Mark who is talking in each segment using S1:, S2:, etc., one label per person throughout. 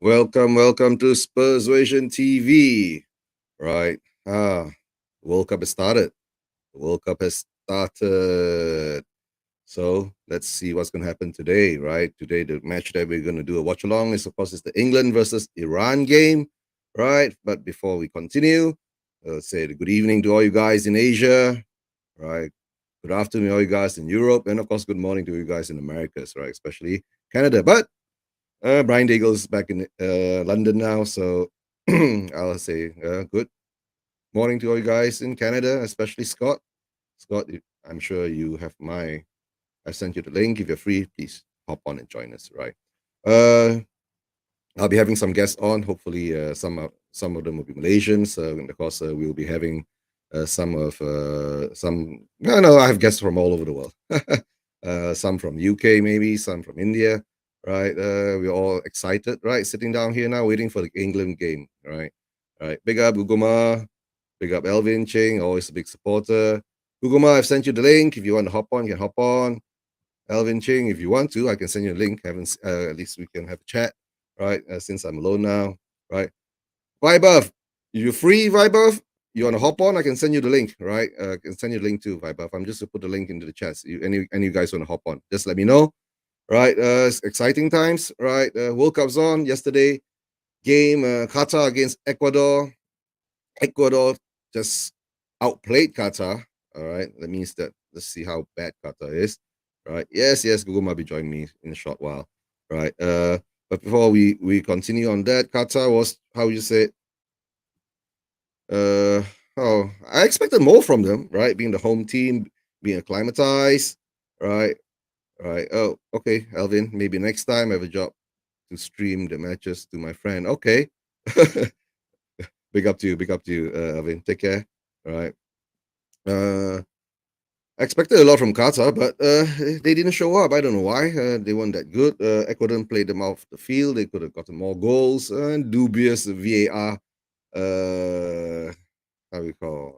S1: Welcome to Spursvision TV. Right. World Cup has started. The World Cup has started. So let's see what's going to happen today, right? Today, the match that we're going to do a watch along is, of course, it's the England versus Iran game, right? But before we continue, say good evening to all you guys in Asia, right? Good afternoon, all you guys in Europe, and of course, good morning to you guys in Americas, right? Especially Canada. But Brian Daigle's back in London now, so I'll say good morning to all you guys in Canada, especially Scott. Scott, I'm sure you have I sent you the link. If you're free, please hop on and join us. Right. Uh, I'll be having some guests on. Hopefully, some of them will be Malaysians, and of course, we'll be having some. No, I have guests from all over the world. Some from UK, maybe some from India. Right. We're all excited. Right, sitting down here now, waiting for the England game. Right. Right. Big up Guguma. Big up Elvin Ching. Always a big supporter. Guguma, I've sent you the link. If you want to hop on, you can hop on. Alvin Ching, if you want to, I can send you a link. Haven't at least we can have a chat, right? Since I'm alone now, right? Vibuff, you free, Vibuff? You want to hop on? I can send you the link, right? I can send you the link too, Vibuff. I'm just to put the link into the chat. Any you guys want to hop on? Just let me know, right? It's exciting times, right? World Cup's on yesterday. Game Qatar against Ecuador. Ecuador just outplayed Qatar. All right, that means that let's see how bad Qatar is. Right? Yes. Google might be joining me in a short while. Right. But before we continue on that, Qatar was how you say it, uh oh, I expected more from them, right? Being the home team, being acclimatized, right? Right. Oh, okay, Alvin. Maybe next time I have a job to stream the matches to my friend. Okay. Big up to you, Alvin. Take care. All right. Uh, I expected a lot from Qatar, but they didn't show up. I don't know why. They weren't that good. Ecuador played them off the field. They could have gotten more goals. Dubious VAR, how we call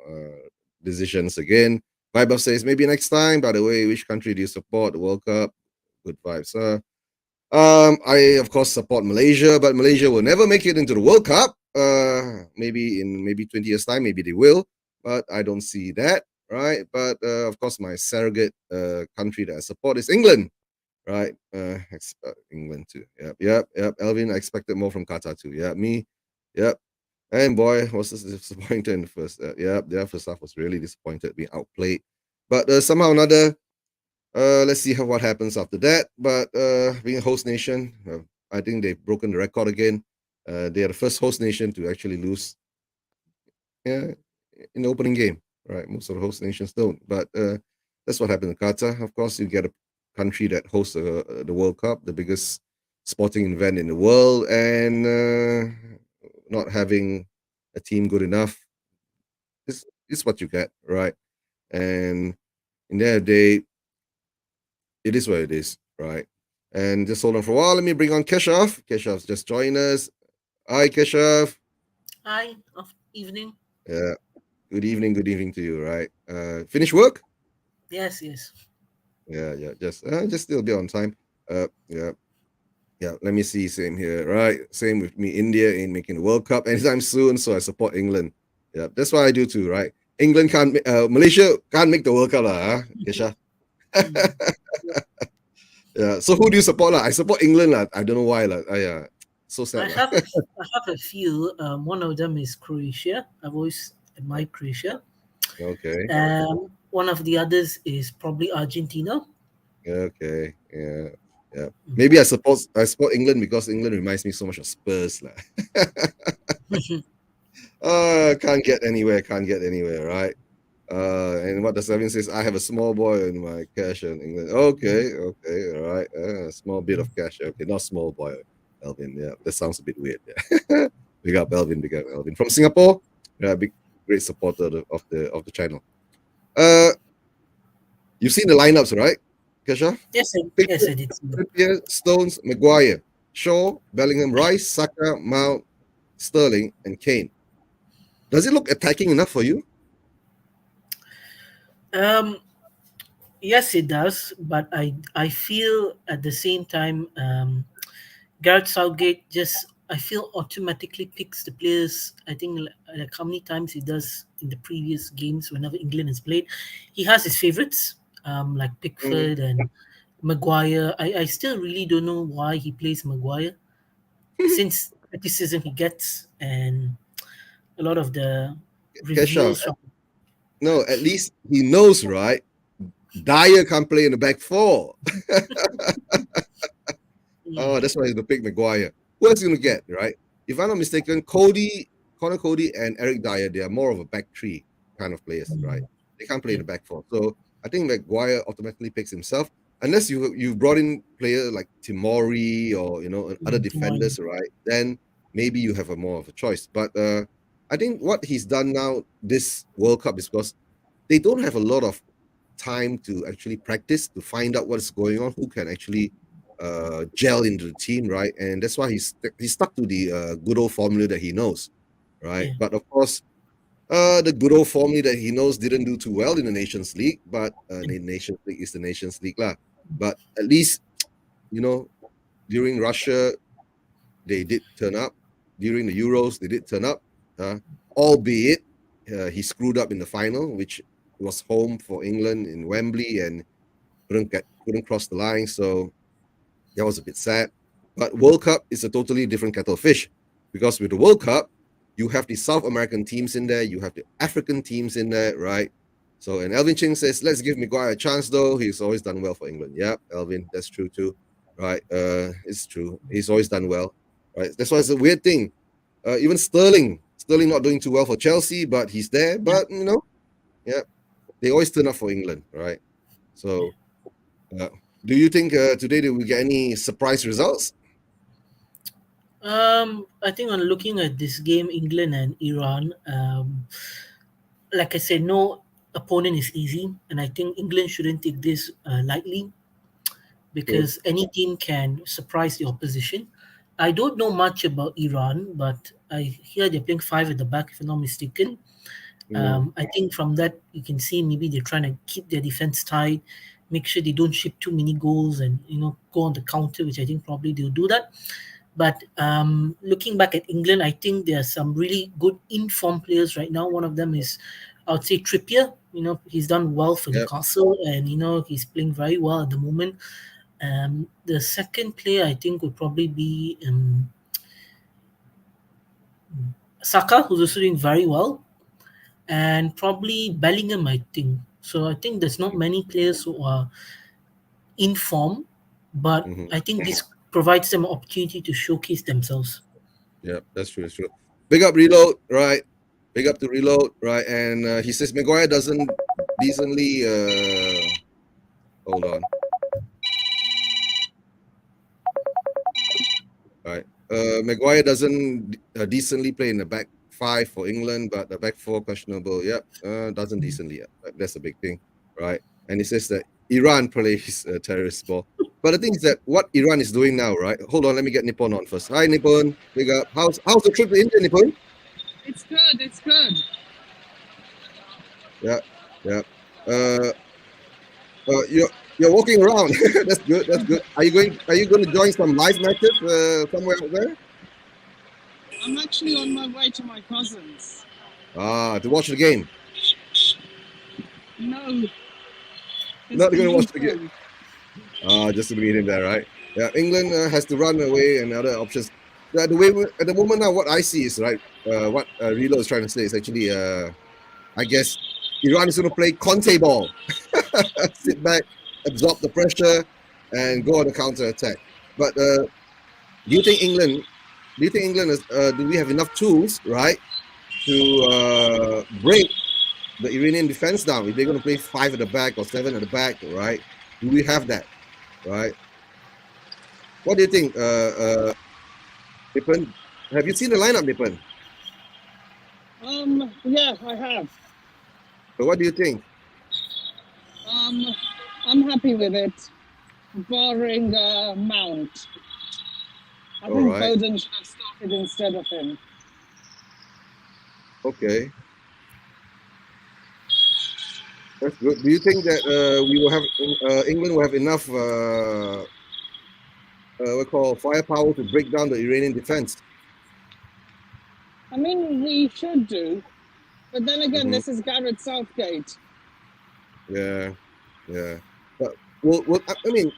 S1: decisions again. Vibe says maybe next time. By the way, which country do you support? The World Cup. Good vibes. I of course support Malaysia, but Malaysia will never make it into the World Cup. Maybe in maybe 20 years time, maybe they will, but I don't see that, right? But of course, my surrogate country that I support is England, right? England too. Yep. Elvin, I expected more from Qatar too. Yeah, me. Yep. And boy, was this disappointed in the first. Their first half was really disappointed, being outplayed. But somehow or another, let's see what happens after that. But being a host nation, I think they've broken the record again. They are the first host nation to actually lose uh, in the opening game. Right, most of the host nations don't. But that's what happened in Qatar. Of course, you get a country that hosts the World Cup, the biggest sporting event in the world, and not having a team good enough is what you get, right? And in the end of the day, it is what it is, right? And just hold on for a while. Let me bring on Keshav. Keshav's just joined us. Hi, Keshav.
S2: Hi, of evening.
S1: Yeah. Good evening to you, right? Finish work?
S2: Yes.
S1: Yeah. Just still be on time. Yeah. Yeah. Let me see. Same here, right? Same with me. India ain't making the World Cup anytime soon, so I support England. Yeah, that's what I do too, right? England can't, Malaysia can't make the World Cup, lah, huh, Keshav?
S2: Mm.
S1: Yeah. So who do you support, lah? I support England, lah. I don't know why, lah. So
S2: I
S1: sad, lah.
S2: have a, I have a few. One of them is Croatia. I've always admired Croatia.
S1: Okay.
S2: One of the others is probably Argentina.
S1: Okay, yeah.
S2: Mm.
S1: Maybe I support England because England reminds me so much of Spurs, lah. Can't get anywhere, right? And what the seven says, I have a small boy in my cash in England. Okay, all right. A small bit of cash. Okay, not small boy, Elvin. Yeah, that sounds a bit weird. Yeah. Big up, Elvin from Singapore. Yeah, big great supporter of the channel. Uh, you've seen the lineups, right, Kesha?
S2: Yes, I did see that.
S1: Trippier, Stones, Maguire, Shaw, Bellingham, Rice, Saka, Mount, Sterling, and Kane. Does it look attacking enough for you?
S2: Um, yes, it does, but I feel at the same time, Gareth Southgate just I feel automatically picks the players. I think like how many times he does in the previous games whenever England has played, he has his favorites, like
S1: Mm.
S2: Pickford and Maguire. I still really don't know why he plays Maguire since criticism he gets and a lot of the
S1: Kesha,
S2: reviews from.
S1: no, at least he knows, right? Dyer can't play in the back four. Oh, that's why he's gonna pick Maguire. Who else you gonna get, right? If I'm not mistaken, Connor Cody, and Eric Dyer, they are more of a back three kind of players, right? They can't play in
S2: Yeah.
S1: the back four. So I think Maguire automatically picks himself. Unless you brought in player like Timori or other
S2: Tomorrow.
S1: defenders, right? Then maybe you have a more of a choice. But I think what he's done now this World Cup is because they don't have a lot of time to actually practice to find out what's going on, who can actually gel into the team, right? And that's why he's stuck to the good old formula that he knows, right?
S2: Yeah.
S1: But of course, the good old formula that he knows didn't do too well in the Nations League, but the Nations League is the Nations League lah. But at least you know during Russia they did turn up. During the Euros they did turn up, albeit he screwed up in the final, which was home for England in Wembley and couldn't cross the line. So that was a bit sad. But World Cup is a totally different kettle of fish because with the World Cup, you have the South American teams in there, you have the African teams in there, right? So, and Elvin Ching says, let's give Maguire a chance though. He's always done well for England. Yeah, Elvin, that's true too, right? It's true. He's always done well, right? That's why it's a weird thing. Even Sterling not doing too well for Chelsea, but he's there. But yeah, they always turn up for England, right? So, do you think today they will get any surprise results?
S2: I think on looking at this game, England and Iran, like I said, no opponent is easy, and I think England shouldn't take this lightly
S1: True.
S2: because any team can surprise the opposition. I don't know much about Iran, but I hear they're playing five at the back, if I'm not mistaken.
S1: Mm,
S2: I think from that you can see maybe they're trying to keep their defense tight, make sure they don't ship too many goals, and go on the counter, which I think probably they'll do that. But looking back at England, I think there are some really good informed players right now. One of them is, I would say, Trippier. He's done well for
S1: yep.
S2: Newcastle, and he's playing very well at the moment. The second player I think would probably be Saka, who's also doing very well, and probably Bellingham, I think. So I think there's not many players who are in form, but
S1: Mm-hmm.
S2: I think this provides them an opportunity to showcase themselves.
S1: Yeah, that's true. That's true. Big up Reload, right? Big up to Reload, right? And he says Maguire doesn't decently. Hold on. Right. Maguire doesn't decently play in the back five for England, but the back four questionable. Yep, doesn't decently. That's a big thing, right? And he says that Iran plays terrorist ball. But the thing is that what Iran is doing now, right? Hold on, let me get Nippon on first. Hi, Nippon. Big up. How's the trip to India, Nippon?
S3: It's good. It's good.
S1: Yeah, yeah. Uh, you're walking around. That's good. That's good. Are you going to join some live matches somewhere out there?
S3: I'm actually on my way to my cousin's.
S1: To watch the game.
S3: No.
S1: Not going to watch the game. Just to be in there, right? Yeah, England has to run away and other options. The way at the moment now, what I see is right. What Relo is trying to say is actually, I guess Iran is going to play Conte ball, sit back, absorb the pressure, and go on the counter attack. But do you think England? Do you think England is? Do we have enough tools, right, to break the Iranian defense down? If they're going to play 5 at the back or 7 at the back, right? Do we have that? Right. What do you think, Nippon? Have you seen the lineup, Nippon?
S3: Yeah, I have.
S1: So what do you think?
S3: I'm happy with it, barring Mount. I think
S1: Alright.
S3: Foden should have started instead of him.
S1: Okay. That's good. Do you think that we will have England will have enough what call firepower to break down the Iranian defense?
S3: I mean, we should do. But then again,
S1: Mhm.
S3: this is Gareth Southgate.
S1: Yeah, yeah. But I mean,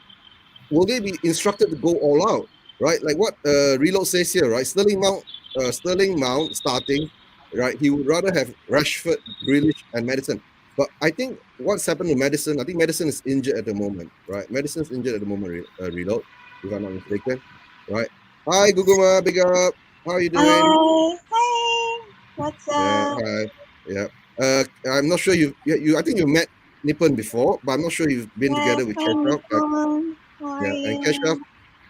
S1: will they be instructed to go all out? Right, like what Reload says here, right? Sterling Mount starting, right? He would rather have Rashford, Grealish, and Madison. But I think what's happened to Madison? I think Madison is injured at the moment, right? Madison's injured at the moment. Reload, if I'm not mistaken, right? Hi, Guguma, big up. How are you doing?
S4: Hi, what's
S1: Yeah,
S4: up?
S1: hi. Yeah. I'm not sure you. I think you met Nippon before, but I'm not sure you've been
S4: Yes,
S1: together with
S4: hi,
S1: Keshav.
S4: Nicole. How are
S1: Yeah, and
S4: you?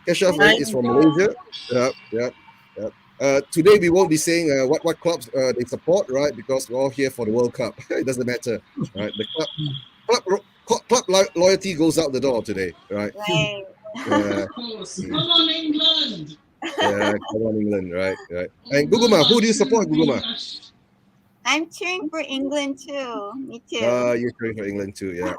S1: Keshav
S4: Hi,
S2: Hi.
S1: is from
S4: Jessica.
S1: Malaysia. Yeah, yeah, yeah. Today we won't be saying what clubs they support, right? Because we're all here for the World Cup. It doesn't matter, right? The loyalty goes out the door today, right?
S4: Right.
S1: Yeah,
S3: Of course.
S1: mm,
S3: Come on, England!
S1: yeah. Come on, England, right, right. And
S3: Although
S1: Guguma,
S3: I
S1: who do you support,
S3: shouldn't be
S1: Guguma?
S4: I'm cheering for England too. Me too.
S1: You're cheering for England too, yeah.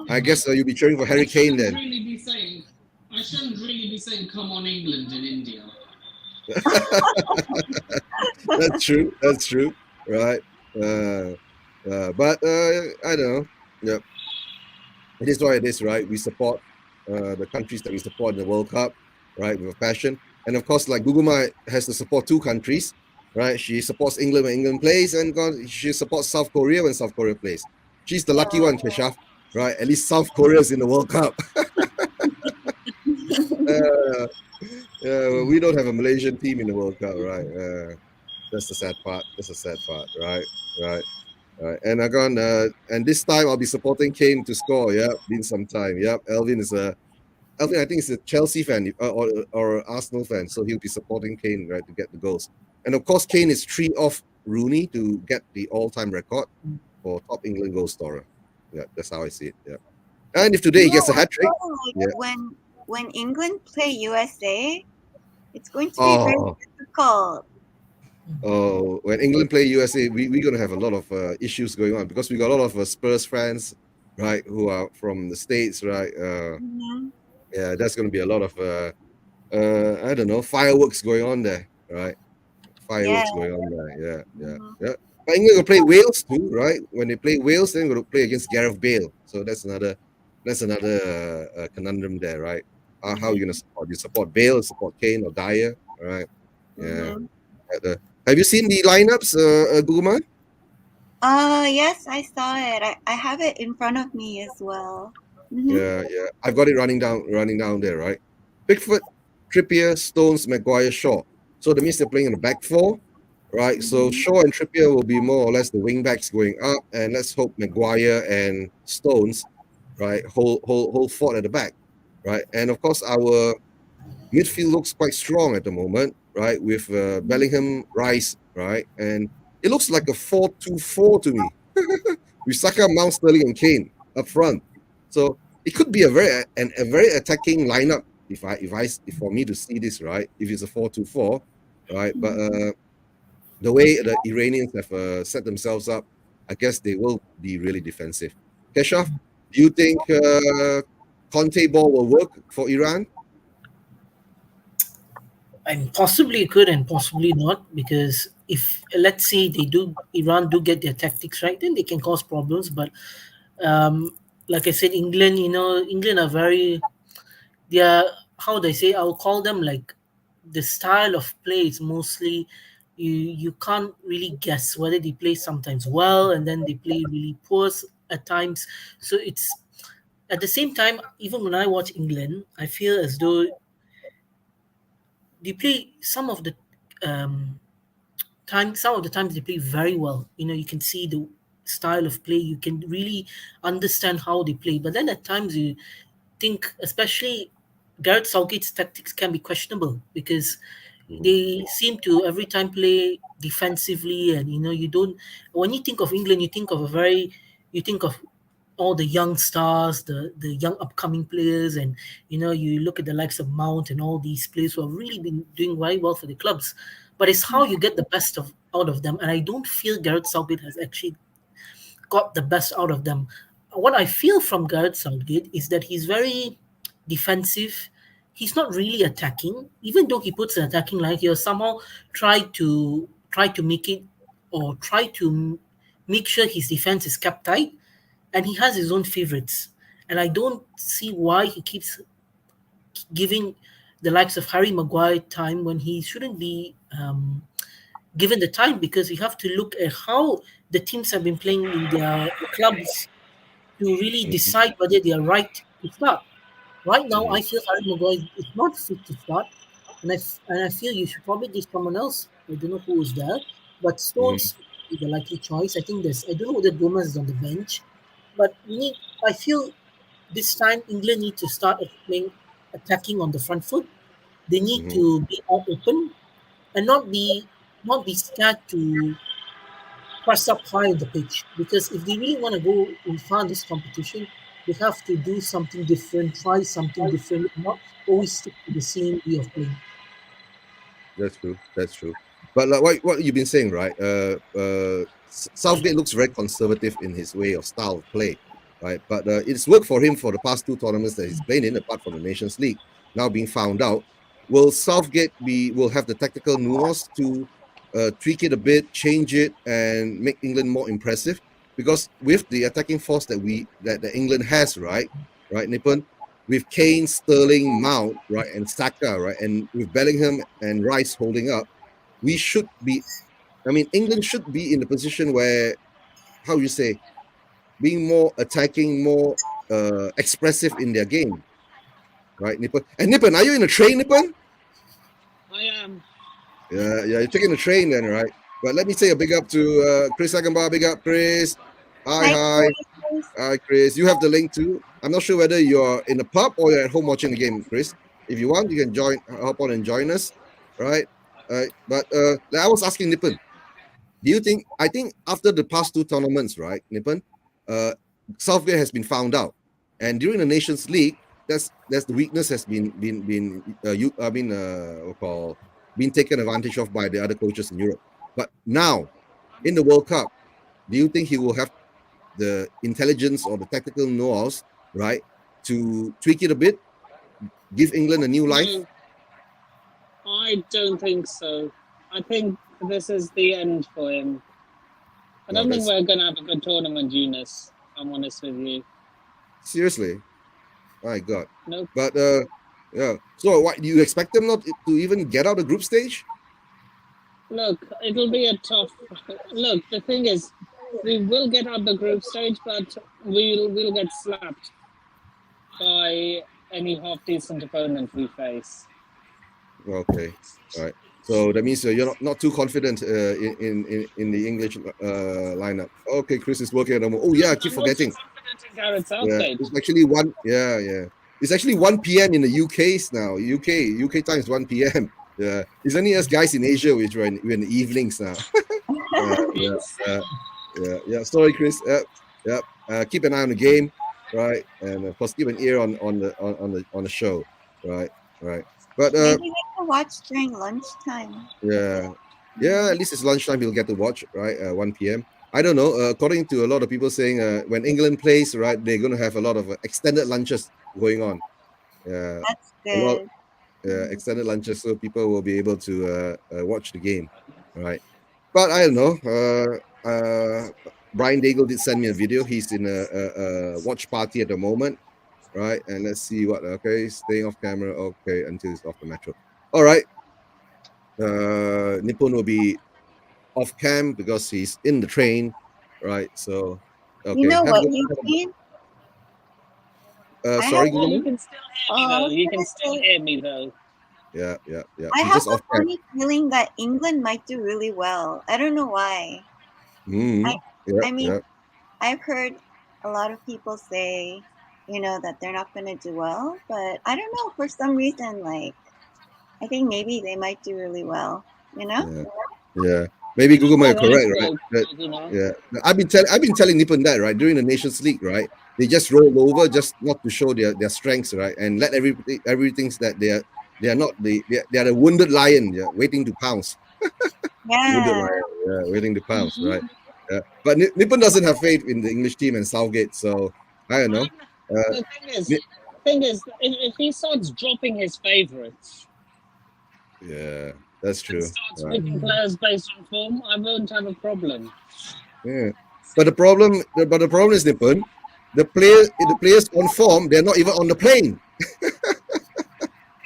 S1: I guess you'll be cheering for Harry
S3: I
S1: Kane
S3: shouldn't
S1: then.
S3: really be saying. I shouldn't really be saying "Come on, England" in India.
S1: That's true. That's true. Right. But I don't know. Yeah, it is what it is, right? We support the countries that we support in the World Cup, right, with a passion. And of course, like Guguma has to support two countries, right? She supports England when England plays, and she supports South Korea when South Korea plays. She's the lucky one, Keshaf, right? At least South Korea is in the World Cup. uh, we don't have a Malaysian team in the World Cup, right? That's the sad part. That's the sad part, right? Right. Right. And and this time I'll be supporting Kane to score. Yeah, been some time. Yep. Elvin, I think is a Chelsea fan or Arsenal fan, so he'll be supporting Kane, right, to get the goals. And of course, Kane is 3 off Rooney to get the all-time record for top England goal scorer. Yeah, that's how I see it. Yeah. And if today he gets a hat trick,
S4: Like
S1: yeah.
S4: when England play USA, it's going to be very
S1: Oh,
S4: difficult.
S1: when England play USA, we're going to have a lot of issues going on because we got a lot of Spurs fans, right, who are from the States, right?
S4: Mhm.
S1: Yeah, that's going to be a lot of, I don't know, fireworks going on there, right?
S4: Yeah.
S1: Fireworks going on there. Yeah, yeah,
S4: Mhm.
S1: yeah. But England will play Wales too, right? When they play Wales, then we're going to play against Gareth Bale. So that's another conundrum there, right? How are you going to support? You support Bale, support Kane or Dyer, right? Yeah.
S4: Mhm.
S1: Have you seen the lineups, Guma?
S4: Yes, I saw it. I have it in front of me as well. Mhm.
S1: Yeah, yeah. I've got it running down there, right? Pickford, Trippier, Stones, Maguire, Shaw. So that means they're playing in the back four, right? So
S4: Mhm.
S1: Shaw and Trippier will be more or less the wing backs going up, and let's hope Maguire and Stones, right, hold fort at the back, right? And of course, our midfield looks quite strong at the moment, right? With Bellingham, Rice, right, and it looks like a 4-2-4 to me. With Saka, Mount, Sterling, and Kane up front. So it could be a very attacking lineup if for me to see this, right, if it's a 4-2-4, right? But the way the Iranians have set themselves up, I guess they will be really defensive. Keshav, do you think Conte ball will work for Iran?
S2: And possibly it could and possibly not, because if let's say Iran do get their tactics right, then they can cause problems. But like I said, England, England are very, they are, how do I say, I'll call them like, the style of play is mostly, you can't really guess whether they play sometimes well and then they play really poor at times. So it's, at the same time, even when I watch England, I feel as though they play some of the times they play very well. You can see the style of play. You can really understand how they play. But then at times you think, especially Gareth Southgate's tactics can be questionable, because
S1: Mhm.
S2: they seem to every time play defensively, and you don't. When you think of England, you think of all the young stars, the young upcoming players, and you look at the likes of Mount and all these players who have really been doing very well for the clubs. But it's how you get the best out of them, and I don't feel Gareth Southgate has actually got the best out of them. What I feel from Gareth Southgate is that he's very defensive. he's not really attacking. Even though he puts an attacking line, he'll somehow try to make it, or try to make sure his defense is kept tight, and he has his own favorites. And I don't see why he keeps giving the likes of Harry Maguire time when he shouldn't be given the time, because you have to look at how the teams have been playing in their clubs to really decide whether they are right to start. Right now, I feel Harry Maguire is not fit to start, and I feel you should probably give someone else. I don't know who is there, but Stones is the likely choice. I think I don't know whether Gomez is on the bench, but I feel this time England need to start playing attacking on the front foot. They need to be more open and not be scared to press up high on the pitch, because if they really want to go in far in this competition, they have to do something different, try something different, not always stick to the same way of playing.
S1: That's true. That's true. But like what you've been saying, right? Southgate looks very conservative in his way of style of play, right? But it's worked for him for the past two tournaments that he's played in, apart from the Nations League. Now being found out, will Southgate will have the tactical nuance to tweak it a bit, change it, and make England more impressive? Because with the attacking force that England has, right, Nippon, with Kane, Sterling, Mount, right, and Saka, right, and with Bellingham and Rice holding up, we should be. I mean, England should be in the position where, how you say, being more attacking, more expressive in their game, right, Nippon? And Nippon, are you in a train, Nippon?
S3: I am.
S1: Yeah, you're taking the train then, right? But let me say a big up to Chris Agambar. Big up, Chris. Hi. Hi, Chris. You have the link too. I'm not sure whether you're in the pub or you're at home watching the game, Chris. If you want, you can hop on and join us, right? But I was asking Nippon, do you think? I think after the past two tournaments, right, Nippon, Southgate has been found out, and during the Nations League, that's the weakness has been taken advantage of by the other coaches in Europe. But now, in the World Cup, do you think he will have the intelligence or the tactical know-hows, right, to tweak it a bit, give England a new life?
S3: I don't think so. I think this is the end for him. I don't think we're going to have a good tournament, Eunice. I'm honest with you.
S1: Seriously? My God.
S3: Nope.
S1: But, yeah. So, what do you expect them not to even get out of the group stage?
S3: Look, it'll be a tough. Look, the thing is, we will get out the group stage, but we'll get slapped by any half-decent opponent we face.
S1: Okay, all right. So that means you're not too confident in the English lineup. Okay, Chris is working at the moment. Oh yeah, I keep forgetting.
S3: Yeah, it's
S1: actually one. Yeah. It's actually 1 p.m. in the UK's now. UK time is 1 p.m. Yeah, it's only us guys in Asia which we're in the evenings now. Yeah. Sorry, Chris. Keep an eye on the game, right? And of course, keep an ear on the show, right? But
S4: maybe we can watch during lunchtime.
S1: Yeah. At least it's lunchtime. You'll get to watch, right? 1 p.m. I don't know. According to a lot of people saying, when England plays, right, they're going to have a lot of extended lunches going on. Yeah,
S4: that's good.
S1: Extended lunches, so people will be able to watch the game, right? But I don't know. Brian Daigle did send me a video. He's in a watch party at the moment, right? And let's see what. Okay, staying off camera. Okay, until it's off the metro. All right. Nippon will be off cam because he's in the train, right? So, okay.
S4: You know what you mean?
S1: Sorry,
S3: you can still hear me though. You can still hear me though.
S1: Yeah.
S4: I have a funny feeling that England might do really well. I don't know why. I've heard a lot of people say, that they're not going to do well, but I don't know, for some reason, I think maybe they might do really well,
S1: Yeah. Maybe Google might correct, right? I've been telling Nippon that, right? During the Nations League, right? They just roll over just not to show their strengths, right? And let everything that they are not they are the wounded lion, waiting to pounce. Wounded lion, waiting to pounce, right? But Nippon doesn't have faith in the English team and Southgate, so I don't know.
S3: The thing is, thing is, if he starts dropping his favorites
S1: Yeah, that's true.
S3: and starts
S1: Right.
S3: picking players based on form, I won't have a problem.
S1: Yeah, but the problem is, Nippon, the players on form, they're not even on the plane.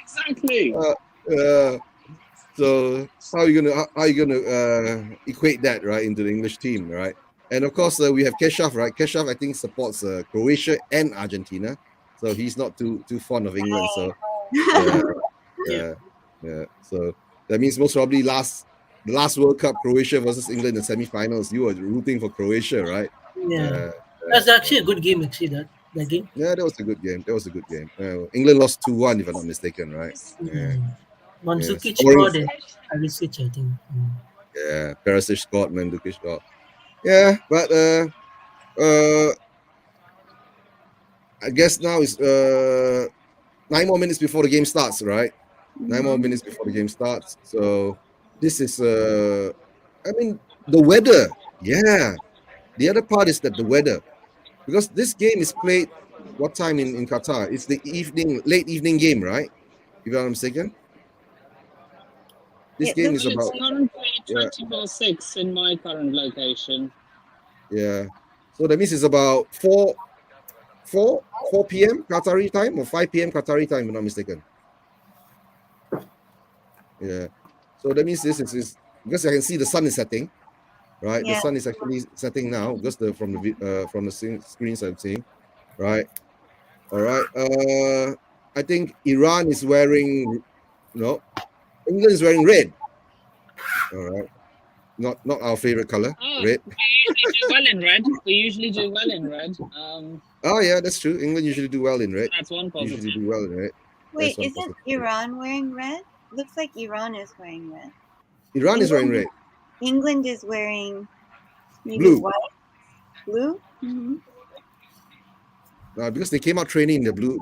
S3: Exactly.
S1: So how are you gonna equate that, right, into the English team, right? And of course, we have Keshav, right? Keshav, I think, supports Croatia and Argentina, so he's not too fond of England. So yeah. So that means most probably the last World Cup, Croatia versus England in the semi-finals, you were rooting for Croatia, right?
S2: Yeah. That's actually a good game, actually, that game.
S1: Yeah, that was a good game. England lost 2-1, if I'm not mistaken, right? Yeah.
S2: Mandzukic
S1: Scoring-
S2: scored and Perisic, I think.
S1: Yeah, Perisic scored, Mandzukic scored. Yeah, but I guess now is 9 more minutes before the game starts, right? 9 more minutes before the game starts. So this is I mean, the weather. Yeah. The other part is that the weather. Because this game is played what time in Qatar? It's the late evening game, right? If I'm not mistaken. This
S4: Yeah,
S1: game
S4: this
S1: is
S3: It's
S1: about
S3: currently 24/6 in my current location.
S1: yeah. So that means it's about 4 p.m. Qatari time or 5 p.m. Qatari time, if I'm not mistaken. Yeah. So that means this is because I can see the sun is setting, right?
S4: Yeah.
S1: The sun is actually setting now because from the screens I'm seeing, right? All right. I think Iran is wearing England is wearing red. All right. Not our favorite color, red.
S3: We usually do well in red.
S1: Oh yeah, that's true. England usually do well in red.
S3: That's one
S1: Usually
S3: positive.
S1: do well in red.
S4: Wait,
S1: one
S4: isn't
S1: positive.
S4: Iran wearing red? Looks like Iran is wearing red.
S1: Iran is wearing red.
S4: England is wearing maybe
S1: Blue.
S4: white. Blue? Mm-hmm.
S1: Because they came out training in the blue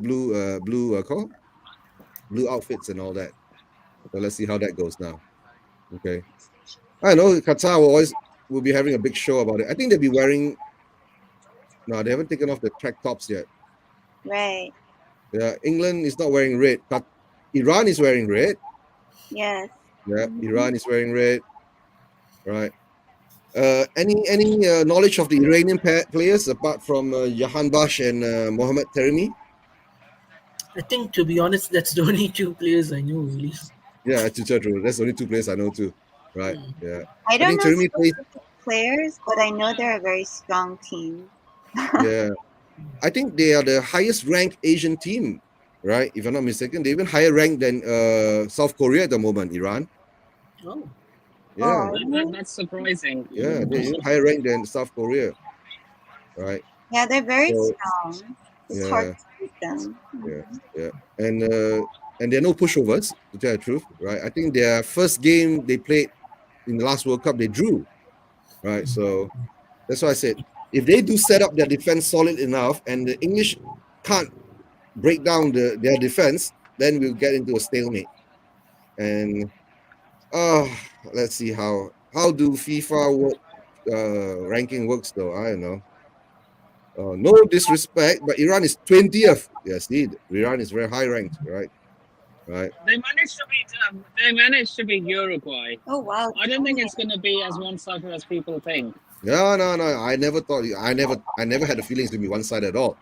S1: outfits and all that. So let's see how that goes now. Okay. I know Qatar will be having a big show about it. I think they'll be wearing. No, they haven't taken off the track tops yet.
S4: Right.
S1: Yeah, England is not wearing red. But Iran is wearing red.
S4: Yes.
S1: Yeah, Iran is wearing red. Right. Any knowledge of the Iranian players apart from Jahanbakhsh and Mohammad Taremi?
S2: I think, to be honest, that's the only two players I know, really.
S1: Yeah, true. That's the only two players I know too. Right. Yeah.
S4: I don't
S1: think
S4: know
S1: Taremi plays.
S4: players, but I know they're a very strong team.
S1: Yeah. I think they are the highest ranked Asian team, right? If I'm not mistaken, they're even higher ranked than South Korea at the moment, Iran.
S2: Oh.
S1: Yeah.
S3: That's surprising.
S1: Yeah, they're even higher ranked than South Korea. Right.
S4: Yeah, they're very
S1: So,
S4: strong. It's
S1: yeah.
S4: hard to beat them.
S1: Yeah. And there are no pushovers, to tell the truth, right? I think their first game they played in the last World Cup, they drew. Right. So that's why I said if they do set up their defense solid enough and the English can't break down their defense, then we'll get into a stalemate. And let's see how do FIFA ranking works though. I don't know. No disrespect, but Iran is 20th. Yes, indeed. Iran is very high ranked, right? Right.
S3: They managed to beat Uruguay.
S4: Oh wow.
S3: I don't think it's going to be as one-sided as people think.
S1: No. I never thought. I never had the feelings to be one side at all.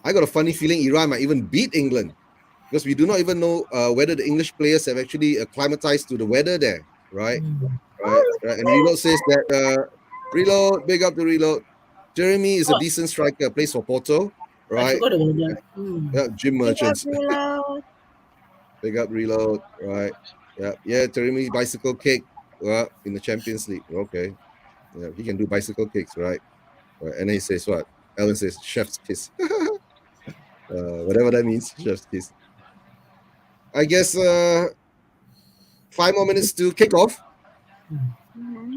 S1: I got a funny feeling Iran might even beat England because we do not even know whether the English players have actually acclimatized to the weather there, right? Right. And Reload says that Reload, big up to Reload. Jeremy is a decent striker, plays for Porto,
S2: I
S1: right?
S2: forgot about that.
S1: Yeah, Jim Merchants.
S4: Reload.
S1: Big up Reload, right? Yeah. Jeremy bicycle kick, well, in the Champions League. Okay, yeah, he can do bicycle kicks, right? And then he says what? Alan says chef's kiss. Whatever that means, chef's kiss. I guess 5 more minutes to kick off.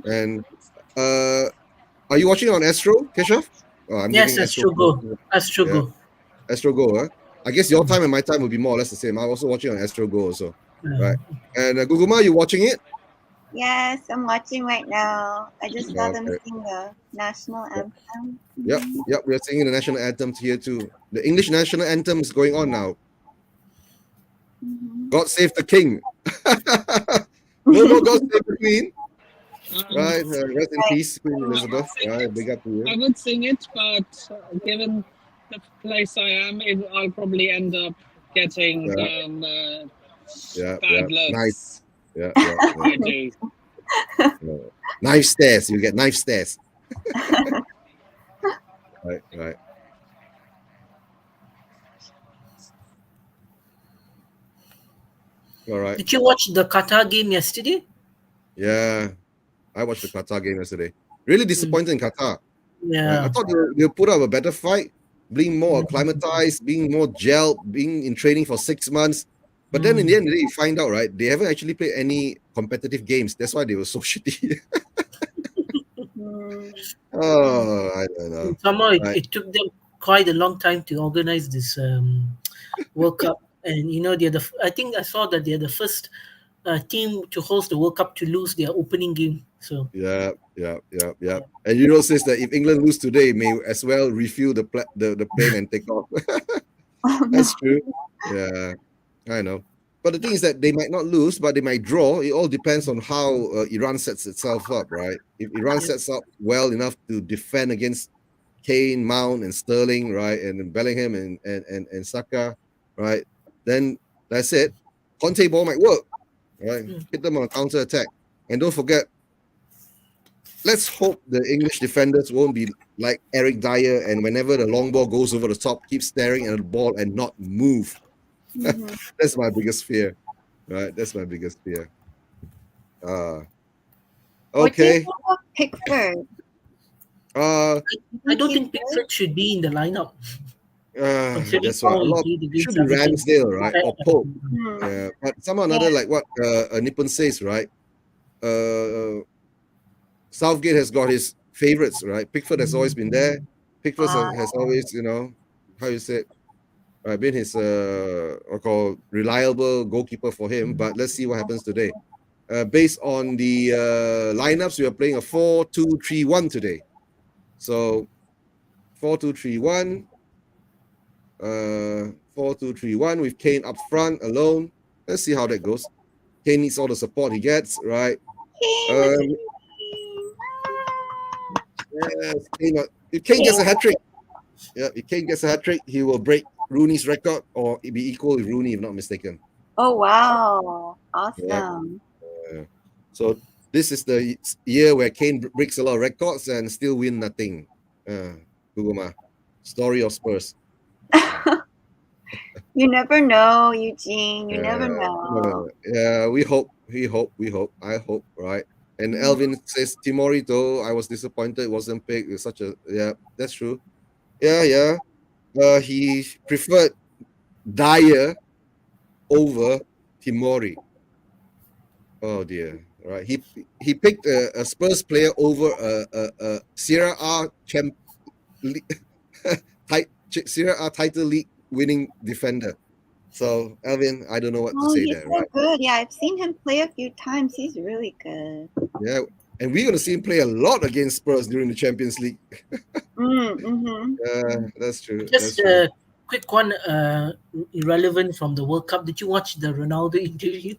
S1: And are you watching on Astro, Keshav?
S2: Yes, Astro Go. Astro Go.
S1: Astro Go, huh? I guess your time and my time will be more or less the same. I'm also watching on Astro Go also. Right. And Guguma, you watching it?
S4: Yes, I'm watching right now. I just saw them
S1: Okay.
S4: sing the national anthem.
S1: Yep,
S4: Mhm.
S1: yep. We're singing the national anthems here too. The English national anthem is going on now.
S4: Mhm.
S1: God save the king. No more God save the queen. Right. Rest in peace, Queen Elizabeth. Right. Big up to
S3: I
S1: you.
S3: would sing it, but given the place I am, I'll probably end up getting
S1: Yeah, yeah, yeah.
S3: bad
S1: Nice.
S3: looks.
S1: Yeah, yeah, yeah,
S3: I do.
S1: yeah. Knife stares. You get knife stares. Right, right. All right.
S2: Did you watch the Qatar game yesterday?
S1: Yeah, I watched the Qatar game yesterday. Really disappointed in Qatar. Right. I
S2: Yeah.
S1: thought they'll put up a better fight, being more acclimatized, being more gelled, being in training for 6 months. But then in the end of the day, you find out, right? They haven't actually played any competitive games. That's why they were so shitty.
S4: Mm.
S1: Oh, I don't know.
S2: Somehow
S1: Right.
S2: it took them quite a long time to organize this World Cup, and they're I think I saw that they're the first team to host the World Cup to lose their opening game. So
S1: Yeah, yeah, yeah, yeah. And Euro says that if England lose today, may as well refuel the plane and take off.
S4: Oh no.
S1: That's true. Yeah, I know. But the thing is that they might not lose, but they might draw. It all depends on how Iran sets itself up, right? If Iran
S2: Yeah.
S1: sets up well enough to defend against Kane, Mount, and Sterling, right, and Bellingham and Saka, right, then that's it. Conte ball might work, right? Hit them on counter attack, and don't forget. Let's hope the English defenders won't be like Eric Dyer, and whenever the long ball goes over the top, keep staring at the ball and not move.
S4: Mhm.
S1: That's my biggest fear. Right? That's my biggest fear.
S4: What do you
S1: Okay.
S4: think of Pickford?
S1: Uh,
S2: I don't
S4: He's
S2: think Pickford should be in the lineup, considering
S1: that's right.
S2: how
S1: A
S2: he
S1: lot
S2: did
S1: it should
S2: against
S1: be
S2: Everton.
S1: Ramsdale, right? Or Pope.
S4: Hmm.
S1: Yeah. But somehow or
S4: Yeah.
S1: another, like what Nippon says, right? Uh Southgate has got his favorites, right? Pickford has always been there. Pickford has always, how you say it, been his what call reliable goalkeeper for him. But let's see what happens today. Based on the lineups, we are playing a 4-2-3-1 today. So 4-2-3-1, 4-2-3-1 with Kane up front alone. Let's see how that goes. Kane needs all the support he gets, right?
S4: Kane with
S1: Um, yes, if Kane gets a hat trick, yeah, if Kane gets a hat trick, he will break Rooney's record or be equal with Rooney, if not mistaken.
S4: Oh wow. Awesome.
S1: So this is the year where Kane breaks a lot of records and still win nothing. Guguma. Story of Spurs.
S4: You never know, Eugene. You never know.
S1: Yeah, we hope. I hope, right? And
S4: Mhm.
S1: Elvin says Timori though, I was disappointed it wasn't picked. It's such a that's true. Yeah. He preferred Dyer over Timori. Oh dear. Right. He picked a Spurs player over a Serie A Serie A title league winning defender. So Alvin, I don't know what to
S4: Oh,
S1: say
S4: he's
S1: there,
S4: so
S1: right?
S4: good. Yeah, I've seen him play a few times. He's really good.
S1: Yeah. And we're gonna see him play a lot against Spurs during the Champions League.
S4: Mm-hmm.
S1: That's true. That's
S2: Just
S1: true.
S2: a quick one, irrelevant from the World Cup. Did you watch the Ronaldo interview?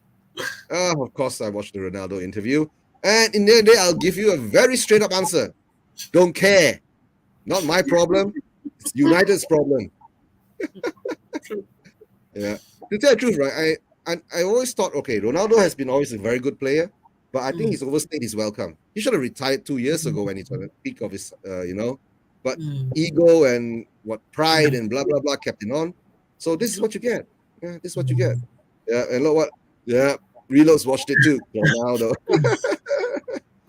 S1: Of course I watched the Ronaldo interview. And in the end, I'll give you a very straight up answer. Don't care. Not my problem. It's United's problem. Yeah. To tell the truth, right? I always thought, okay, Ronaldo has been always a very good player, but I think he's overstayed his welcome. He should have retired 2 years ago when he's on the peak of his, but ego and what pride and blah blah blah kept him on. So this is what you get. Yeah, this is what you get. Yeah, and look what. Yeah, Reloads watched it too. Ronaldo. Yeah,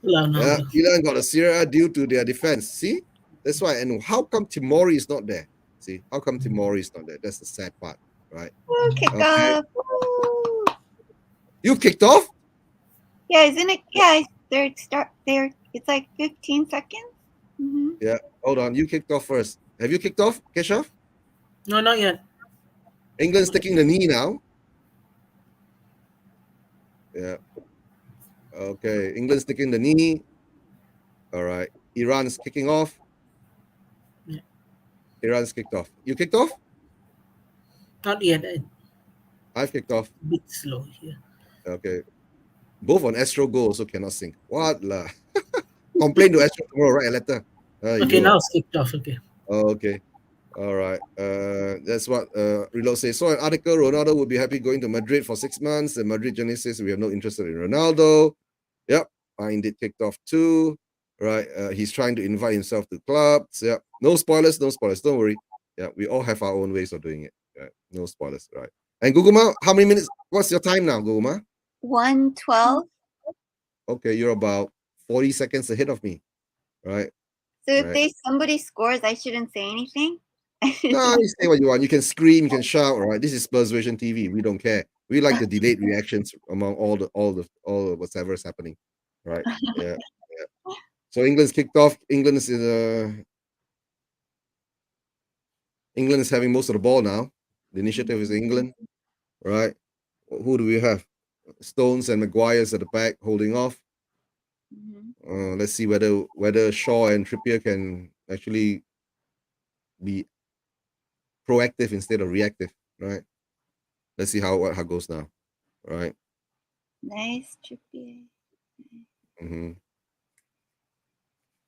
S2: Ronaldo.
S1: Milan got a Serie A due to their defense. See, that's why. And how come Timori is not there? See, how come Timori is not there? That's the sad part, right?
S4: Woo, kick
S1: Okay.
S4: off. Woo.
S1: You kicked off?
S4: Yeah, isn't it? Yeah, it's like 15 seconds. Mm-hmm.
S1: Yeah. Hold on. You kicked off first. Have you kicked off, Keshav?
S2: No, not yet.
S1: England's taking the knee now. Yeah. Okay, England's taking the knee. All right, Iran's kicking off.
S2: Yeah.
S1: Iran's kicked off. You kicked off?
S2: Not yet. A
S1: I've kicked off.
S2: bit slow here.
S1: Okay. Both on Astro Go also cannot sync. What lah? Complain to Astro tomorrow, write a letter.
S2: Okay,
S1: Aiyo.
S2: now it's kicked off. Okay.
S1: Oh, okay. All right. That's what Reload says. So an article, Ronaldo would be happy going to Madrid for 6 months. The Madrid journalist says we have no interest in Ronaldo. Yep. I indeed kicked off too. Right. He's trying to invite himself to clubs. Yep. No spoilers, no spoilers. Don't worry. Yeah, we all have our own ways of doing it. Right. No spoilers. Right. And Guguma, how many minutes? What's your time now, Guguma?
S4: 1:12.
S1: Okay, you're about 40 seconds ahead of me. Right.
S4: So if
S1: Right.
S4: somebody scores, I shouldn't say anything.
S1: No, you say what you want. You can scream, you can shout. Right. This is Spurs Vision TV. We don't care. We like the delayed reactions among all the whatever is happening. Right. Yeah. Yeah. So England's kicked off. England is having most of the ball now. The initiative is England. Right. Who do we have? Stones and Maguire's at the back holding off.
S4: Mhm.
S1: Let's see whether Shaw and Trippier can actually be proactive instead of reactive, right? Let's see how goes now, right?
S4: Nice, Trippier.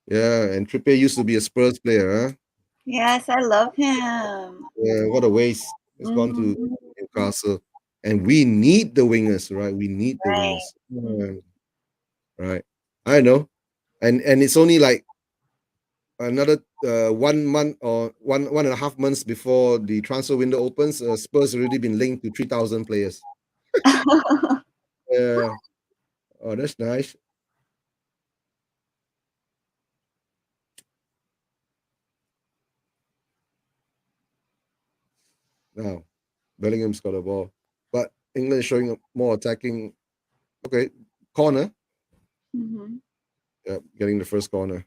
S1: Yeah, and Trippier used to be a Spurs player, huh?
S4: Yes, I love him.
S1: Yeah, what a waste. He's gone to
S4: Mhm.
S1: Newcastle, and we need the wingers, right? We need the
S4: Right.
S1: wingers, right? I know, and it's only like another 1 month or 1.5 months before the transfer window opens. Spurs already been linked to 3,000 players. Yeah. Oh, that's nice. Now, Bellingham's got a ball, but England is showing more attacking. Okay, corner.
S4: Mhm.
S1: Yeah, getting the first corner.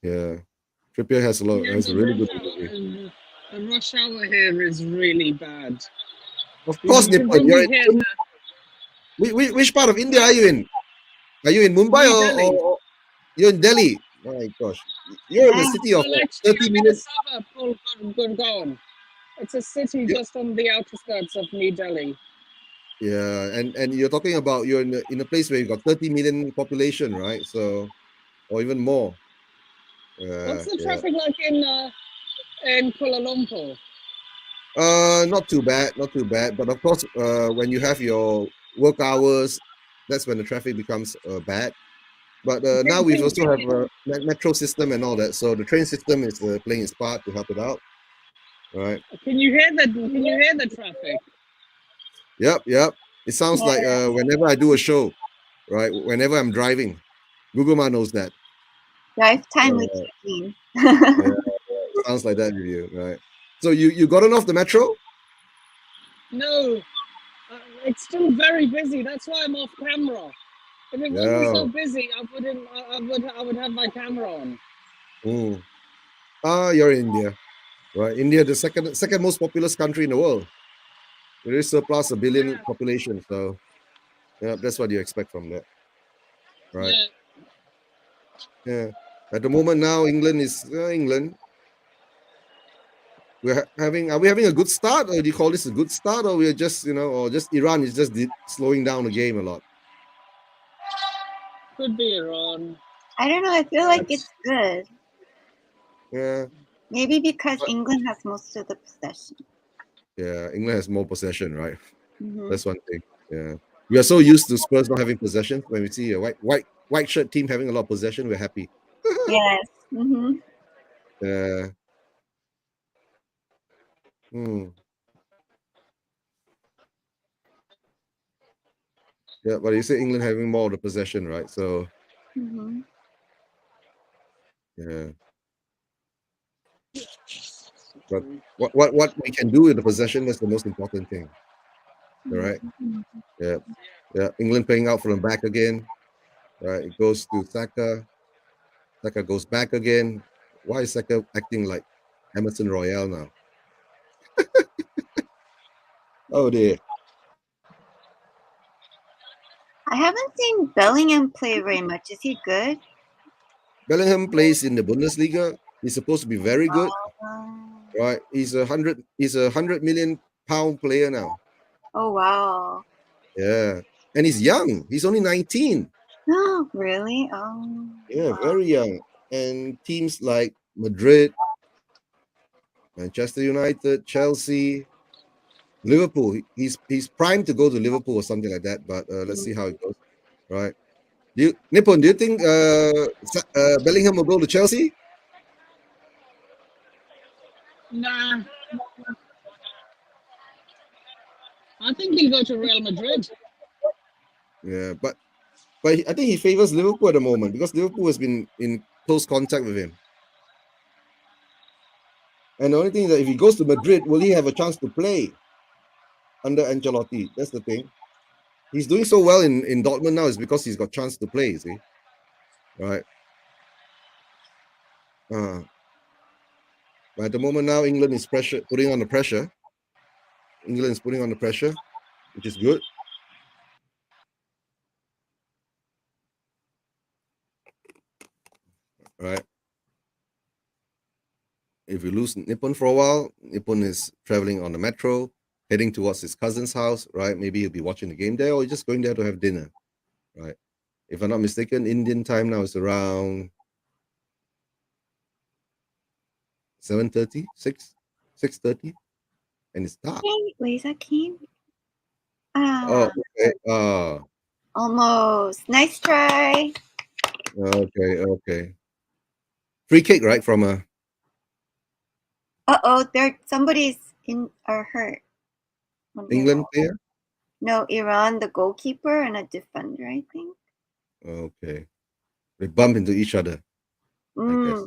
S1: Yeah, Trippier has a lot.
S3: Yeah,
S1: Has a
S3: the
S1: really good
S3: rush
S1: delivery.
S3: hour, the rush hour here is really bad.
S1: Of
S3: You
S1: course,
S3: can
S1: Nippon. You're
S3: probably hear
S1: in, which part of India are you in? Are you in Mumbai
S3: New
S1: or,
S3: Delhi.
S1: or you're in Delhi? My gosh, you're in the
S4: Wow.
S1: city of
S3: Well, actually,
S1: 30
S3: I'm in a
S1: million.
S3: suburb called Gurgaon. It's a city
S1: Yeah,
S3: just on the outskirts of New Delhi.
S1: yeah, and you're talking about you're in a place where you got 30 million population, right? So, or even more.
S3: What's
S1: Yeah,
S3: the
S1: yeah.
S3: traffic like in Kuala Lumpur?
S1: Not too bad, not too bad. But of course, when you have your work hours, that's when the traffic becomes bad. But now
S3: Can,
S1: we
S3: can,
S1: also
S3: can,
S1: have
S3: you,
S1: a metro system and all that. So the train system is playing its part to help it out, right?
S3: can you hear the Can you hear the traffic?
S1: Yep, yep. It sounds like
S4: Yeah.
S1: whenever I do a show, right? Whenever I'm driving, Google Ma knows that.
S4: Drive time with
S1: Uh,
S4: Christine.
S1: yeah, sounds like that with you, right? So you gotten off the metro?
S3: No, it's still very busy. That's why I'm off camera. If it wasn't
S1: Yeah.
S3: so busy, I wouldn't. I would have my camera on.
S1: Mm. You're in India, right? India, the second most populous country in the world. It is surplus a billion
S3: Yeah,
S1: population, so yeah, that's what you expect from that, right?
S3: yeah.
S1: Yeah. At the moment now, England is England. Are we having a good start, or do you call this a good start, or we're just or just Iran is just slowing down the game a lot?
S3: Could be Iran.
S4: I don't know. I feel like it's good.
S1: Yeah,
S4: Maybe because
S1: but
S4: England has most of the possession.
S1: yeah, England has more possession, right?
S4: Mhm.
S1: That's one thing. Yeah, we are so used to Spurs not having possession. When we see a white shirt team having a lot of possession, we're happy.
S4: Yes. Mhm.
S1: Yeah. Hmm. Yeah, but you say England having more of the possession, right? So
S4: Mhm.
S1: yeah. But what we can do with the possession is the most important thing. All right. Yeah. Yeah. England playing out from the back again. Right. It goes to Saka. Saka goes back again. Why is Saka acting like Emerson Royale now? Oh dear.
S4: I haven't seen Bellingham play very much. Is he good?
S1: Bellingham plays in the Bundesliga. He's supposed to be very good, right? He's a £100 million player now.
S4: Oh wow.
S1: Yeah, and he's young. He's only 19.
S4: No, really?
S1: Yeah,
S4: Wow.
S1: very young. And teams like Madrid, Manchester United, Chelsea, Liverpool. He's primed to go to Liverpool or something like that. But let's see how it goes. Right? Nippon? Do you think Bellingham will go to Chelsea?
S3: Nah, I think he'll go to Real Madrid.
S1: Yeah, but I think he favors Liverpool at the moment because Liverpool has been in close contact with him. And the only thing is that if he goes to Madrid, will he have a chance to play under Ancelotti? That's the thing. He's doing so well in Dortmund now is because he's got chance to play, see? Right. But at the moment now, England is putting on the pressure. England is putting on the pressure, which is good. Right. If we lose Nippon for a while, Nippon is traveling on the metro, heading towards his cousin's house, right? Maybe he'll be watching the game there or just going there to have dinner, right? If I'm not mistaken, Indian time now is around 7:30, 6:30, and it's dark.
S4: Wait, is that Kane?
S1: Oh, okay.
S4: Almost. Nice try.
S1: Okay. Free kick, right? From a
S4: Somebody's in or hurt.
S1: England player.
S4: No, Iran, the goalkeeper and a defender, I think.
S1: Okay. They bump into each other, I guess.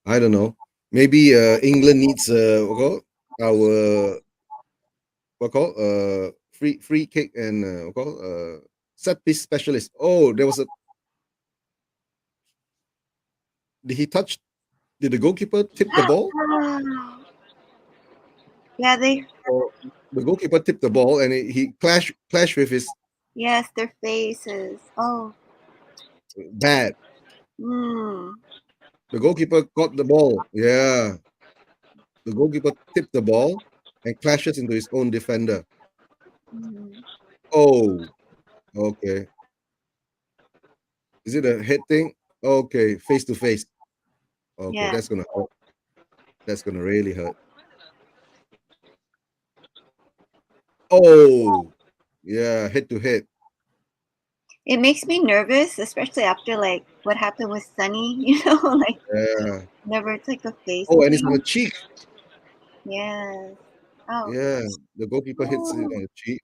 S1: I don't know. Maybe England needs our free kick and set piece specialist. Oh, there was a. Did the goalkeeper tip the ball?
S4: Yeah,
S1: The goalkeeper tipped the ball and he clashed with his.
S4: Yes, their faces. Oh.
S1: Bad. The goalkeeper caught the ball. Yeah. The goalkeeper tipped the ball and clashes into his own defender. Oh, okay. Is it a head thing? Okay, face to face. Okay,
S4: yeah.
S1: That's gonna hurt. That's gonna really hurt. Oh, yeah, head to head.
S4: It makes me nervous, especially after like what happened with Sunny, like never it's like a face.
S1: Oh, and it's on the cheek.
S4: Yes. Oh.
S1: Yeah, the goalkeeper hits it on the cheek.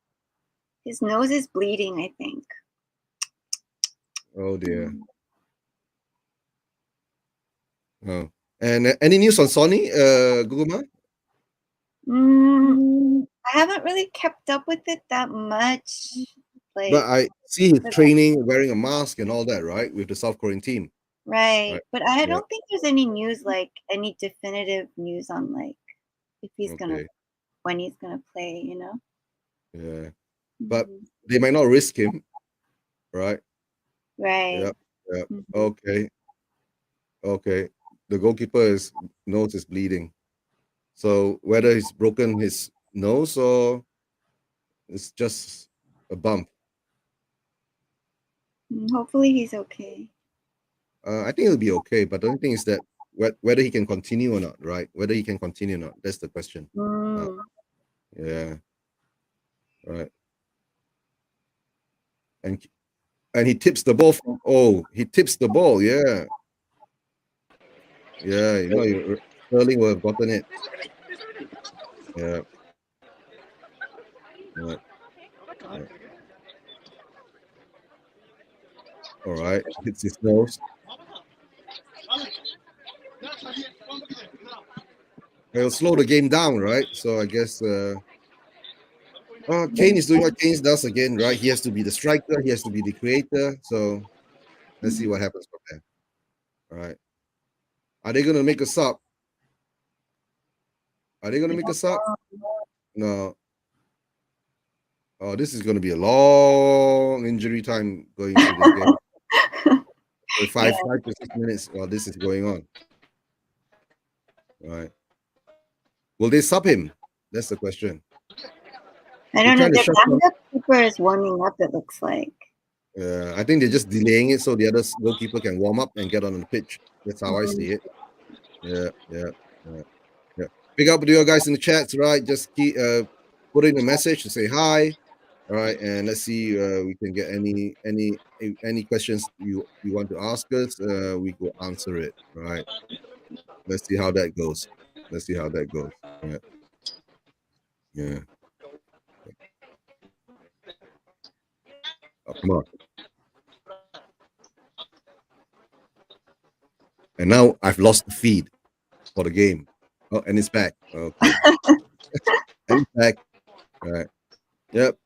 S4: His nose is bleeding, I think.
S1: Oh dear. Oh. And any news on Sonny, Guguma?
S4: I haven't really kept up with it that much.
S1: But I see his training, wearing a mask and all that, right? With the South Korean team.
S4: Right. But I don't think there's any news, like any definitive news on like if he's when he's gonna play,
S1: Yeah. But they might not risk him, right?
S4: Right.
S1: Yep. Okay. The goalkeeper's nose is bleeding. So whether he's broken his nose or it's just a bump.
S4: Hopefully he's okay.
S1: I think he'll be okay, but the only thing is that whether he can continue or not, right? Whether he can continue or not, that's the question. Yeah. Right. And he tips the ball from. Oh, he tips the ball. Yeah. Yeah. Sterling will have gotten it. Yeah. Right. All right. Hits his nose. It'll slow the game down, right? So I guess Kane is doing what Kane does again, right? He has to be the striker. He has to be the creator. So let's see what happens from there. All right. Are they going to make a sub? No. Oh, this is going to be a long injury time going through this game. So 5 to 6 minutes while this is going on. Right. Will they sub him? That's the question.
S4: I don't know.
S1: trying to
S4: The
S1: shut down-
S4: backup keeper is warming up, it looks like.
S1: I think they're just delaying it so the other goalkeeper can warm up and get on the pitch. That's how I see it. Yeah. Pick up with your guys in the chats, right? Just keep put in a message to say hi. All right, and let's see we can get any questions you want to ask us. We go answer it. All right. Let's see how that goes. Yeah. Oh, come on. And now I've lost the feed for the game. Oh, and it's back. Okay. And it's back. All right. Yep.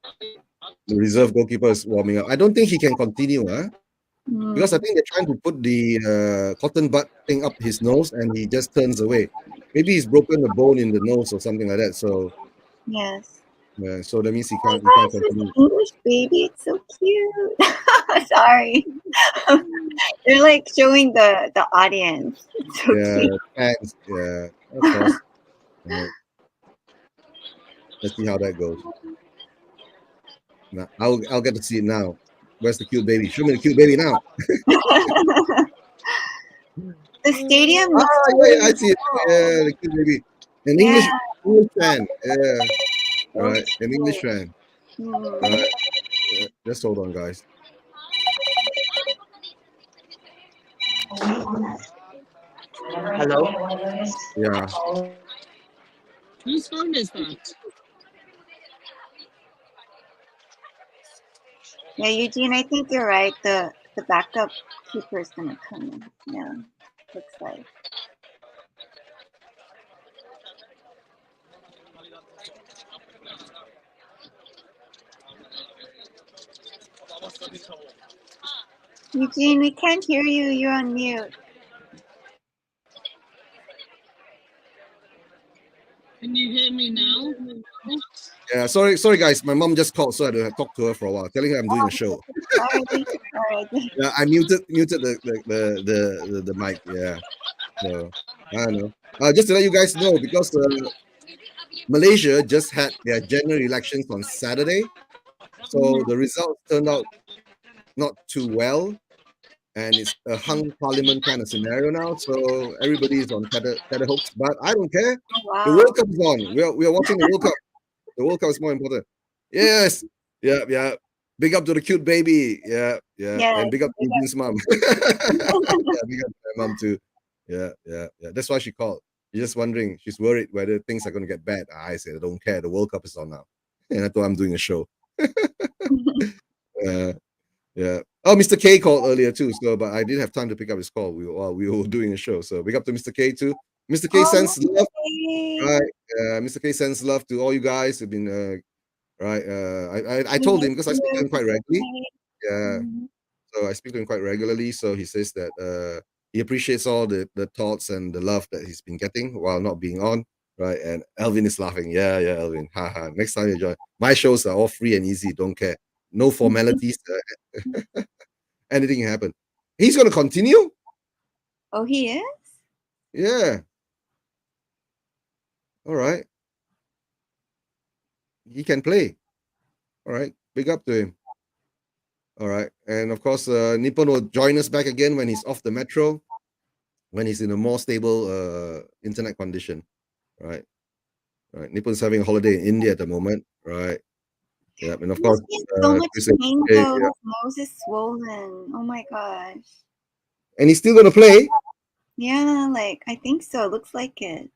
S1: The reserve goalkeeper is warming up. I don't think he can continue, because I think they're trying to put the cotton bud thing up his nose and he just turns away. Maybe he's broken a bone in the nose or something like that. So
S4: Yes.
S1: so that means he
S4: Oh
S1: can't
S4: my gosh, this
S1: continue.
S4: English baby, it's so cute. Sorry. They're like showing the audience. It's so cute.
S1: Thanks. Yeah, of course. Right. Let's see how that goes. Now, I'll get to see it now. Where's the cute baby? Show me the cute baby now.
S4: The stadium looks
S1: Yeah, I see it. Yeah, the cute baby. An English fan. Yeah. All right, an English fan. All right. Just hold on, guys.
S5: Hello?
S1: Yeah.
S3: Whose phone is that?
S4: Yeah, Eugene, I think you're right. The backup keeper is gonna come in. Yeah, looks like. Eugene, we can't hear you. You're on mute.
S3: Can you hear me now?
S1: Yeah, sorry, guys. My mom just called, so I had to talk to her for a while, telling her I'm doing a show.
S4: Sorry.
S1: Yeah, I muted the mic. Yeah, so I don't know. Just to let you guys know, because Malaysia just had their general elections on Saturday, so the results turned out not too well, and it's a hung parliament kind of scenario now. So everybody is on tether hooks, but I don't care.
S4: Wow.
S1: The World Cup is on. We are watching the World Cup. The World Cup is more important. Yes. Yeah. Big up to the cute baby. Yeah. And big up to Eugene's mom. Yeah, big up to my mom too. Yeah. That's why she called. She's just wondering. She's worried whether things are going to get bad. I said, I don't care. The World Cup is on now. And I thought I'm doing a show. Yeah. Oh, Mr. K called earlier too. So, but I didn't have time to pick up his call while we were doing a show. So big up to Mr. K too. Mr. K sends love. Right. Mr. K sends love to all you guys who've been right. I told him, because I speak to him quite regularly. Yeah. So I speak to him quite regularly. So he says that he appreciates all the thoughts and the love that he's been getting while not being on. Right. And Elvin is laughing. Yeah, Elvin. Haha. Next time you join. My shows are all free and easy. Don't care. No formalities. Anything can happen. He's gonna continue.
S4: Oh, he is?
S1: Yeah. All right. He can play. All right. Big up to him. All right. And of course, Nippon will join us back again when he's off the metro, when he's in a more stable internet condition. Right. Nippon's having a holiday in India at the moment. Right. Yeah. And of course,
S4: so much pain though. His nose is swollen. Oh my gosh.
S1: And he's still gonna play?
S4: Yeah, like I think so. It looks like it.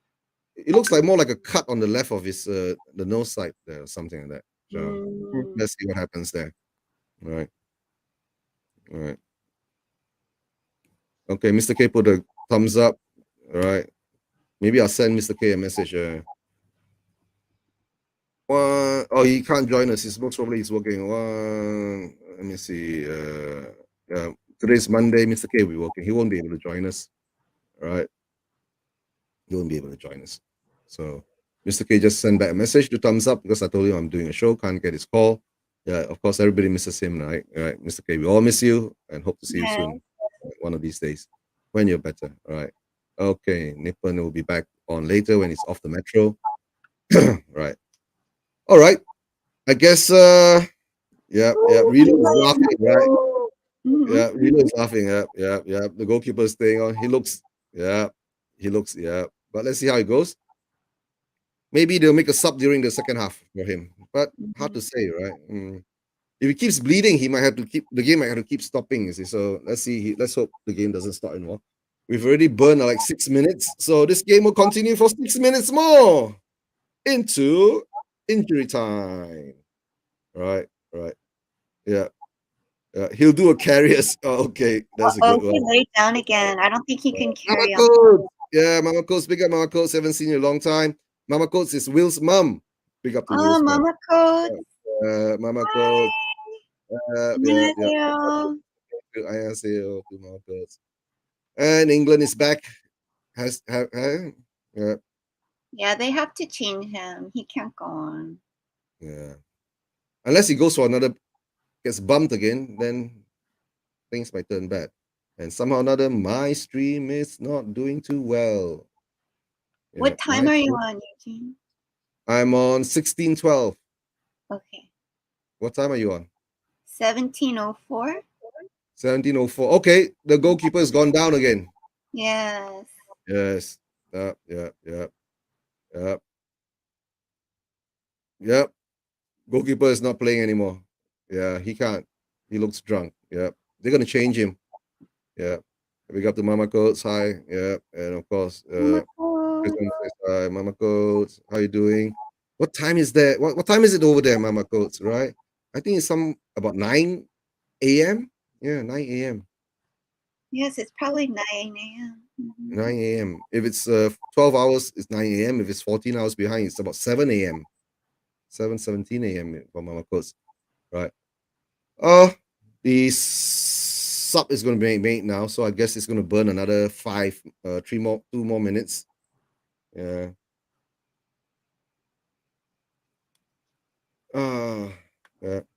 S1: It looks like more like a cut on the left of his the nose side there, or something like that. So let's see what happens there. All right. Okay, Mr. K put a thumbs up. All right. Maybe I'll send Mr. K a message. Oh, he can't join us. He's most probably working. Let me see. Today's Monday. Mr. K will be working. He won't be able to join us. All right. He won't be able to join us. So Mr. K just sent back a message to thumbs up because I told him I'm doing a show, can't get his call. Yeah, of course, everybody misses him, right? All right, Mr. K, we all miss you and hope to see you
S4: Yes.
S1: soon, one of these days, when you're better. All right. Okay, Nippon will be back on later when he's off the metro. Right. All right. I guess. Yeah. Rilo is laughing, right?
S4: Mhm.
S1: Yeah, Rilo is laughing. Yeah. The goalkeeper is staying on. He looks. Yeah. But let's see how it goes. Maybe they'll make a sub during the second half for him, but hard to say, right? If he keeps bleeding, he might have to keep the game. Might have to keep stopping. You see, so let's see. Let's hope the game doesn't start anymore. We've already burned like 6 minutes, so this game will continue for 6 minutes more into injury time. Right. Yeah. He'll do a carriers. Oh, okay, that's a
S4: Oh,
S1: good
S4: he
S1: one.
S4: laid down again. I don't think he can carry on.
S1: Mama Coates. Yeah, Mama Coates. Big up Mama Coates. Haven't seen you in a long time. Mama Coates is Will's mum. Big up to
S4: Oh,
S1: Will's mum.
S4: Mama Coach.
S1: Mama Coates. Yeah.
S4: 안녕하세요.
S1: 안녕하세요 to Mama Coates. And England is back. Yeah.
S4: Yeah, they have to change him. He can't go on.
S1: Yeah. Unless he goes for another, gets bumped again, then things might turn bad. And somehow or another, my stream is not doing too well.
S4: What time are you on, Eugene?
S1: I'm on 1612.
S4: Okay.
S1: What time are you on?
S4: 17:04.
S1: 1704. Okay, the goalkeeper has gone down again.
S4: Yes.
S1: Yes. Yep. Goalkeeper is not playing anymore. Yeah, he can't. He looks drunk. Yep. They're gonna change him. Yeah. Big up to Mama Coates. Hi. Yeah. And of course,
S4: Mama Coach.
S1: Kristen says hi. Mama Coates. How you doing? What time is that? What time is it over there, Mama Coates? Right? I think it's about 9 a.m. Yeah, 9 a.m.
S4: Yes, it's probably 9 a.m.
S1: 9 a.m. If it's 12 hours, it's 9 a.m. If it's 14 hours behind, it's about 7 a.m. 7:17 a.m. for Mama Coates. Right. The sub is going to be made now, so I guess it's going to burn another 2 more minutes. Yeah.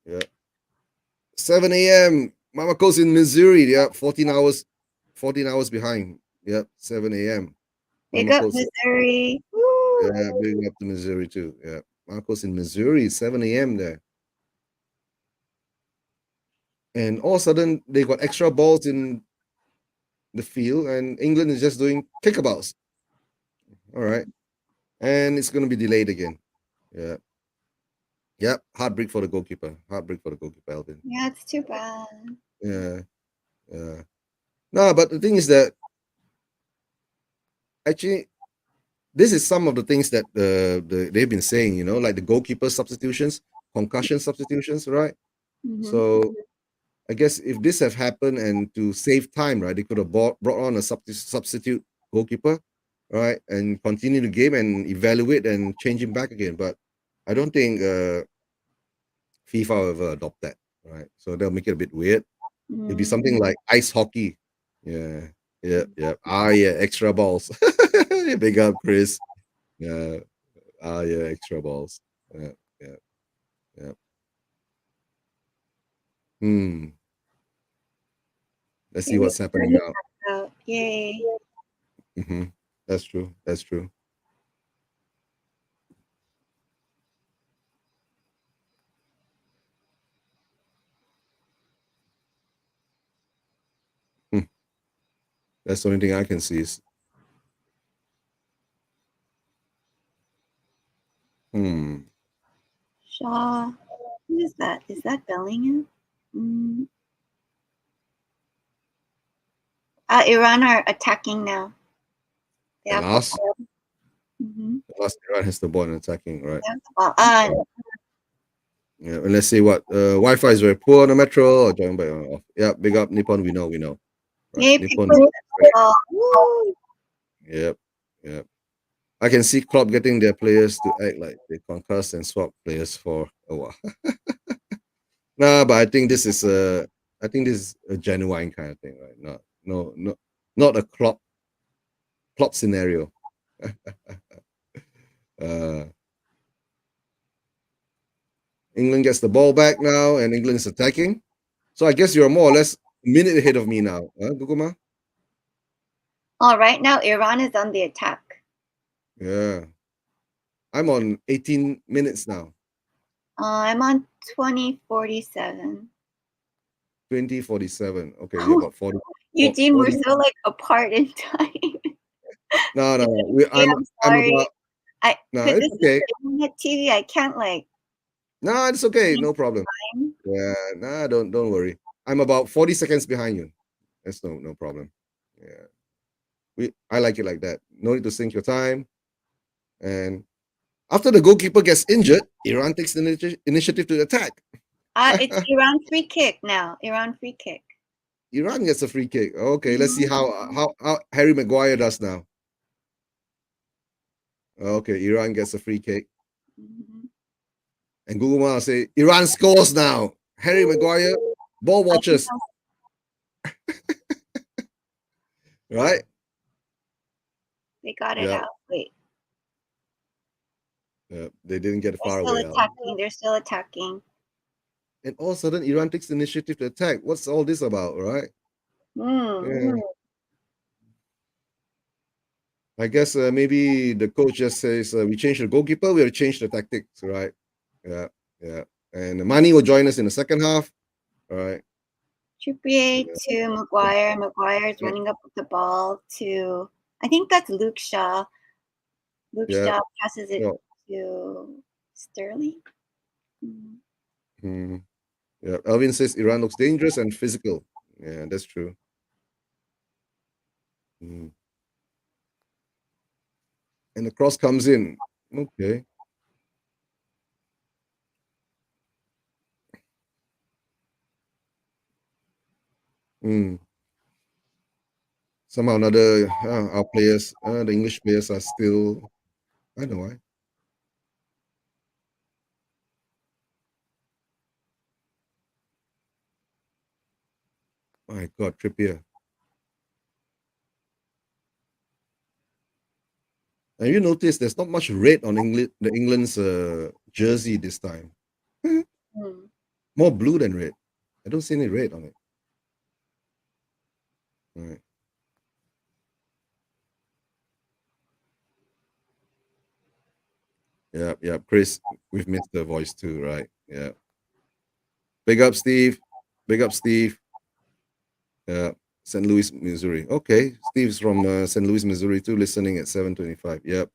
S1: Yeah. 7 a.m. Mama Coates in Missouri. Yeah, 14 hours behind. Yep, 7 a.m.
S4: Big
S1: Mama
S4: up
S1: Coates.
S4: Missouri. Woo!
S1: Yeah, big up to Missouri too. Yeah, Marcos in Missouri, 7 a.m. there. And all of a sudden, they got extra balls in the field, and England is just doing kickabout. All right. And it's going to be delayed again. Yeah. Yep. Heartbreak for the goalkeeper. Alvin.
S4: Yeah, it's too bad.
S1: Yeah. No, but the thing is that actually, this is some of the things that they've been saying, like the goalkeeper substitutions, concussion substitutions, right?
S4: Mhm.
S1: So I guess if this have happened and to save time, right, they could have brought on a substitute goalkeeper, right, and continue the game and evaluate and change him back again. But I don't think FIFA will ever adopt that, right? So they'll make it a bit weird. It'd be something like ice hockey. Yeah. Extra balls. Big up, Chris. Yeah. Extra balls. Yeah. Let's see what's happening now.
S4: Oh, yay.
S1: That's true. That's the only thing I can see is.
S4: Shaw. Who is that? Is that Bellingham? Iran are attacking now. They have the
S1: Last
S4: ball. Mhm.
S1: Iran has the ball and attacking, right?
S4: They have the ball.
S1: Yeah, and let's see what Wi-Fi is very poor on the metro or joined by off. Yeah, big up Nippon. We know. Right.
S4: Yay,
S1: Nippon.
S4: people. Woo!
S1: Yep. I can see Klopp getting their players to act like they concuss and swap players for a while. Nah, but I think this is a genuine kind of thing, right? Not a Klopp scenario. Uh, England gets the ball back now, and England is attacking. So I guess you're more or less a minute ahead of me now, Guguma?
S4: Oh, right now Iran is on the attack.
S1: Yeah. I'm on 18 minutes now.
S4: I'm on 2047.
S1: 2047. Okay, you're about 40.
S4: Eugene, we're
S1: 40.
S4: so like apart in time.
S1: No.
S4: Yeah,
S1: I'm
S4: sorry.
S1: about. No,
S4: Because
S1: it's
S4: this
S1: okay.
S4: is the internet TV. I can't like.
S1: No, it's okay. No problem. Yeah, nah, don't worry. I'm about 40 seconds behind you. That's no problem. Yeah. I like it like that. No need to sync your time. And after the goalkeeper gets injured, Iran takes the initiative to attack.
S4: It's Iran free kick now. Iran free kick.
S1: Iran gets a free kick. Okay, let's see how Harry Maguire does now. Okay, Iran gets a free kick.
S4: Mhm.
S1: And Google will say, Iran scores now. Harry Maguire, ball watchers. Right?
S4: They got it
S1: Yeah.
S4: out. Wait.
S1: Yeah, they didn't get
S4: They're
S1: far
S4: still
S1: away.
S4: attacking. They're still attacking.
S1: And all of a sudden, Iran takes the initiative to attack. What's all this about, right? Yeah. I guess maybe the coach just says, we changed the goalkeeper, we have changed the tactics, right? Yeah. And Mani will join us in the second half. All right.
S4: Trippier to Maguire. Maguire is running up with the ball to, I think that's Luke Shaw. Luke Shaw passes it to Sterling.
S1: Yeah, Alvin says Iran looks dangerous and physical. Yeah, that's true. And the cross comes in. Okay. Somehow or another, our players, the English players are still, I don't know why. My God, Trippier. And you notice there's not much red on England's jersey this time. More blue than red. I don't see any red on it. All right. Yeah. Chris, we've missed the voice too, right? Yeah. Big up, Steve. Yeah. St. Louis, Missouri. Okay. Steve's from St. Louis, Missouri too, listening at 7:25. Yep.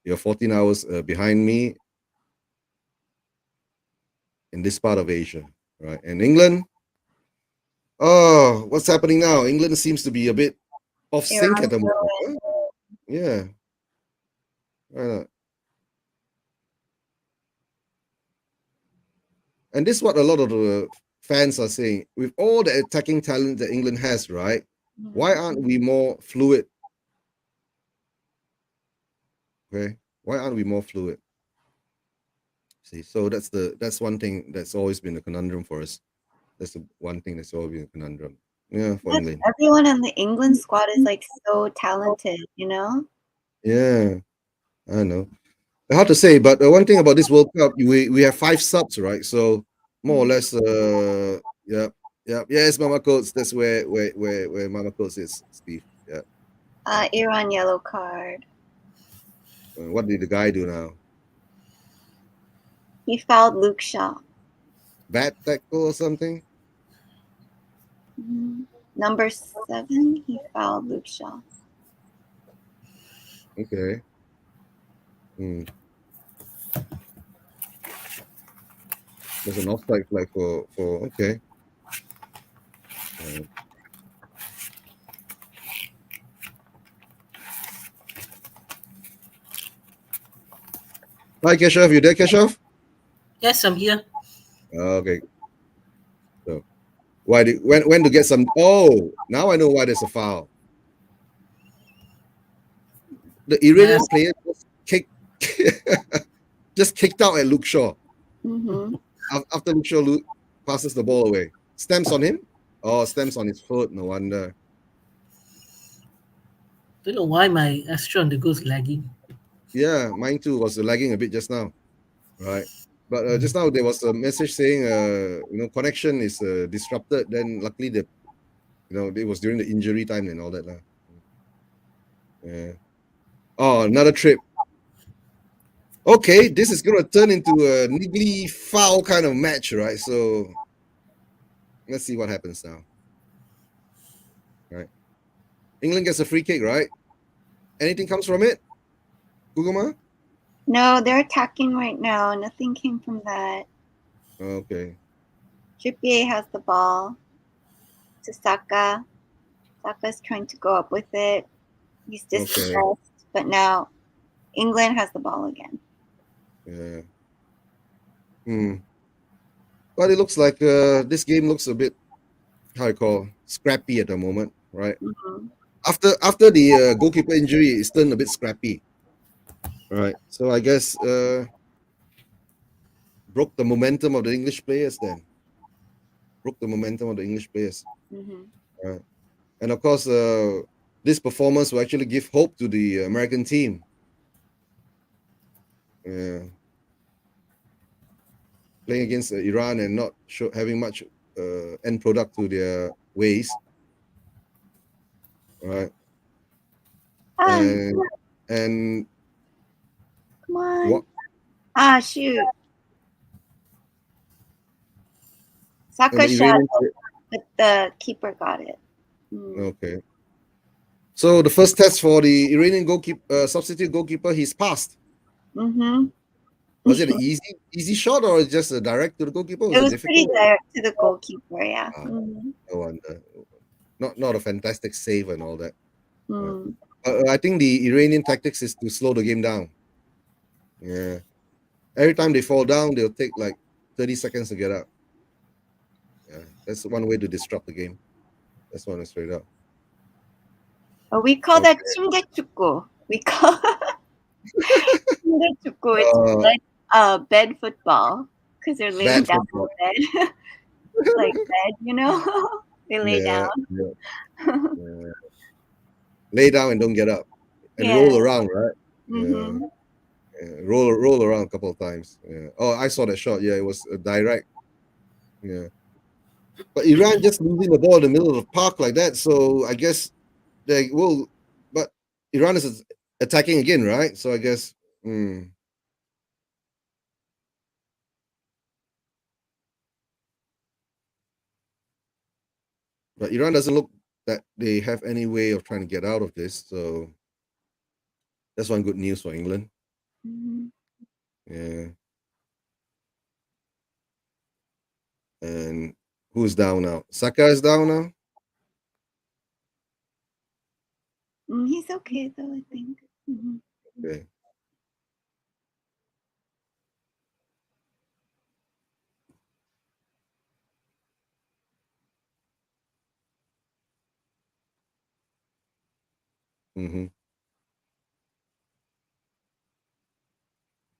S1: You're 14 hours behind me in this part of Asia, right? And England, oh, what's happening now? England seems to be a bit off sync at the moment. Yeah. Why not? And this is what a lot of the fans are saying. With all the attacking talent that England has, right? Why aren't we more fluid? Okay. Why aren't we more fluid? See, so that's one thing that's always been a conundrum for us. That's the one thing that's always been a conundrum. Yeah, for England.
S4: Everyone on the England squad is like so talented,
S1: Yeah, I know. Hard to say, but one thing about this World Cup, we have 5 subs, right? So more or less, yeah. Yes, Mama Coates. That's where Mama Coates is, Steve. Yeah.
S4: Iran yellow card.
S1: What did the guy do now?
S4: He fouled Luke Shaw.
S1: Bad tackle or something?
S4: Number 7, he fouled Luke Shaw.
S1: Okay. There's an offside flag for okay. Hi, Keshav. You there, Keshav?
S2: Yes, I'm here.
S1: Okay. So, when to get some? Oh, now I know why there's a foul. The Iranian player just kicked out at Luke Shaw. After Luke Shaw passes the ball away, stamps on him. Oh, stamps on his foot. No wonder.
S2: Don't know why my Astro on the go is lagging.
S1: Yeah, mine too was lagging a bit just now, right? But just now there was a message saying, connection is disrupted. Then luckily it was during the injury time and all that lah. Yeah. Oh, another trip. Okay, this is gonna turn into a niggly foul kind of match, right? So let's see what happens now. Right. England gets a free kick, right? Anything comes from it? Guguma?
S4: No, they're attacking right now. Nothing came from that.
S1: Okay.
S4: Trippier has the ball to Saka. Saka's trying to go up with it. He's distressed, but now England has the ball again.
S1: Yeah. But it looks like this game looks a bit, scrappy at the moment, right?
S4: Mm-hmm.
S1: After the goalkeeper injury, it's turned a bit scrappy, right? So I guess broke the momentum of the English players then. Broke the momentum of the English players.
S4: Mm-hmm.
S1: Right. And of course, this performance will actually give hope to the American team. Yeah. Playing against Iran and not having much end product to their ways. Right. And
S4: come on.
S1: What?
S4: Shoot. Saka shot, but the keeper got it.
S1: Okay. So the first test for the Iranian substitute goalkeeper, he's passed.
S4: Mm-hmm.
S1: Was it an easy shot or just a direct to the goalkeeper?
S4: It was pretty direct to the goalkeeper, yeah.
S1: No wonder. Not a fantastic save and all that.
S4: Mm.
S1: I think the Iranian tactics is to slow the game down. Yeah. Every time they fall down, they'll take like 30 seconds to get up. Yeah, that's one way to disrupt the game. That's one straight up.
S4: We call that 침대축구. We call 침대축구. It's like bed football because they're laying down on bed, like bed, they lay down.
S1: Yeah. Lay down and don't get up, and roll around, right?
S4: Mm-hmm.
S1: Yeah. Roll around a couple of times. Yeah. Oh, I saw that shot. Yeah, it was direct. Yeah. But Iran just losing the ball in the middle of the park like that, so I guess they will. But Iran is attacking again, right? So I guess. But Iran doesn't look that they have any way of trying to get out of this, so that's one good news for England.
S4: Mm-hmm.
S1: Yeah. And who's down now? Saka is down now?
S4: He's okay though, I think. Mm-hmm.
S1: Okay. Mm-hmm.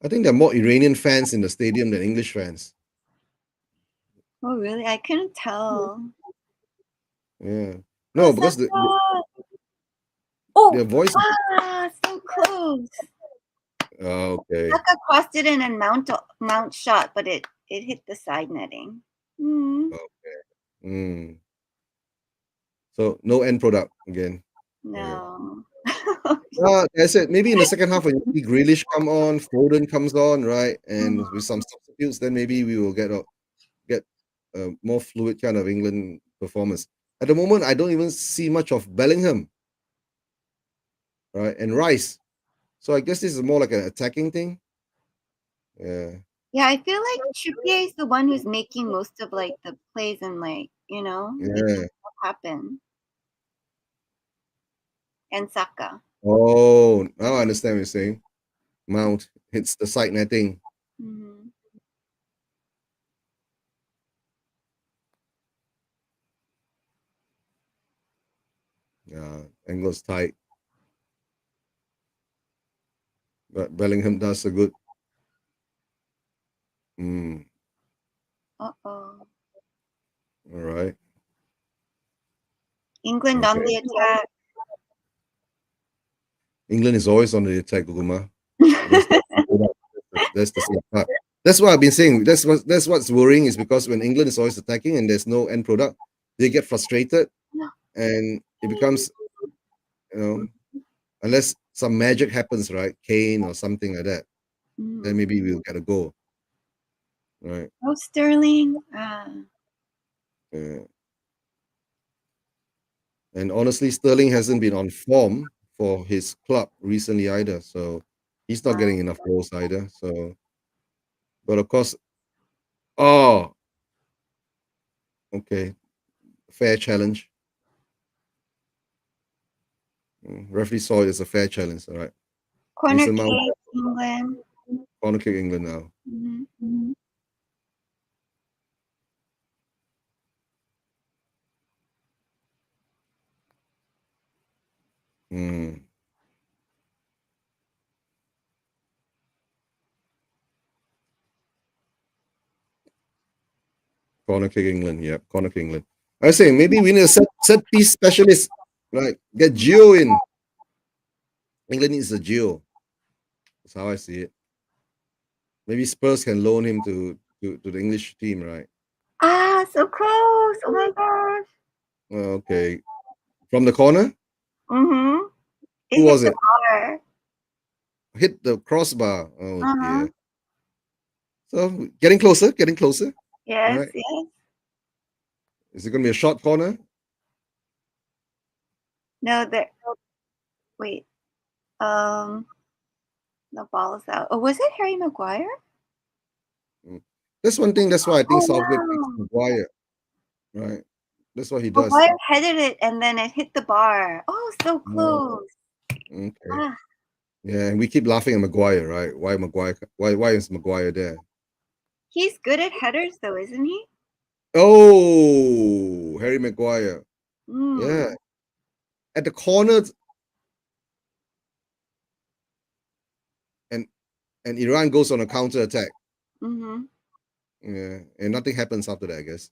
S1: I think there are more Iranian fans in the stadium than English fans.
S4: Oh, really? I couldn't tell.
S1: Yeah. No, because their voice.
S4: So close.
S1: Okay.
S4: Saka crossed it in and mount shot, but it hit the side netting.
S1: Okay. So no end product again.
S4: No.
S1: I said maybe in the second half when you see Grealish come on, Foden comes on, right, and with some substitutes, then maybe we will get a more fluid kind of England performance. At the moment, I don't even see much of Bellingham, right, and Rice. So I guess this is more like an attacking thing. Yeah.
S4: Yeah, I feel like Trippier is the one who's making most of like the plays and making stuff happen. And Saka.
S1: Oh, now I understand what you're saying. Mount hits the side netting.
S4: Mm-hmm.
S1: Yeah, angle's tight. But Bellingham does a good.
S4: Uh-oh.
S1: All right.
S4: England on the attack.
S1: England is always on the attack, Guguma. That's the same part. That's what I've been saying. That's what's worrying, is because when England is always attacking and there's no end product, they get frustrated, and it becomes, unless some magic happens, right? Kane or something like that, then maybe we'll get a goal. Right.
S4: Oh, Sterling.
S1: Yeah. And honestly, Sterling hasn't been on form for his club recently either, so he's not getting enough goals either. So, but of course, okay, fair challenge. Referee saw it as a fair challenge. All right.
S4: Corner
S1: Mason
S4: kick,
S1: Mount,
S4: England.
S1: corner kick England now. Corner kick England. Yeah, corner kick England. I say maybe we need a set piece specialist. Right. Get Gio in. England needs a Gio. That's how I see it. Maybe Spurs can loan him to the English team, right?
S4: So close. Oh my gosh.
S1: Okay. From the corner?
S4: Who
S1: was it?
S4: Bar.
S1: Hit the crossbar. Oh dear. So getting closer.
S4: Yes,
S1: right.
S4: yes.
S1: Is it going to be a short corner?
S4: No, wait. The ball is out. Oh, was it Harry Maguire?
S1: That's one thing. That's why I think Southgate picks Maguire. Right. That's what he does.
S4: Maguire headed it and then it hit the bar. Oh, so close.
S1: Okay. Yeah, and we keep laughing at Maguire, right? Why Maguire? Why is Maguire there?
S4: He's good at headers, though, isn't he?
S1: Oh, Harry Maguire. Yeah. At the corners, and Iran goes on a counter attack. Yeah, and nothing happens after that, I guess.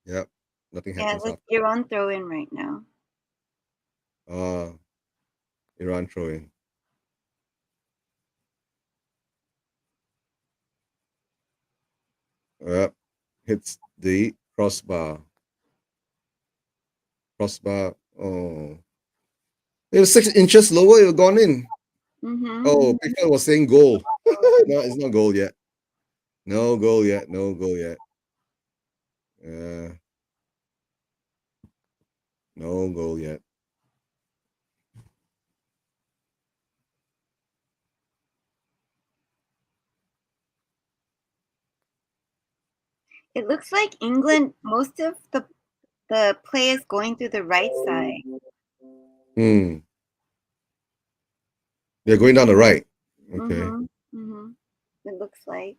S1: Yep, nothing happens.
S4: Yeah, let's Iran throw in right now.
S1: Iran throw in. Yep, hits the crossbar. Oh, it was 6 inches lower. It was gone in. Oh, people was saying goal. No, it's not goal yet. No goal yet. No goal yet.
S4: It looks like England, most of the play is going through the right side.
S1: They're going down the right. Okay.
S4: It looks like.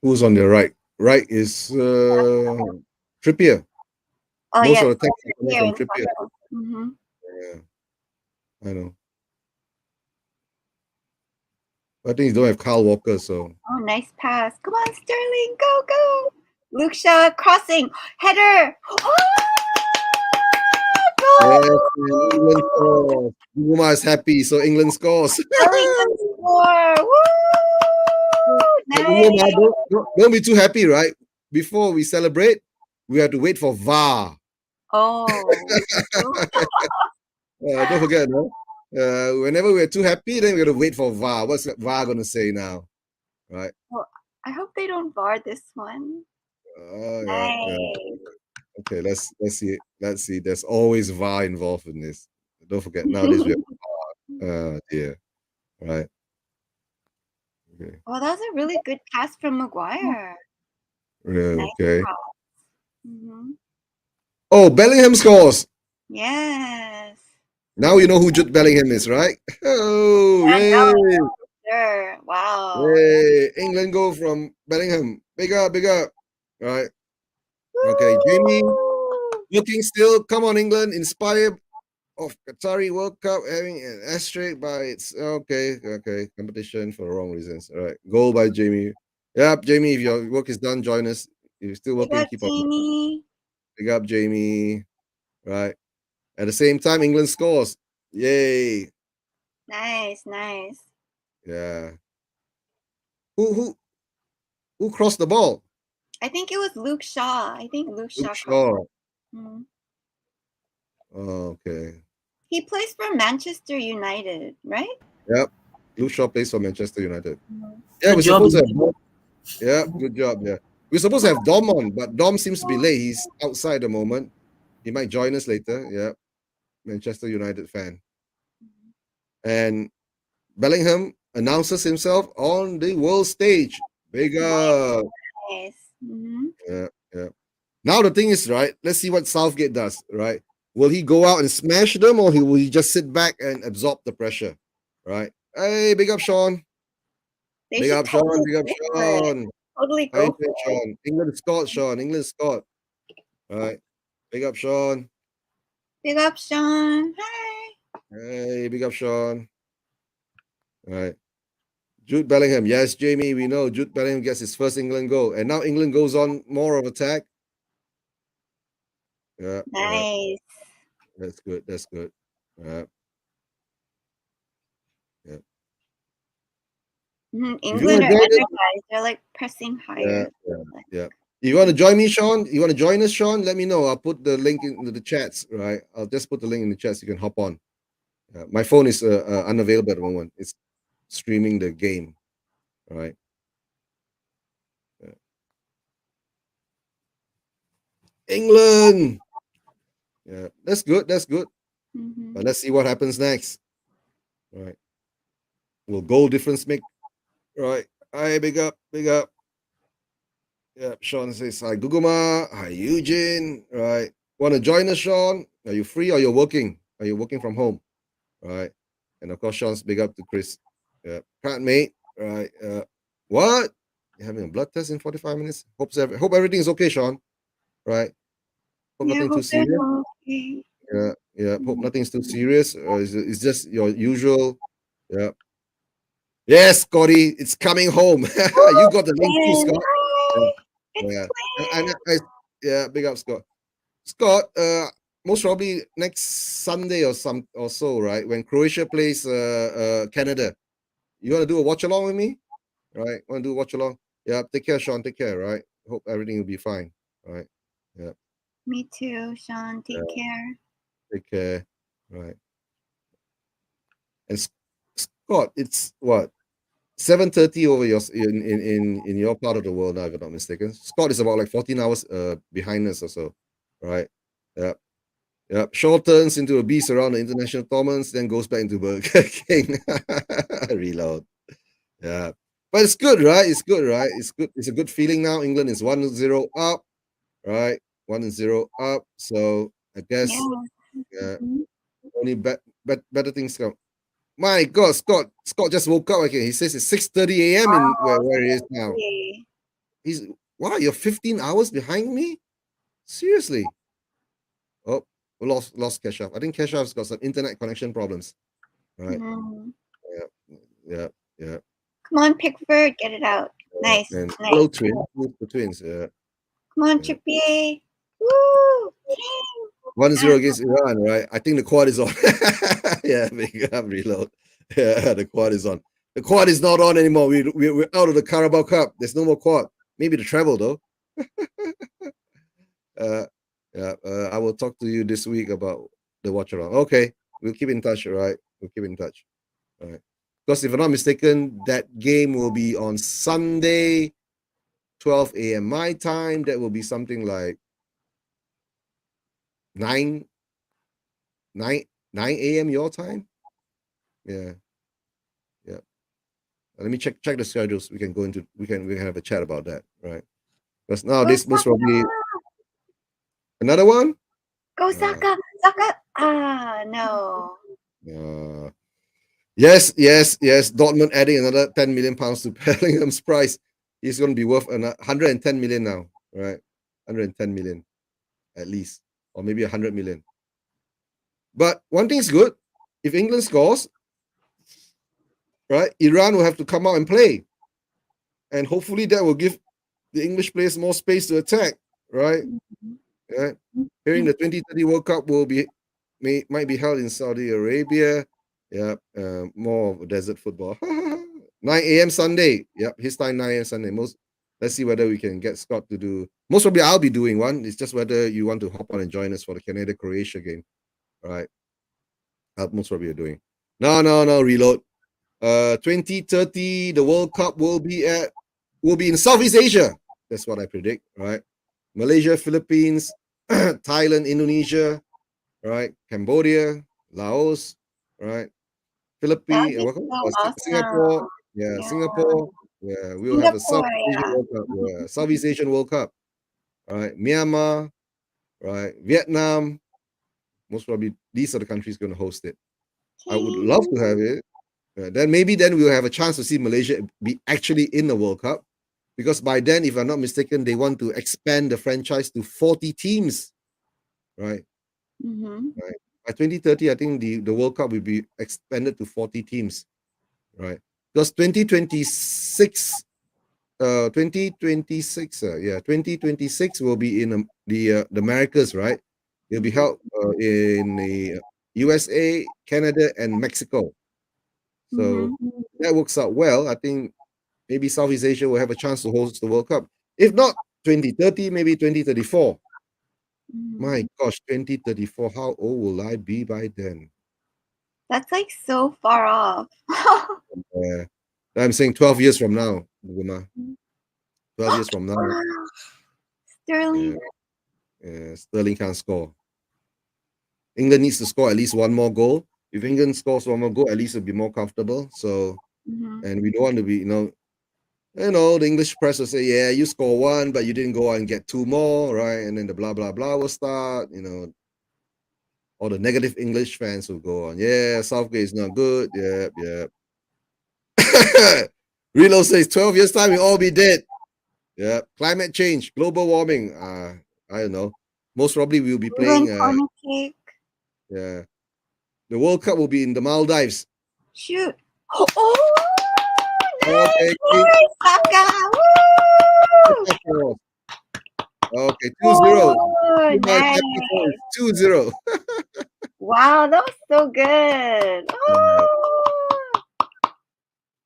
S1: Who's on the right? Right is Trippier.
S4: Oh,
S1: most
S4: yeah.
S1: of the attacks are coming from Trippier. Yeah, I know. I think you don't have Kyle Walker, so.
S4: Oh, nice pass. Come on, Sterling. Go. Luke Shaw crossing. Header. Oh!
S1: Yes, England scores. Zuma is happy, so England scores.
S4: England score. Woo! Nice.
S1: Don't be too happy, right? Before we celebrate, we have to wait for VAR.
S4: Oh.
S1: Don't forget, no? Whenever we're too happy, then we got to wait for VAR. What's VAR going to say now? Right?
S4: Well, I hope they don't VAR this one.
S1: Nice. Yeah. Okay, let's see. Let's see. There's always VAR involved in this. Don't forget, nowadays we have VAR. Yeah. Right. Okay.
S4: Well, that was a really good pass from Maguire.
S1: Nice okay.
S4: Oh,
S1: Bellingham scores.
S4: Yes.
S1: Now you know who Jude Bellingham is, right? Oh, yay.
S4: Sure. Wow.
S1: Yay. England go from Bellingham. Big up. Right. Okay, Jamie. Looking still. Come on, England. Inspired of Qatari World Cup having an asterisk by its okay. Competition for the wrong reasons. All right. Goal by Jamie. Yep, Jamie, if your work is done, join us. If you're still working, keep on.
S4: Jamie.
S1: Big up, Jamie. right? At the same time, England scores. Yay!
S4: Nice, nice.
S1: Yeah. Who crossed the ball?
S4: I think it was Luke Shaw. I think Luke Shaw.
S1: Luke Shaw.
S4: Mhm.
S1: Oh, okay.
S4: He plays for Manchester United, right?
S1: Yep. Luke Shaw plays for Manchester United.
S4: Mhm.
S1: Yeah,
S2: Good
S1: we're
S2: job,
S1: supposed to have
S2: England.
S1: Dom. Yeah, good job. Yeah. We're supposed to have Dom on, but Dom seems to be late. He's outside at the moment. He might join us later. Yeah. Manchester United fan. And Bellingham announces himself on the world stage. Big up.
S4: Nice. Mm-hmm.
S1: Yeah, yeah. Now the thing is, right? Let's see what Southgate does, right? Will he go out and smash them, or will he just sit back and absorb the pressure, right? Hey, big up, Sean.
S4: They
S1: Big
S4: should
S1: up, Sean.
S4: totally
S1: Big up,
S4: go for it.
S1: Sean.
S4: Totally
S1: How you
S4: go
S1: doing,
S4: for it.
S1: Sean? England Scott, Sean. England Scott. All right. Big up, Sean.
S4: Big up, Sean. Hi.
S1: Hey, big up, Sean. All right. Jude Bellingham. Yes, Jamie, we know Jude Bellingham gets his first England goal. And now England goes on more of attack. Yeah.
S4: Nice.
S1: That's good. That's good. Yeah.
S4: England are energized. They're like pressing higher.
S1: Yeah. You want to join me, Sean? You want to join us, Sean? Let me know. I'll put the link in the chats, right? I'll just put the link in the chats. You can hop on. My phone is unavailable at the moment. It's streaming the game, right? England. Yeah, that's good. That's good. But let's see what happens next. Right. Will goal difference make? Right. Hi, big up, big up. Yeah, Sean says hi, Guguma. Hi, Eugene. Right. Want to join us, Sean? Are you free or you're working? Are you working from home? Right. And of course, Sean's big up to Chris. Yeah. Can't mate. Right. What? You're having a blood test in 45 minutes? Hope everything's okay, Sean. Right. Hope nothing too serious.
S4: Okay.
S1: Yeah. Yeah. Hope nothing's too serious. It's just your usual. Yeah. Yes, Scotty, it's coming home. You got the link too, Scott.
S4: Hi.
S1: Yeah.
S4: It's
S1: Yeah, big up, Scott. Scott, most probably next Sunday or so, right? When Croatia plays Canada. You want to do a watch along with me? Right? Want to do a watch along? Yeah, take care, Sean. Take care, right? Hope everything will be fine. Right. Yeah.
S4: Me too, Sean. Take care.
S1: Take care. Right. And Scott, it's what? 7:30 over in your part of the world now, if I'm not mistaken. Scott is about like 14 hours behind us or so, right? Yeah. Yeah. Shaw turns into a beast around the international tournaments, then goes back into Burger King. Reload. Yeah. But it's good, right? It's good, right? It's good. It's a good feeling now. England is 1-0 up, right? 1-0 up. So I guess only better things come. My God, Scott just woke up again. He says it's 6:30 a.m. in where he is now. He's wow, you're 15 hours behind me? Seriously. Oh, we lost Keshav. I think Keshav's got some internet connection problems. Right. Yeah.
S4: Come on, Pickford, get it out. Nice.
S1: And
S4: nice.
S1: hello, the twins.
S4: Come on, Trippier. Woo!
S1: 1-0 against Iran, right? I think the quad is on. Yeah, big up, reload. Yeah, the quad is on. The quad is not on anymore. We're out of the Carabao Cup. There's no more quad. Maybe the treble though. I will talk to you this week about the watch around. Okay, we'll keep in touch, right? We'll keep in touch. All right. Because if I'm not mistaken, that game will be on Sunday, 12 a.m. my time. That will be something like 9 a.m. your time. Yeah. Let me check the schedules. We can have a chat about that, right? Because now this most probably another one.
S4: Go Saka. No.
S1: Yes. Dortmund adding another 10 million pounds to Bellingham's price. He's going to be worth 110 million now, right? 110 million at least, or maybe 100 million. But one thing is good. If England scores, right, Iran will have to come out and play. And hopefully that will give the English players more space to attack, right? Right? Hearing the 2030 World Cup might be held in Saudi Arabia. Yep, more of desert football. 9 a.m. Sunday. Yep, his time 9 a.m. Sunday. Let's see whether we can get Scott to do. Most probably I'll be doing one. It's just whether you want to hop on and join us for the Canada-Croatia game. All right. Most probably you're doing. No, reload. 2030, the World Cup will be in Southeast Asia. That's what I predict. Right. Malaysia, Philippines, Thailand, Indonesia, right? Cambodia, Laos, right? Philippines, Singapore,
S4: Yeah.
S1: Singapore, we'll have a
S4: Singapore,
S1: Southeast Asian World Cup, right? Myanmar, right? Vietnam, most probably these are the countries going to host it. I would love to have it. Then we'll have a chance to see Malaysia be actually in the World Cup, because by then, if I'm not mistaken, they want to expand the franchise to 40 teams, right? Right. By 2030, I think the World Cup will be expanded to 40 teams, right? Because 2026 will be in the Americas, right? It'll be held in the USA, Canada, and Mexico. So that works out well. I think maybe Southeast Asia will have a chance to host the World Cup. If not 2030, maybe 2034. My gosh, 2034. How old will I be by then?
S4: That's like so far off.
S1: I'm saying 12 years from now, Guma. 12 years from now.
S4: Sterling.
S1: Sterling can't score. England needs to score at least one more goal. If England scores one more goal, at least it'll be more comfortable. So, and we don't want to be, the English press will say, yeah, you score one, but you didn't go out and get two more, right? And then the blah, blah, blah will start, all the negative English fans will go on. Yeah, Southgate is not good. Yep. Reload says 12 years time, we'll all be dead. Yeah, climate change, global warming. I don't know. Most probably we'll be playing. The World Cup will be in the Maldives.
S4: Shoot. Oh, nice. Okay. Woo!
S1: Okay, 2-0.
S4: Nice.
S1: 2-0.
S4: Wow, that was so good.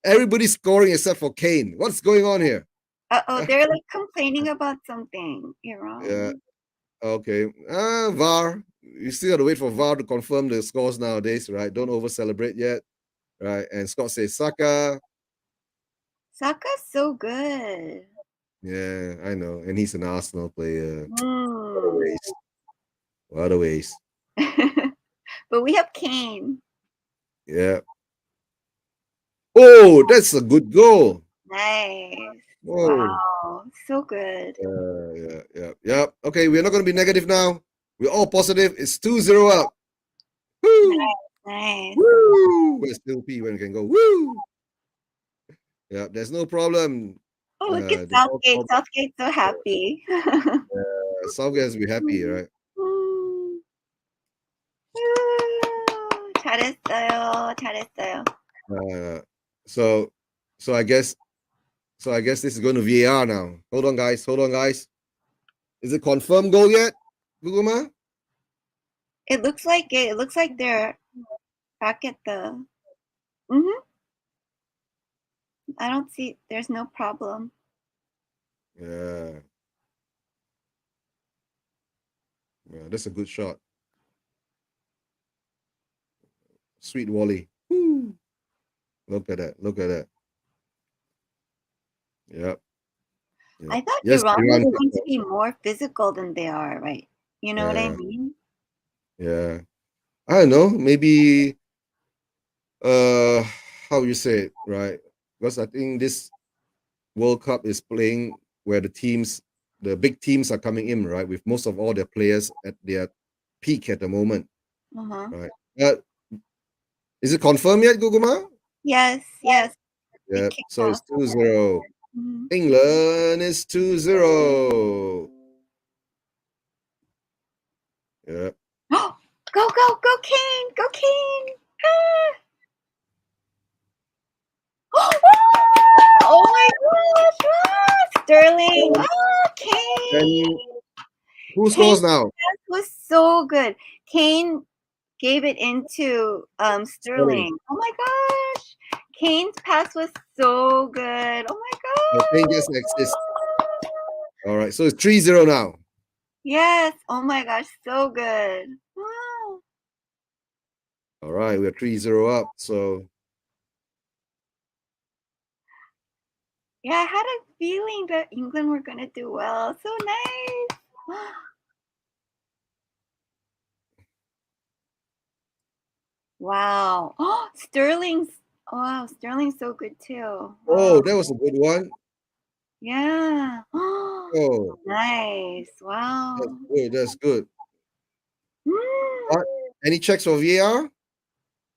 S1: Everybody's scoring except for Kane. What's going on here?
S4: They're like complaining about something. You're wrong.
S1: Yeah. Okay. VAR. You still got to wait for VAR to confirm the scores nowadays, right? Don't over celebrate yet. Right. And Scott says Saka.
S4: Saka's so good.
S1: Yeah, I know. And he's an Arsenal player. What a waste.
S4: But we have Kane.
S1: Yeah. Oh, that's a good goal.
S4: Nice.
S1: Whoa.
S4: Wow. So good.
S1: Yeah. Okay, we're not going to be negative now. We're all positive. It's 2-0 up. Woo.
S4: Nice.
S1: Woo. Where's still P when we can go? Woo. Yeah, there's no problem.
S4: Oh, look at Southgate. Southgate's so happy.
S1: Southgate has to be happy, right?
S4: 잘했어요.
S1: So I guess this is going to VAR now. Hold on, guys. Is it confirmed goal yet, Guguma?
S4: It looks like it. It looks like they're back at the. I don't see. There's no problem.
S1: Yeah, that's a good shot. Sweet volley. Woo. Look at that. Yep.
S4: I thought Iran was going to be more physical than they are, right? You know what I mean?
S1: Yeah. I don't know. Maybe how you say it, right? Because I think this World Cup is playing where the big teams are coming in, right? With most of all their players at their peak at the moment. Right. Is it confirmed yet, Guguma?
S4: Yes.
S1: Yeah. So it's 2-0. England is 2-0. Yeah.
S4: Go, Kane! Go, Kane! Oh my gosh! Sterling! Kane!
S1: Who scores now?
S4: That was so good. Kane gave it into Sterling. Oh my gosh. Kane's pass was so good. Oh my gosh.
S1: Kane gets an assist. All right, so it's 3-0 now.
S4: Yes. Oh my gosh, so good. Wow.
S1: All right, we're 3-0 up. So
S4: yeah, I had a feeling that England were gonna do well. So nice. Wow. Oh, Sterling's so good too.
S1: oh,
S4: Wow.
S1: that was a good one.
S4: Yeah.
S1: Oh,
S4: nice. Wow.
S1: that's good. That's good.
S4: Mm.
S1: Any checks for VAR?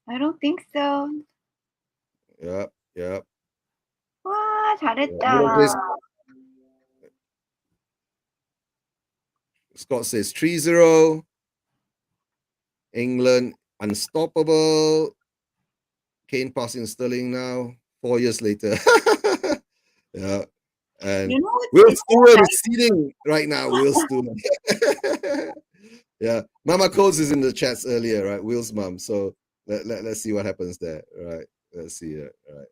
S4: I don't think so.
S1: Yep, yep.
S4: 와, 잘했다.
S1: Scott says 3-0. England unstoppable. Kane passing Sterling now, 4 years later. Yeah. And
S4: You know
S1: Will Stewart is seating right now. Will Stewart. Yeah. Mama Coles is in the chats earlier, right? Will's mom. So let's see what happens there. Right. Let's see it. Right.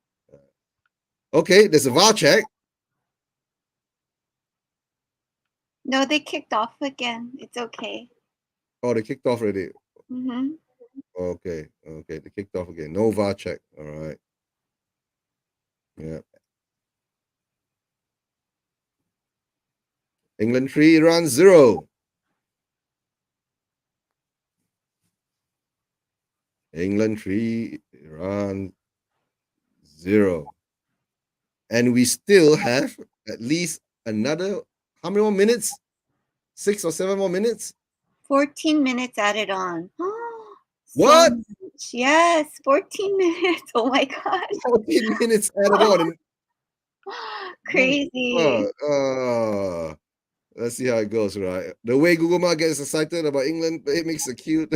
S1: Okay, there's a VAR check.
S4: No, they kicked off again. It's okay.
S1: Oh, they kicked off already.
S4: Mm-hmm.
S1: Okay, they kicked off again. No VAR check. All right. Yeah. England 3, Iran 0. England 3, Iran 0. And we still have at least another, how many more minutes? 6 or 7 more minutes?
S4: 14 minutes added on.
S1: What?
S4: Yes, 14 minutes. Oh my gosh.
S1: 14 minutes added on.
S4: Crazy.
S1: Let's see how it goes, right? The way Google Ma gets excited about England, it makes a cute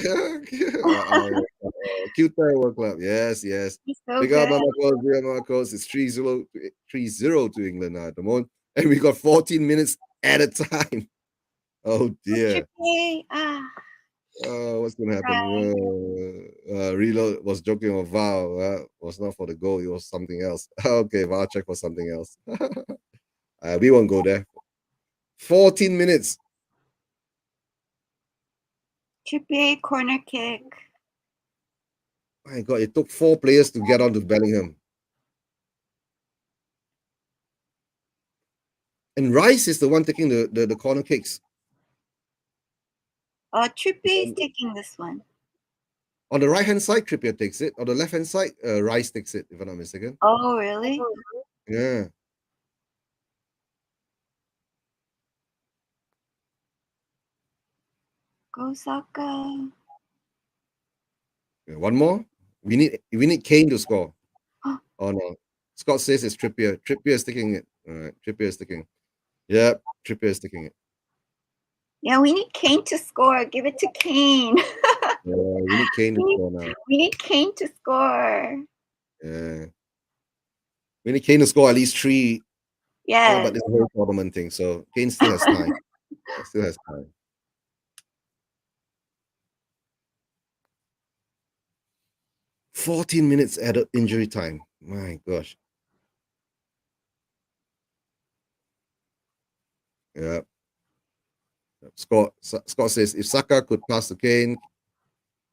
S1: cute World Club. Yes.
S4: So
S1: Big up Marcos. It's 3-0 to England now at the moment. And we got 14 minutes at a time. Oh dear. What's gonna happen? Reload was joking about VAR. Was not for the goal, it was something else. Okay, VAR check for something else. We won't go there. 14 minutes.
S4: Trippier corner kick.
S1: My God, it took 4 players to get onto Bellingham. And Rice is the one taking the corner kicks.
S4: Trippier is taking this one.
S1: On the right-hand side, Trippier takes it. On the left-hand side, Rice takes it, if I'm not mistaken.
S4: Oh, really?
S1: Yeah.
S4: Go Saka.
S1: Yeah, one more. We need Kane to score. Oh no. Scott says it's Trippier. Trippier is taking it. All right. Trippier is taking. Yep. Trippier is taking it.
S4: Yeah, we need Kane to score. Give it to Kane.
S1: Yeah, we need Kane to score now.
S4: We need Kane to score.
S1: Yeah. We need Kane to score at least 3.
S4: Yeah.
S1: But it's a whole tournament thing, so Kane still has time. Still has time. "14 minutes added injury time." My gosh. Yeah. Scott says if Saka could pass to Kane,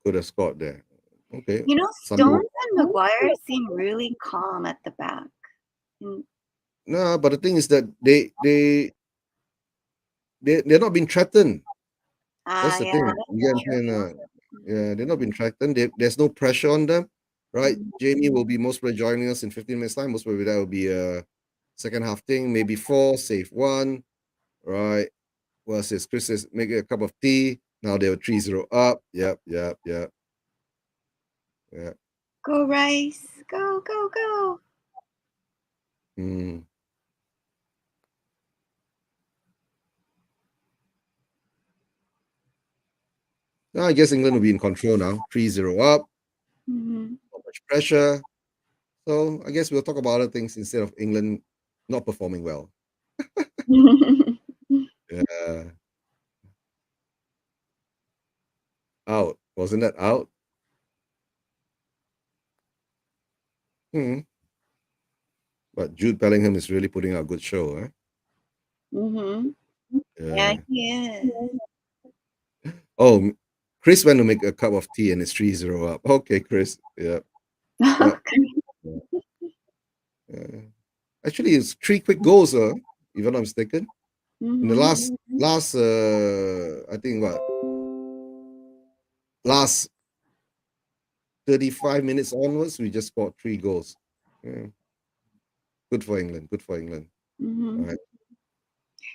S1: could have scored there. Okay.
S4: You know, Stones and Maguire seem really calm at the back.
S1: No, but the thing is that they're not being threatened. That's the thing. Yeah, they're not being threatened. There's no pressure on them, right? Jamie will be most probably joining us in 15 minutes time. Most probably that will be a second half thing. Maybe 4, save 1, right? Well, says Chris says make a cup of tea. Now they were 3-0 up. Yep. Yeah.
S4: Go Rice. Go.
S1: I guess England will be in control now. 3-0 up.
S4: Mm-hmm.
S1: Not much pressure. So I guess we'll talk about other things instead of England not performing well. Yeah. Wasn't that out? But Jude Bellingham is really putting out a good show, eh?
S4: Mm-hmm. Yeah, he is.
S1: Oh, Chris went to make a cup of tea and it's 3-0 up. Okay, Chris. Yeah. Actually, it's 3 quick goals, if I'm not mistaken. In the last I think last 35 minutes onwards, we just scored 3 goals. Yeah. Good for England. Good for England.
S4: Mm-hmm.
S1: Right.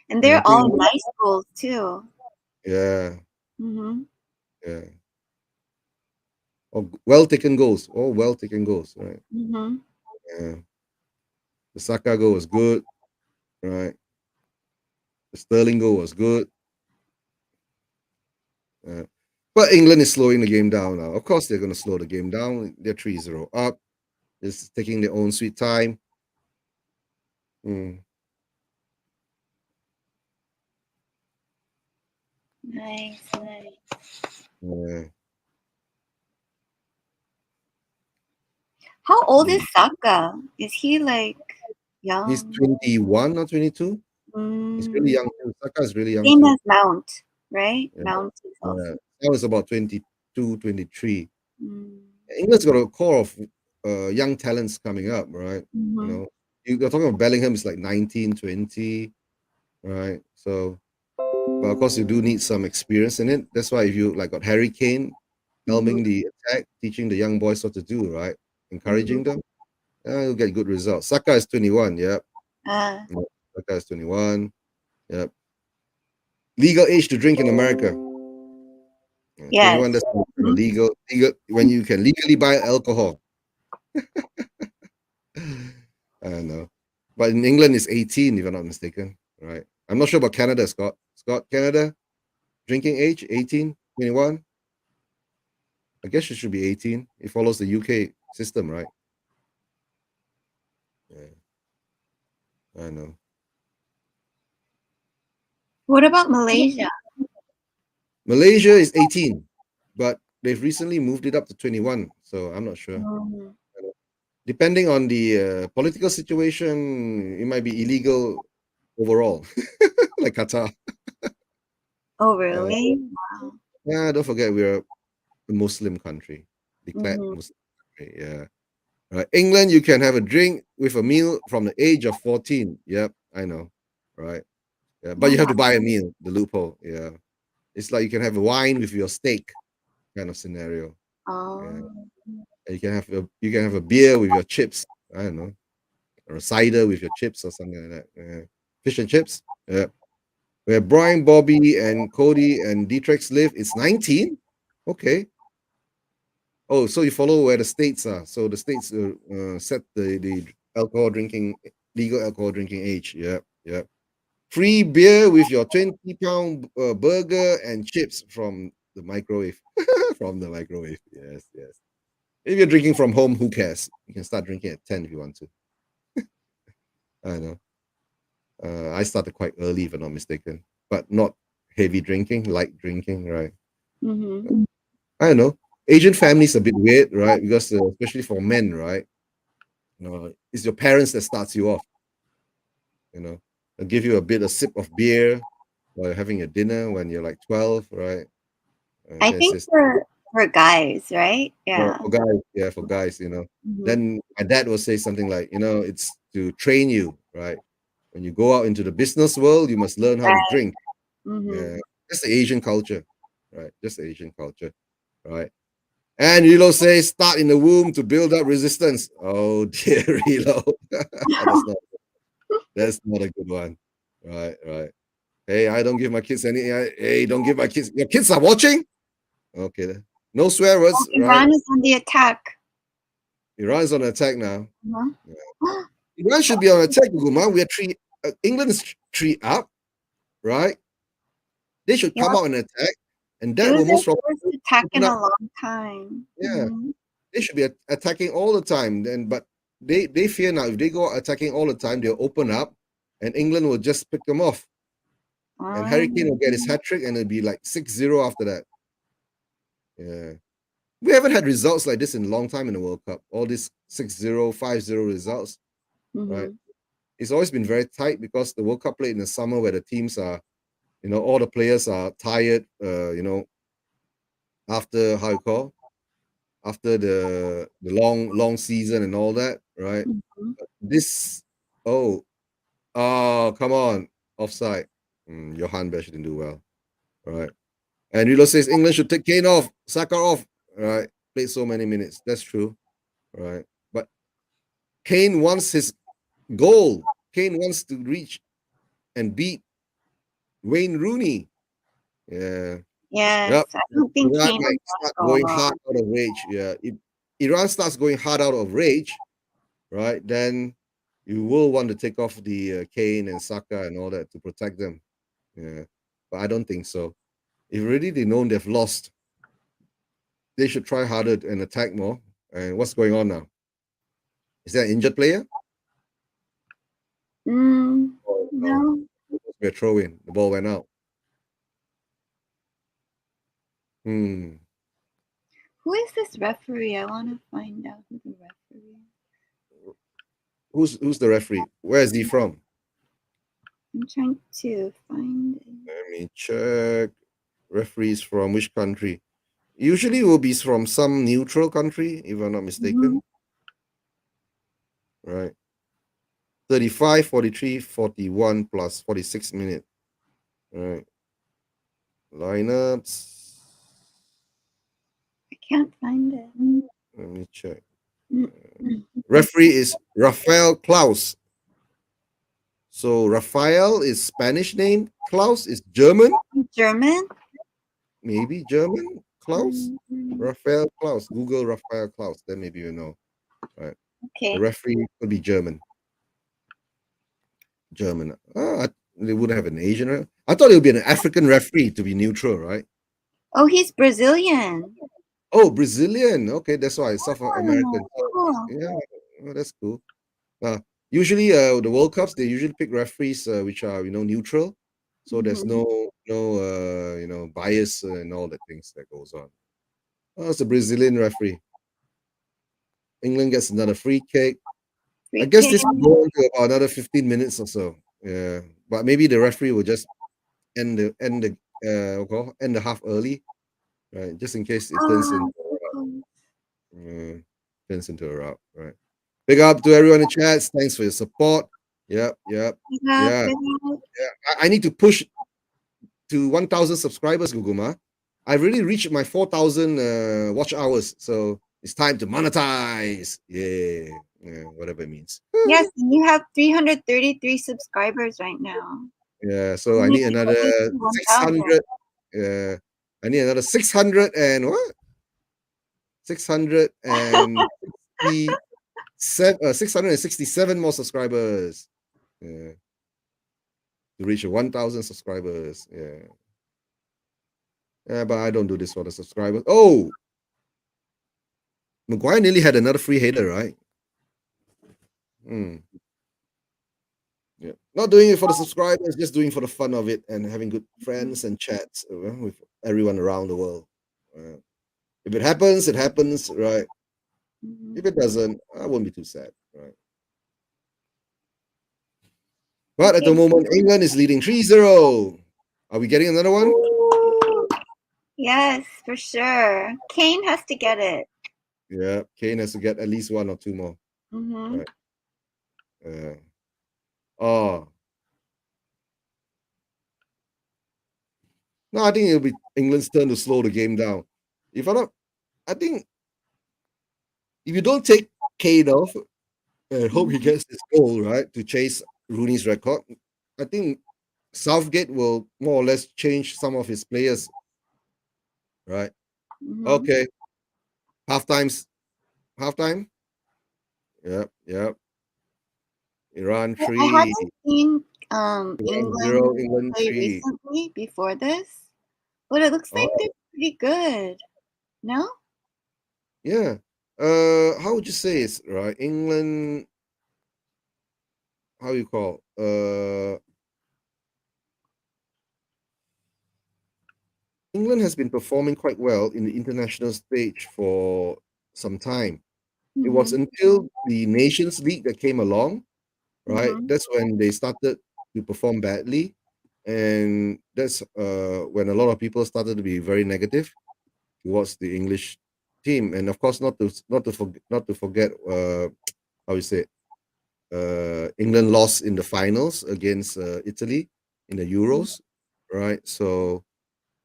S4: And they're all nice goals too.
S1: Yeah.
S4: Mm-hmm.
S1: Yeah. Oh, well taken goals. All well taken goals. Right.
S4: Mm-hmm.
S1: Yeah. The Saka goal was good. Right. The Sterling goal was good. But England is slowing the game down now. Of course, they're going to slow the game down. They're 3-0 up. It's taking their own sweet time.
S4: Nice.
S1: Yeah.
S4: How old is Saka? Is he like young?
S1: He's 21 or 22. He's really young. Saka is really young.
S4: Same as Mount, right?
S1: Yeah.
S4: Mount is also.
S1: Now is about 22, 23. England's got a core of young talents coming up, right? You know, you're talking about Bellingham is like 19, 20, right? So, but of course, you do need some experience in it. That's why if you like got Harry Kane helming the attack, teaching the young boys what to do, right? Encouraging them, you'll get good results. Saka is 21, yep. Saka is 21, yep. Legal age to drink in America.
S4: Yeah.
S1: 21, that's legal when you can legally buy alcohol. I don't know. But in England, it's 18, if I'm not mistaken, right? I'm not sure about Canada, Scott. Canada, drinking age, 18, 21? I guess it should be 18. It follows the UK system, right? Yeah. I know.
S4: What about Malaysia?
S1: Malaysia is 18, but they've recently moved it up to 21, so I'm not sure. Depending on the political situation, it might be illegal overall, like Qatar.
S4: Oh, really? Wow.
S1: Yeah, don't forget we're a Muslim country, declared Muslim country. Yeah, right. England, you can have a drink with a meal from the age of 14. Yep, I know, right? Yeah, but you have to buy a meal. The loophole. Yeah, it's like you can have a wine with your steak, kind of scenario. Yeah. You can have a beer with your chips. I don't know, or a cider with your chips or something like that. Yeah. Fish and chips. Yeah. Where Brian, Bobby, and Cody and Dietrich live, it's 19. Okay. Oh, so you follow where the states are. So the states set the legal alcohol drinking age. Yeah, yeah. Free beer with your 20-pound burger and chips from the microwave. From the microwave. Yes, yes. If you're drinking from home, who cares? You can start drinking at 10 if you want to. I know. I started quite early, if I'm not mistaken, but not heavy drinking, light drinking, right? I don't know. Asian families a bit weird, right? Because especially for men, right? It's your parents that starts you off. They'll give you a sip of beer while you're having your dinner when you're like 12, right?
S4: I think for guys, right? Yeah.
S1: For guys, Then my dad will say something like, it's to train you, right? When you go out into the business world, you must learn how to drink. Yeah, that's the Asian culture, right? Just the Asian culture, right? And Relo says, start in the womb to build up resistance. Oh dear, Relo. That's not a good one. Right. Hey, I don't give my kids any. Hey, don't give my kids. Your kids are watching? Okay, then. No swear words.
S4: Iran is on the attack.
S1: Iran is on attack now. Yeah. Iran should be on attack, Guma. We are England is 3 up, right? They should come out and attack. And that will most probably
S4: attack in a long time.
S1: Yeah, they should be attacking all the time. But they fear now if they go attacking all the time, they'll open up, and England will just pick them off. And Harry Kane will get his hat trick, and it'll be like 6-0 after that. Yeah. We haven't had results like this in a long time in the World Cup. All these 6-0, 5-0 results, right?
S4: Mhm.
S1: It's always been very tight because the World Cup played in the summer where the teams are, all the players are tired, after after the long season and all that, right?
S4: Mhm.
S1: This, oh, come on, offside. Johan Besh didn't do well, right? And Rilo says England should take Kane off, Saka off, right? Played so many minutes. That's true, right? But Kane wants his goal. Kane wants to reach and beat Wayne Rooney. Yeah.
S4: Yes,
S1: Yep.
S4: I don't think
S1: Iran
S4: Kane
S1: might
S4: will
S1: start
S4: go
S1: going
S4: along.
S1: hard out of rage. Yeah. If Iran starts going hard out of rage, right, then you will want to take off the Kane and Saka and all that to protect them. Yeah. But I don't think so. If already they know they've lost, they should try harder and attack more. And what's going on now? Is there an injured player? Oh,
S4: No.
S1: we're throwing. The ball went out. Hmm.
S4: Who is this referee? I want to find out who the referee is.
S1: Who's the referee? Where is he from?
S4: I'm trying to find it.
S1: Let me check. Referees from which country? Usually will be from some neutral country, if I'm not mistaken. Right. 35, 43, 41 plus 46 minutes. Right. Lineups.
S4: I can't find it.
S1: Let me check.
S4: Mm.
S1: Referee is Rafael Klaus. So Rafael is Spanish name. Klaus is German.
S4: German?
S1: Maybe German. Klaus.
S4: Mm.
S1: Rafael Klaus. Google Rafael Klaus. Then maybe you know. Right. The
S4: Okay.
S1: referee could be German. German. They wouldn't have an Asian. I thought it would be an African referee to be neutral, right?
S4: Oh, he's Brazilian.
S1: Oh, Brazilian. Okay, that's why South American.
S4: Oh, cool.
S1: Yeah, that's cool. Usually, the World Cups they usually pick referees which are neutral, so there's
S4: Mhm.
S1: no bias and all the things that goes on. Oh, it's a Brazilian referee. England gets another free kick. I guess this will go on to about another 15 minutes or so. Yeah, but maybe the referee will just end the half early, right? Just in case it turns into a rout, right? Big up to everyone in the chats. Thanks for your support. Yep. Yeah. I need to push to 1,000 subscribers, Guguma. I've really reached my 4,000 watch hours, so it's time to monetize. Yeah, whatever it means.
S4: Yes, you have 333 subscribers right now.
S1: Yeah, so I need another 600. I need another 600 and what? 667 more subscribers. Yeah. To reach 1,000 subscribers. Yeah. Yeah, but I don't do this for the subscribers. Oh, Maguire nearly had another free header, right? Yeah. Not doing it for the subscribers, just doing it for the fun of it and having good friends and chats with everyone around the world. If it happens, it happens, right? If it doesn't, I won't be too sad, right? But at the moment, England is leading 3-0. Are we getting another one?
S4: Yes, for sure. Kane has to get it.
S1: Yeah, Kane has to get at least one or two more.
S4: Mm-hmm.
S1: Right. No, I think it'll be England's turn to slow the game down. I think if you don't take Kane off and hope he gets his goal, right, to chase Rooney's record, I think Southgate will more or less change some of his players, right?
S4: Mm-hmm.
S1: Okay. Halftime. Yep. Iran 3.
S4: I haven't seen
S1: Iran 0, England
S4: play
S1: 3.
S4: recently before this, but it looks like they're pretty good. No?
S1: Yeah. How would you say it's right? England. How you call? England has been performing quite well in the international stage for some time. It was
S4: Mhm.
S1: until the Nations League that came along, right?
S4: Mhm.
S1: That's when they started to perform badly, and that's when a lot of people started to be very negative towards the English team. And of course, not to forget how you say it, England lost in the finals against Italy in the Euros, right? So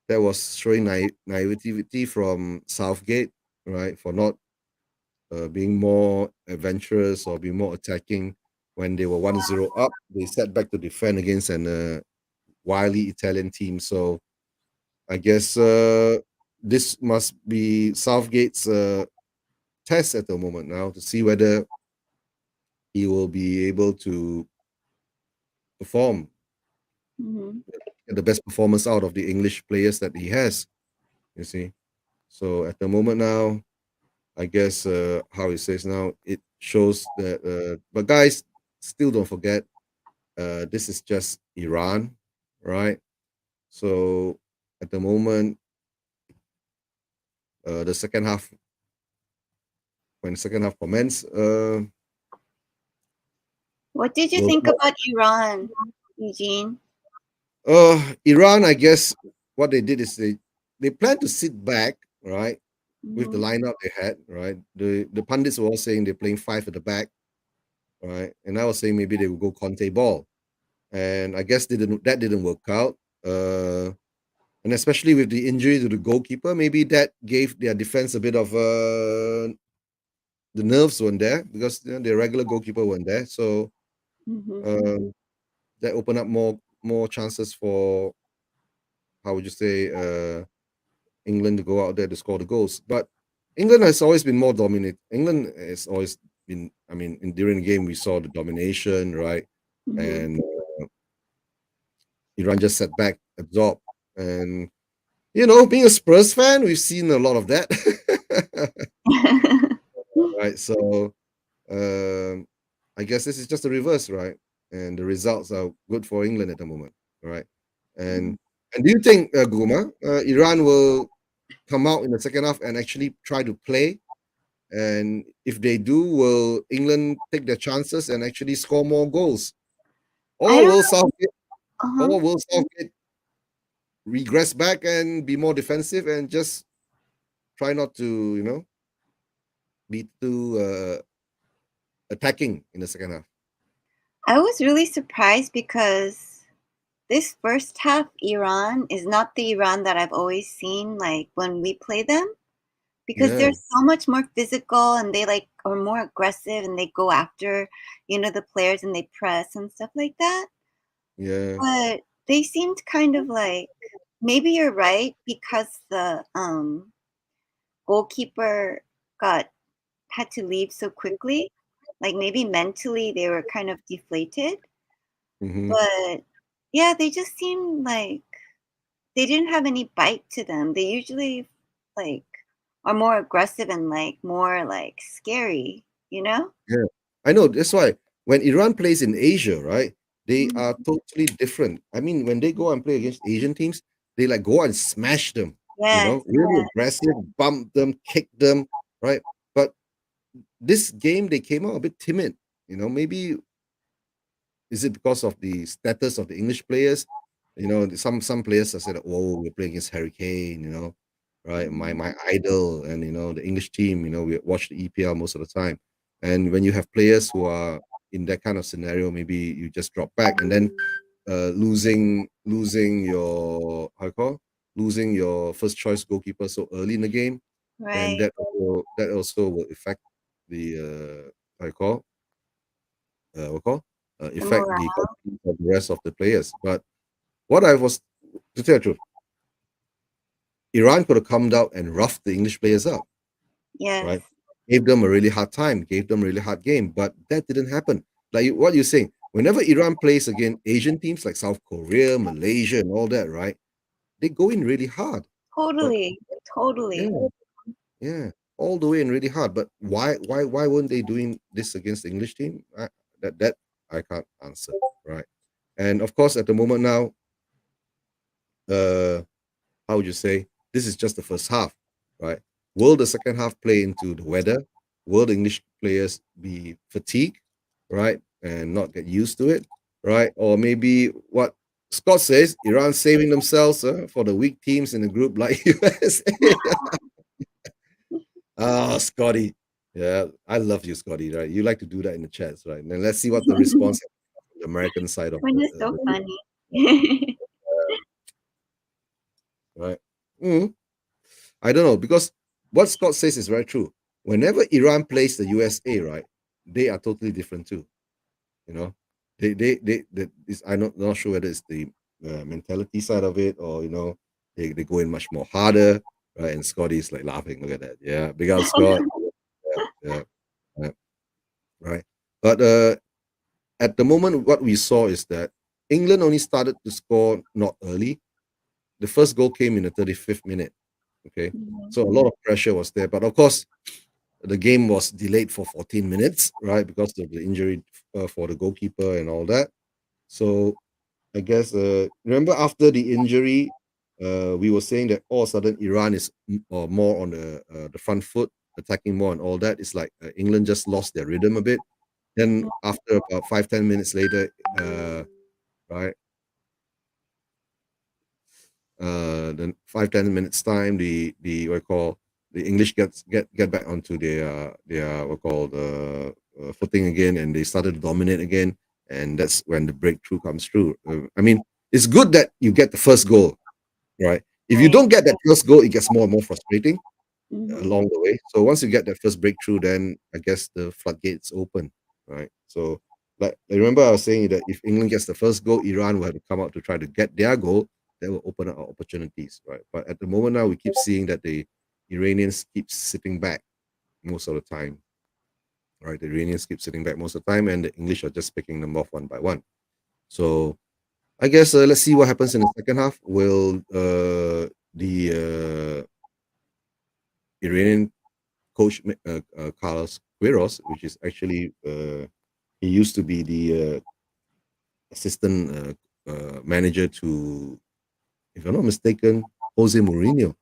S1: that was showing naivety from Southgate, right, for not being more adventurous or being more attacking. When they were 1-0 up, they sat back to defend against an wily Italian team. So I guess this must be Southgate's test at the moment now to see whether he will be able to perform,
S4: Mhm.
S1: get the best performance out of the English players that he has. You see, so at the moment now, I guess how it says now, it shows that. But guys, still don't forget, this is just Iran, right? So at the moment, the second half, when the second half commence,
S4: What did you
S1: will
S4: think about Iran, Eugene?
S1: Iran, I guess what they did is they plan to sit back, right, with the
S4: Mhm.
S1: lineup they had, right. The pundits were all saying they're playing five at the back, right, and I was saying maybe they would go Conte ball, and I guess that didn't work out. And especially with the injury to the goalkeeper, maybe that gave their defense a bit of the nerves weren't there because their regular goalkeeper weren't there, so
S4: Mhm.
S1: um, that opened up more chances for, how would you say, England to go out there to score the goals. But England has always been more dominant. England has always been. I mean, during the game we saw the domination, right?
S4: Mhm.
S1: And Iran just sat back, absorbed, and you know, being a Spurs fan, we've seen a lot of that, right? So um, I guess this is just the reverse, right? And the results are good for England at the moment, right? And do you think, Guma, Iran will come out in the second half and actually try to play? And if they do, will England take their chances and actually score more goals,
S4: I
S1: or
S4: don't.
S1: will Southgate,
S4: Uh-huh.
S1: or will Southgate regress back and be more defensive and just try not to, be too attacking in the second half?
S4: I was really surprised because this first half Iran is not the Iran that I've always seen like when we play them because they're
S1: Yeah,
S4: so much more physical and they like are more aggressive and they go after, the players and they press and stuff like that.
S1: yeah.
S4: But they seemed kind of like maybe you're right because the goalkeeper got had to leave so quickly. Like maybe mentally they were kind of deflated.
S1: Hmm.
S4: But yeah, they just seemed like they didn't have any bite to them. They usually like are more aggressive and like more like scary, you know?
S1: Yeah, I know. That's why when Iran plays in Asia, right, they are
S4: Mhm.
S1: totally different. I mean, when they go and play against Asian teams, they like go and smash them,
S4: Yes,
S1: really aggressive, bump them, kick them, right? But this game, they came out a bit timid. Maybe is it because of the status of the English players? Some players have said, "Oh, we're playing against Harry Kane," right? My idol, and the English team. We watch the EPL most of the time, and when you have players who are in that kind of scenario, maybe you just drop back, and then losing your how you call losing your first choice goalkeeper so early in the game, then
S4: right.
S1: that also will affect the how you call what call
S4: The
S1: affect the
S4: morale.
S1: confidence of the rest of the players. But what I was to tell the truth, Iran could have come out and roughed the English players up,
S4: Yes.
S1: right? Gave them a really hard time, gave them a really hard game, but that didn't happen. Like what you're saying, whenever Iran plays against Asian teams like South Korea, Malaysia, and all that, right? They go in really hard. But
S4: Totally.
S1: yeah,
S4: Totally.
S1: yeah, all the way in really hard. But why weren't they doing this against the English team? That I can't answer, right? And of course, at the moment now, uh, how how would you say, this is just the first half, right? Will the second half play into the weather? Will the English players be fatigued, right, and not get used to it, right? Or maybe what Scott says, Iran saving themselves for the weak teams in the group like USA. Scotty. Yeah, I love you, Scotty, right? You like to do that in the chats, right? And then let's see what the response is from the American side of
S4: When
S1: the,
S4: it's so funny.
S1: right? I don't know, because what Scott says is very true. Whenever Iran plays the USA, right, they are totally different too. You know, I'm not sure whether it's the mentality side of it, or they go in much more harder, right? And Scotty's like laughing. Look at that, yeah, because Scott, yeah, right. But at the moment, what we saw is that England only started to score not early. The first goal came in the 35th minute. Okay, so a lot of pressure was there, but of course, the game was delayed for 14 minutes, right, because of the injury for the goalkeeper and all that. So I guess remember after the injury, we were saying that all of a sudden Iran is more on the front foot, attacking more and all that. It's like England just lost their rhythm a bit. Then after about 5-10 minutes later, right, then 5-10 minutes time, the what I call the English get back onto their what called footing again, and they started to dominate again, and that's when the breakthrough comes through. I mean, it's good that you get the first goal, right? If you don't get that first goal, it gets more and more frustrating along the way. So once you get that first breakthrough, then I guess the floodgates open, right? So like I remember I was saying that if England gets the first goal, Iran will have to come out to try to get their goal. That will open up opportunities, right? But at the moment now, we keep seeing that the Iranians keep sitting back most of the time, right? The Iranians keep sitting back most of the time, and the English are just picking them off one by one. So I guess let's see what happens in the second half. Will the Iranian coach Carlos Queiroz, which is actually he used to be the assistant manager to, if I'm not mistaken, Jose Mourinho.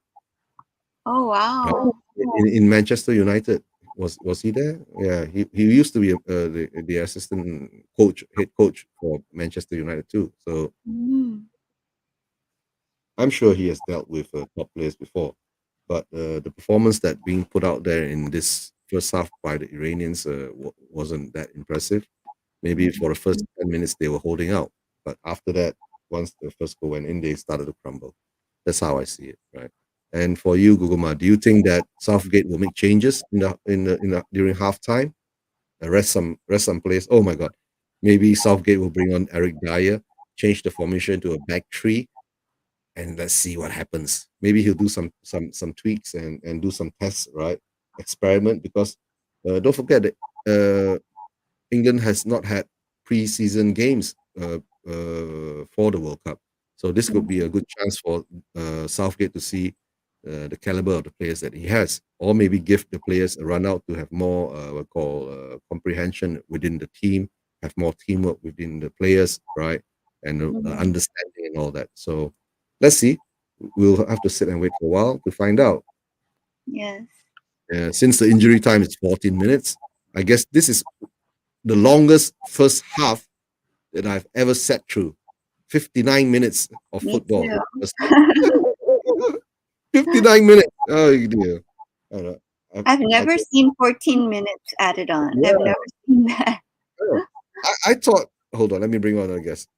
S4: Oh wow!
S1: In Manchester United, was he there? Yeah, he used to be the assistant coach, head coach for Manchester United too. So I'm sure he has dealt with top players before, but the performance that being put out there in this first half by the Iranians wasn't that impressive. Maybe for the first 10 minutes they were holding out, but after that, once the first goal went in, they started to crumble. That's how I see it, right? And for you, Guguma, do you think that Southgate will make changes in the during halftime? Rest some players. Oh my God, maybe Southgate will bring on Eric Dyer, change the formation to a back three, and let's see what happens. Maybe he'll do some tweaks and do some tests, right? Experiment, because don't forget that England has not had preseason games for the World Cup, so this could be a good chance for Southgate to see the caliber of the players that he has, or maybe give the players a run out to have more what we call comprehension within the team, have more teamwork within the players, right? And understanding and all that. So let's see. We'll have to sit and wait for a while to find out.
S4: Yes.
S1: Since the injury time is 14 minutes, I guess this is the longest first half that I've ever sat through. 59 minutes of football. 59 minute. Oh dear.
S4: I've never seen 14 minutes added on. Yeah. I've never seen that.
S1: I thought, hold on, let me bring on our guest.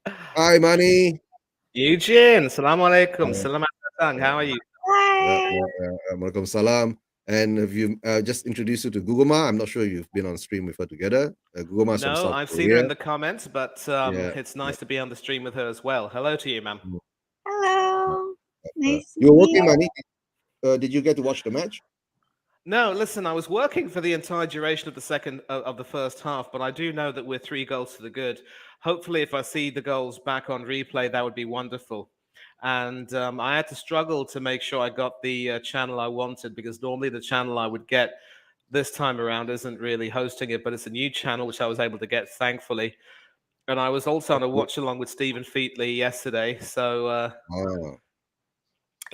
S1: Hi, Mani.
S5: Eugene, salam alaikum. Salam alaikum. How are you?
S4: Hi.
S1: Alaikum salam. And have you just introduced you to Guguma? I'm not sure you've been on stream with her together. Guguma,
S5: no, I've seen her in the comments, but it's nice to be on the stream with her as well. Hello to you, ma'am.
S4: Hello. Nice.
S1: You were working, Mani. Did you get to watch the match?
S5: No, listen, I was working for the entire duration of the first half, but I do know that we're 3 goals to the good. Hopefully, if I see the goals back on replay, that would be wonderful. And I had to struggle to make sure I got the channel I wanted, because normally the channel I would get this time around isn't really hosting it, but it's a new channel which I was able to get, thankfully. And I was also on a watch along with Stephen Featley yesterday, so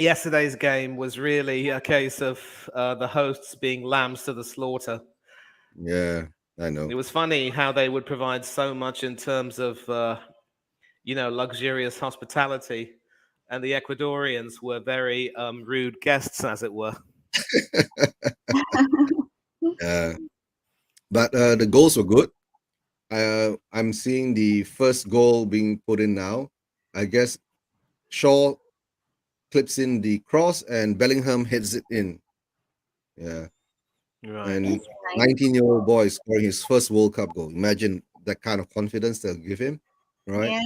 S5: yesterday's game was really a case of the hosts being lambs to the slaughter.
S1: Yeah, I know.
S5: It was funny how they would provide so much in terms of, luxurious hospitality, and the Ecuadorians were very rude guests, as it were.
S1: Yeah, but the goals were good. I'm seeing the first goal being put in now. I guess Shaw clips in the cross and Bellingham heads it in. Yeah,
S5: Right.
S1: and
S4: Nice.
S1: 19-year-old boy scoring his first World Cup goal. Imagine that kind of confidence they'll give him, right?
S4: Yeah.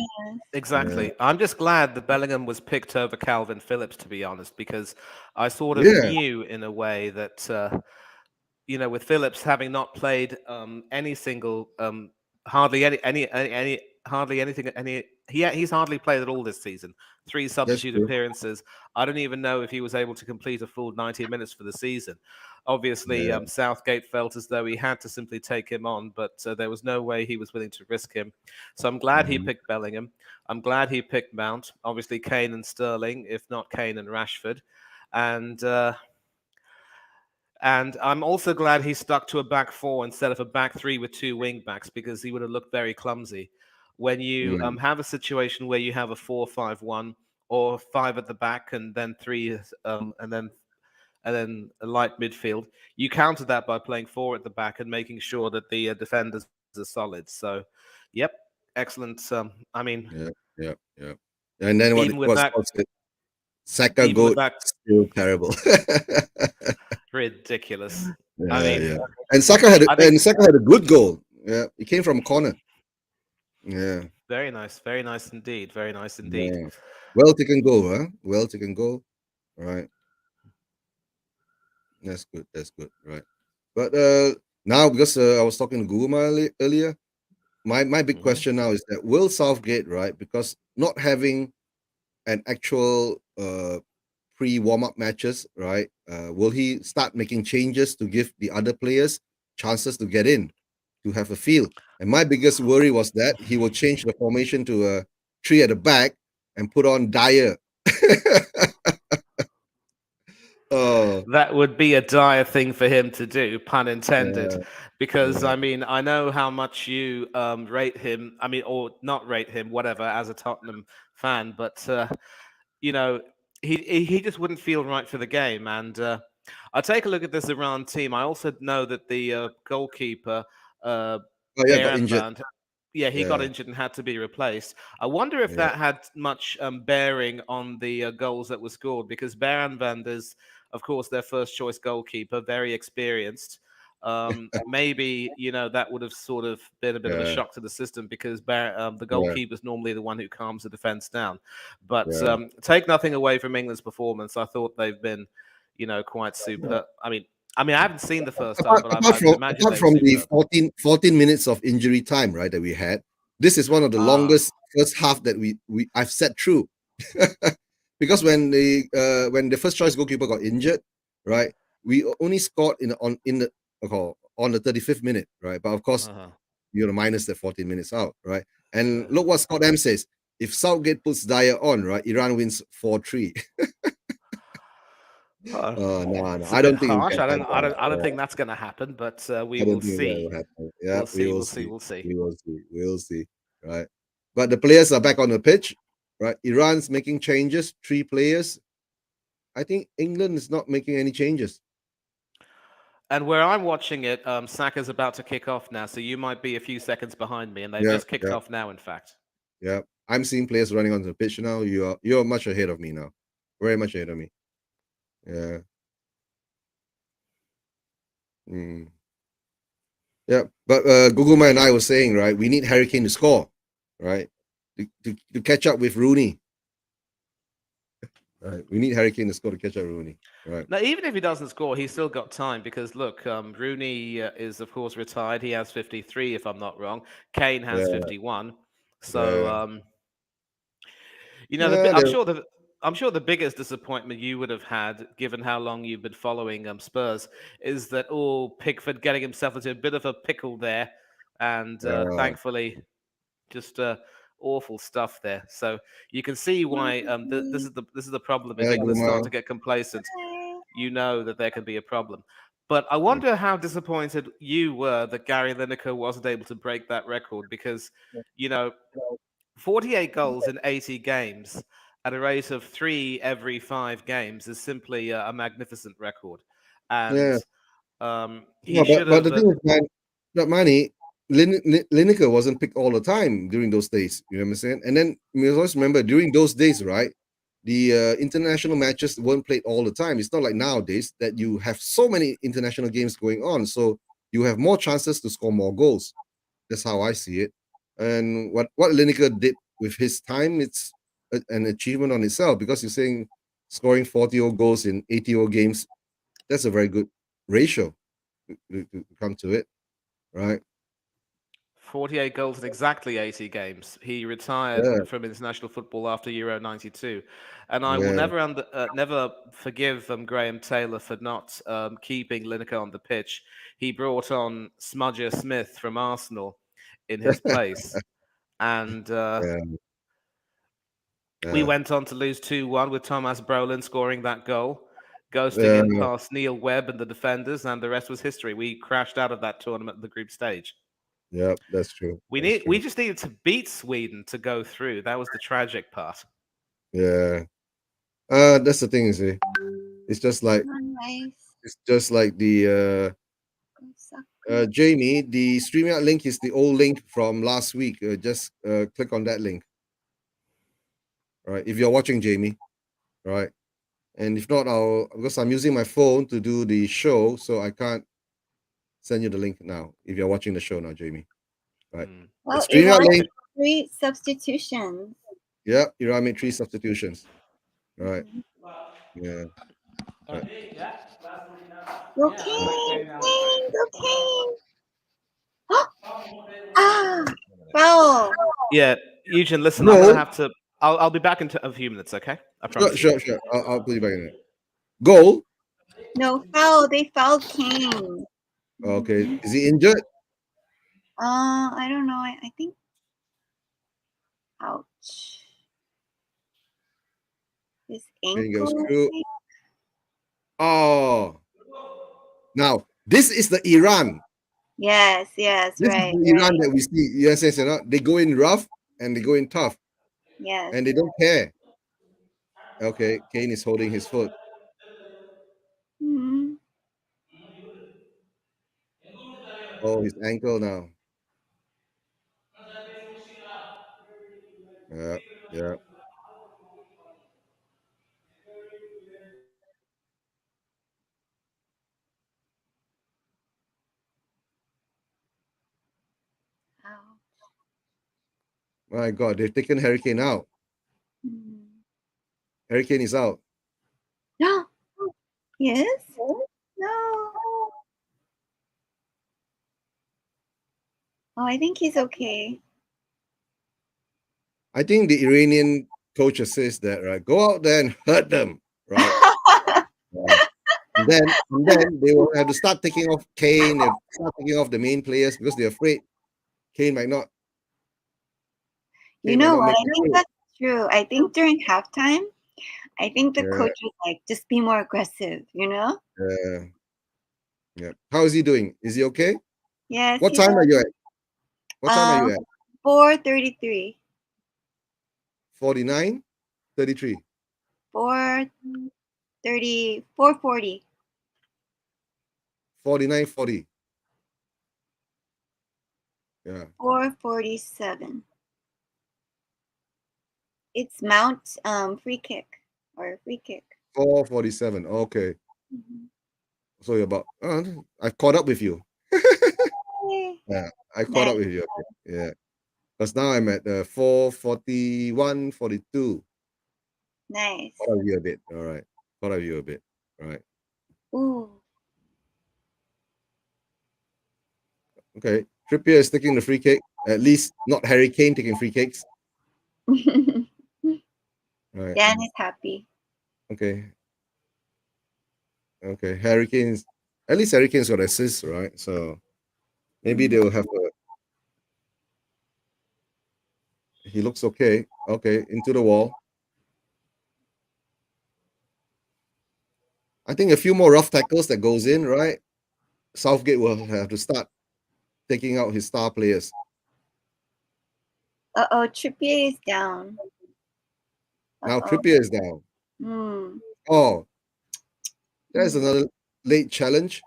S5: Exactly. I'm just glad that Bellingham was picked over Calvin Phillips, to be honest, because I sort of
S1: Yeah,
S5: knew in a way that, with Phillips having not played any single, hardly anything, he's hardly played at all this season. 3
S1: that's
S5: substitute
S1: true.
S5: appearances. I don't even know if he was able to complete a full 90 minutes for the season. Obviously,
S1: Yeah.
S5: Southgate felt as though he had to simply take him on, but there was no way he was willing to risk him. So I'm glad he
S1: Mhm.
S5: picked Bellingham. I'm glad he picked Mount. Obviously, Kane and Sterling, if not Kane and Rashford. And I'm also glad he stuck to a back 4 instead of a back 3 with 2 wing backs, because he would have looked very clumsy. When you
S1: Mm.
S5: have a situation where you have a 4-5-1 or 5 at the back and then 3 and then a light midfield, you counter that by playing 4 at the back and making sure that the defenders are solid. So, yep, excellent.
S1: Yeah. And then
S5: Even with that,
S1: Saka
S5: even with
S1: goal
S5: that,
S1: still terrible.
S5: ridiculous.
S1: Yeah,
S5: I mean,
S1: yeah. And Saka had
S5: I think
S1: a good goal. Yeah, it came from a corner. Yeah,
S5: very nice indeed, very nice indeed.
S1: yeah. Well taken goal, huh? Well taken goal. Right. That's good. That's good. Right. But now because I was talking to Guma earlier, my big
S5: Mhm.
S1: question now is that will Southgate, right? Because not having an actual pre warm up matches, right? Will he start making changes to give the other players chances to get in, to have a feel? And my biggest worry was that he will change the formation to a 3 at the back and put on Dyer. Oh,
S5: That would be a dire thing for him to do, pun intended,
S1: yeah,
S5: because
S1: yeah,
S5: I mean, I know how much you rate him. I mean, or not rate him, whatever, as a Tottenham fan, but you know, he just wouldn't feel right for the game. And I take a look at this Iran team. I also know that the goalkeeper, uh,
S1: oh yeah, got
S5: Bayern
S1: injured.
S5: Van, yeah, he got
S1: Yeah,
S5: injured and had to be replaced. I wonder if
S1: yeah,
S5: that had much bearing on the goals that were scored, because Baron van is, of course, their first choice goalkeeper, very experienced. Maybe that would have sort of been a bit of a
S1: yeah,
S5: shock to the system, because the
S1: yeah,
S5: goalkeeper is normally the one who calms the defense down. But
S1: yeah.
S5: take nothing away from England's performance. I thought they've been, quite super. I haven't seen the first half, but
S1: Apart
S5: I
S1: from
S5: imagine they were
S1: the
S5: superb.
S1: 14 minutes of injury time, right, that we had, this is one of the
S5: Ah.
S1: longest first half that I've sat through. Because when the first choice goalkeeper got injured, right, we only scored on the 35th minute, right? But of course,
S5: Uh-huh.
S1: you're minus the 14 minutes out, right? And look what Scott M says. If Southgate puts Dyer on, right, Iran wins 4-3. No,
S5: It's a
S1: I
S5: bit
S1: don't think it will
S5: harsh.
S1: get that done.
S5: I don't think that's going to happen, but we
S1: I
S5: will
S1: don't think that
S5: see.
S1: will happen. Yeah,
S5: We'll
S1: we
S5: see.
S1: will
S5: We'll see.
S1: see.
S5: We'll see.
S1: We will see. We'll see. Right. But the players are back on the pitch. Right. Iran's making changes. 3 players. I think England is not making any changes.
S5: And where I'm watching it, Saka's about to kick off now, so you might be a few seconds behind me, and they've
S1: Yeah,
S5: just kicked
S1: yeah,
S5: off now. In fact,
S1: yeah. I'm seeing players running onto the pitch now. You're much ahead of me now. Very much ahead of me. Yeah. Mm. Yeah. But Guguma and I were saying, right, we need Harry Kane to score, right? To catch up with Rooney. Right. We need Harry Kane to score to catch up Rooney. Right.
S5: now even if he doesn't score, he's still got time, because look, Rooney is of course retired. He has 53, if I'm not wrong. Kane has
S1: Yeah.
S5: 51. So
S1: Yeah.
S5: I'm
S1: Yeah.
S5: sure the biggest disappointment you would have had, given how long you've been following Spurs, is that Pickford getting himself into a bit of a pickle there, and
S1: Yeah.
S5: thankfully, just awful stuff there. So you can see why this is the problem. If England start to get complacent, you know that there can be a problem. But I wonder how disappointed you were that Gary Lineker wasn't able to break that record, because, 48 goals in 80 games at a rate of 3 every 5 games is simply a magnificent record. And he should
S1: but
S5: have.
S1: the thing is, man, that money, Lineker wasn't picked all the time during those days. You know what I'm saying? And then you always remember during those days, right? The international matches weren't played all the time. It's not like nowadays that you have so many international games going on, so you have more chances to score more goals. That's how I see it. And what Lineker did with his time, it's an achievement on itself, because you're saying scoring 40 goals in 80 games, that's a very good ratio to come to it, right?
S5: 48 goals in exactly 80 games. He retired from international football after Euro 92. And I will never forgive Graham Taylor for not keeping Lineker on the pitch. He brought on Smudger Smith from Arsenal in his place. And we went on to lose 2-1 with Thomas Brolin scoring that goal, ghosting in past Neil Webb and the defenders, and the rest was history. We crashed out of that tournament at the group stage.
S1: Yeah, that's true.
S5: We just needed to beat Sweden to go through. That was the tragic part.
S1: Yeah. That's the thing, you see. It's just like the Jamie, the StreamYard link is the old link from last week. Just click on that link. All right, if you're watching, Jamie. All right. And if not, because I'm using my phone to do the show, so I can't send you the link now. If you're watching the show now, Jamie. Right.
S4: Well, StreamYard link. 3 substitutions.
S1: Yeah, Iran made 3 substitutions. All right. Yeah.
S4: Right. Okay. Foul.
S5: Yeah, Eugene, listen, I'm gonna have to. I'll be back in a few minutes, okay? I promise.
S1: Sure. I'll put you back in it. Goal?
S4: No, foul. They fouled Kane.
S1: Okay. Is he injured?
S4: I don't know. I think. Ouch. His ankle.
S1: Oh. Now, this is the Iran.
S4: Yes,
S1: this right. Is the Iran that we see. Yes, you know, they go in rough and they go in tough.
S4: Yes.
S1: And they don't care. Okay, Kane is holding his foot.
S4: Mm-hmm.
S1: Oh, his ankle now. Yeah. My God, they've taken Harry Kane out. Harry Kane is out.
S4: No. Yes? No. Oh, I think he's okay.
S1: I think the Iranian coach says that, right? Go out there and hurt them, right? And then they will have to start taking off Kane and start taking off the main players because they're afraid Kane might not.
S4: You know what? I think that's true. I think during halftime, I think the coach was like, just be more aggressive, you know?
S1: Yeah. How is he doing? Is he okay?
S4: Yes.
S1: What time are you at? What time are you at?
S4: 4:33.
S1: 49? 33?
S4: 4:30. 4:40.
S1: 49:40. Yeah.
S4: 4:47. It's Mount free kick or free kick.
S1: 4:47. Okay. Mm-hmm. So you're about. I've caught up with you. Yeah, I caught up with you. Yeah, because now I'm at 4:41, 42.
S4: Nice.
S1: Caught up with you a bit. All right. Caught up with you a bit. All right.
S4: Ooh.
S1: Okay. Trippier is taking the free kick. At least not Harry Kane taking free kicks. Right.
S4: Dan is happy.
S1: Okay. Harry Kane's. At least Harry Kane's got assists, right? So maybe they will have he looks okay. Okay, into the wall. I think a few more rough tackles that goes in, right? Southgate will have to start taking out his star players.
S4: Uh-oh, Trippier is down.
S1: Now
S4: Uh-oh.
S1: Trippier is down. Oh, there's another late challenge.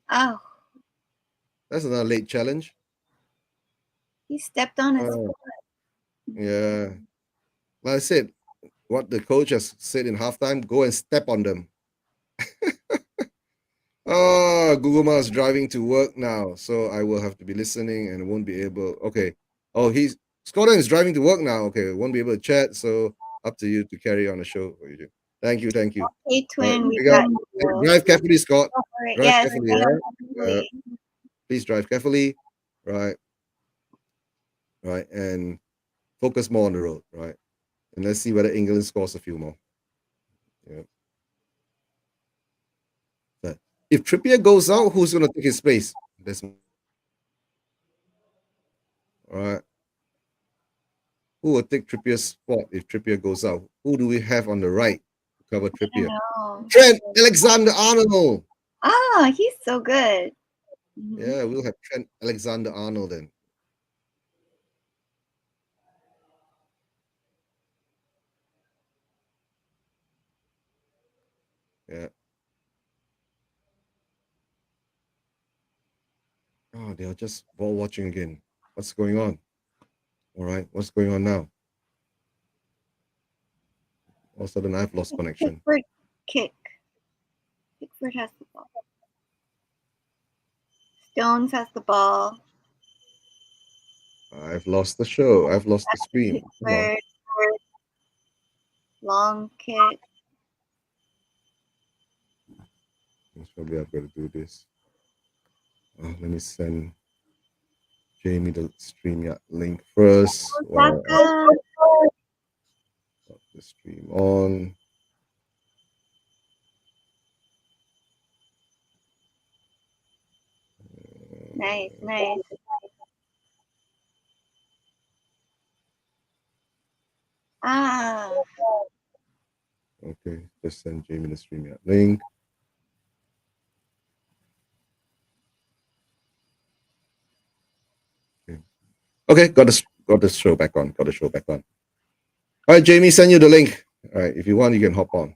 S4: Oh.
S1: That's another late challenge.
S4: He stepped on his foot.
S1: Yeah. Like I said, what the coach has said in halftime, go and step on them. Guguma is driving to work now, so I will have to be listening and won't be able. Okay. Oh, Scotland is driving to work now. Okay, won't be able to chat. So up to you to carry on the show. Thank you.
S4: Hey, twin,
S1: right,
S4: we got you.
S1: drive carefully, Scott. Drive
S4: yes,
S1: carefully, right? Please drive carefully, right? Right, and focus more on the road, right? And let's see whether England scores a few more. Yeah. But if Trippier goes out, who's going to take his space? All right. Who will take Trippier's spot if Trippier goes out? Who do we have on the right to cover Trippier? Trent Alexander-Arnold.
S4: Ah, he's so good.
S1: Yeah, we'll have Trent Alexander-Arnold then. Yeah. Oh, they're just ball watching again. What's going on? All right, what's going on now? All of a sudden, I've lost connection.
S4: Pickford kick. Pickford has the ball. Stones has the ball.
S1: I've lost the show. I've lost the stream.
S4: Long kick.
S1: Probably I've got to do this. Let me send Jamie the StreamYard link first. Got the stream on.
S4: Nice.
S1: Okay, just send Jamie the StreamYard link. Okay, got the show back on. All right, Jamie, send you the link. All right, if you want, you can hop on.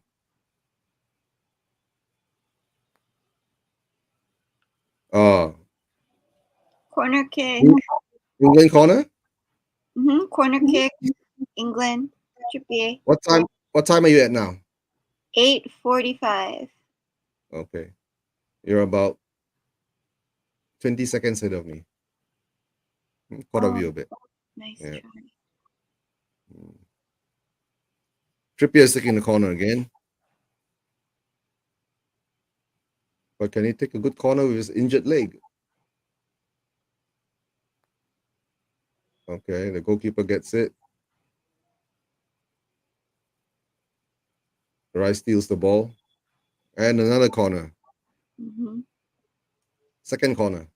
S4: Corner kick.
S1: England corner?
S4: Corner kick. England. Trippier.
S1: What time are you at now?
S4: 8:45.
S1: Okay. You're about 20 seconds ahead of me. Caught up you a bit.
S4: Nice try.
S1: Trippier is taking the corner again. But can he take a good corner with his injured leg? Okay, the goalkeeper gets it. Rice steals the ball. And another corner. Second corner.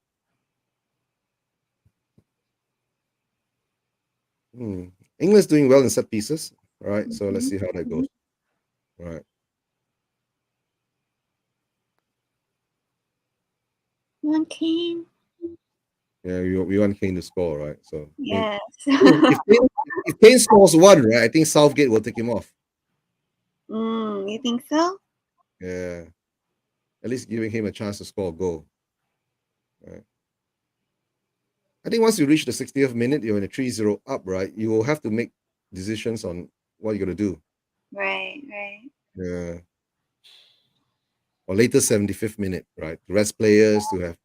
S1: England's doing well in set pieces. All right, so let's see how that goes. All right.
S4: You want Kane?
S1: Yeah, we want Kane to score, right? So
S4: yes.
S1: if Kane scores one, right, I think Southgate will take him off.
S4: You think so?
S1: Yeah. At least giving him a chance to score a goal. Right. I think once you reach the 60th minute, you're in a 3-0 up, right? You will have to make decisions on what you're going to do.
S4: Right.
S1: Yeah. Or later 75th minute, right? To rest players to have.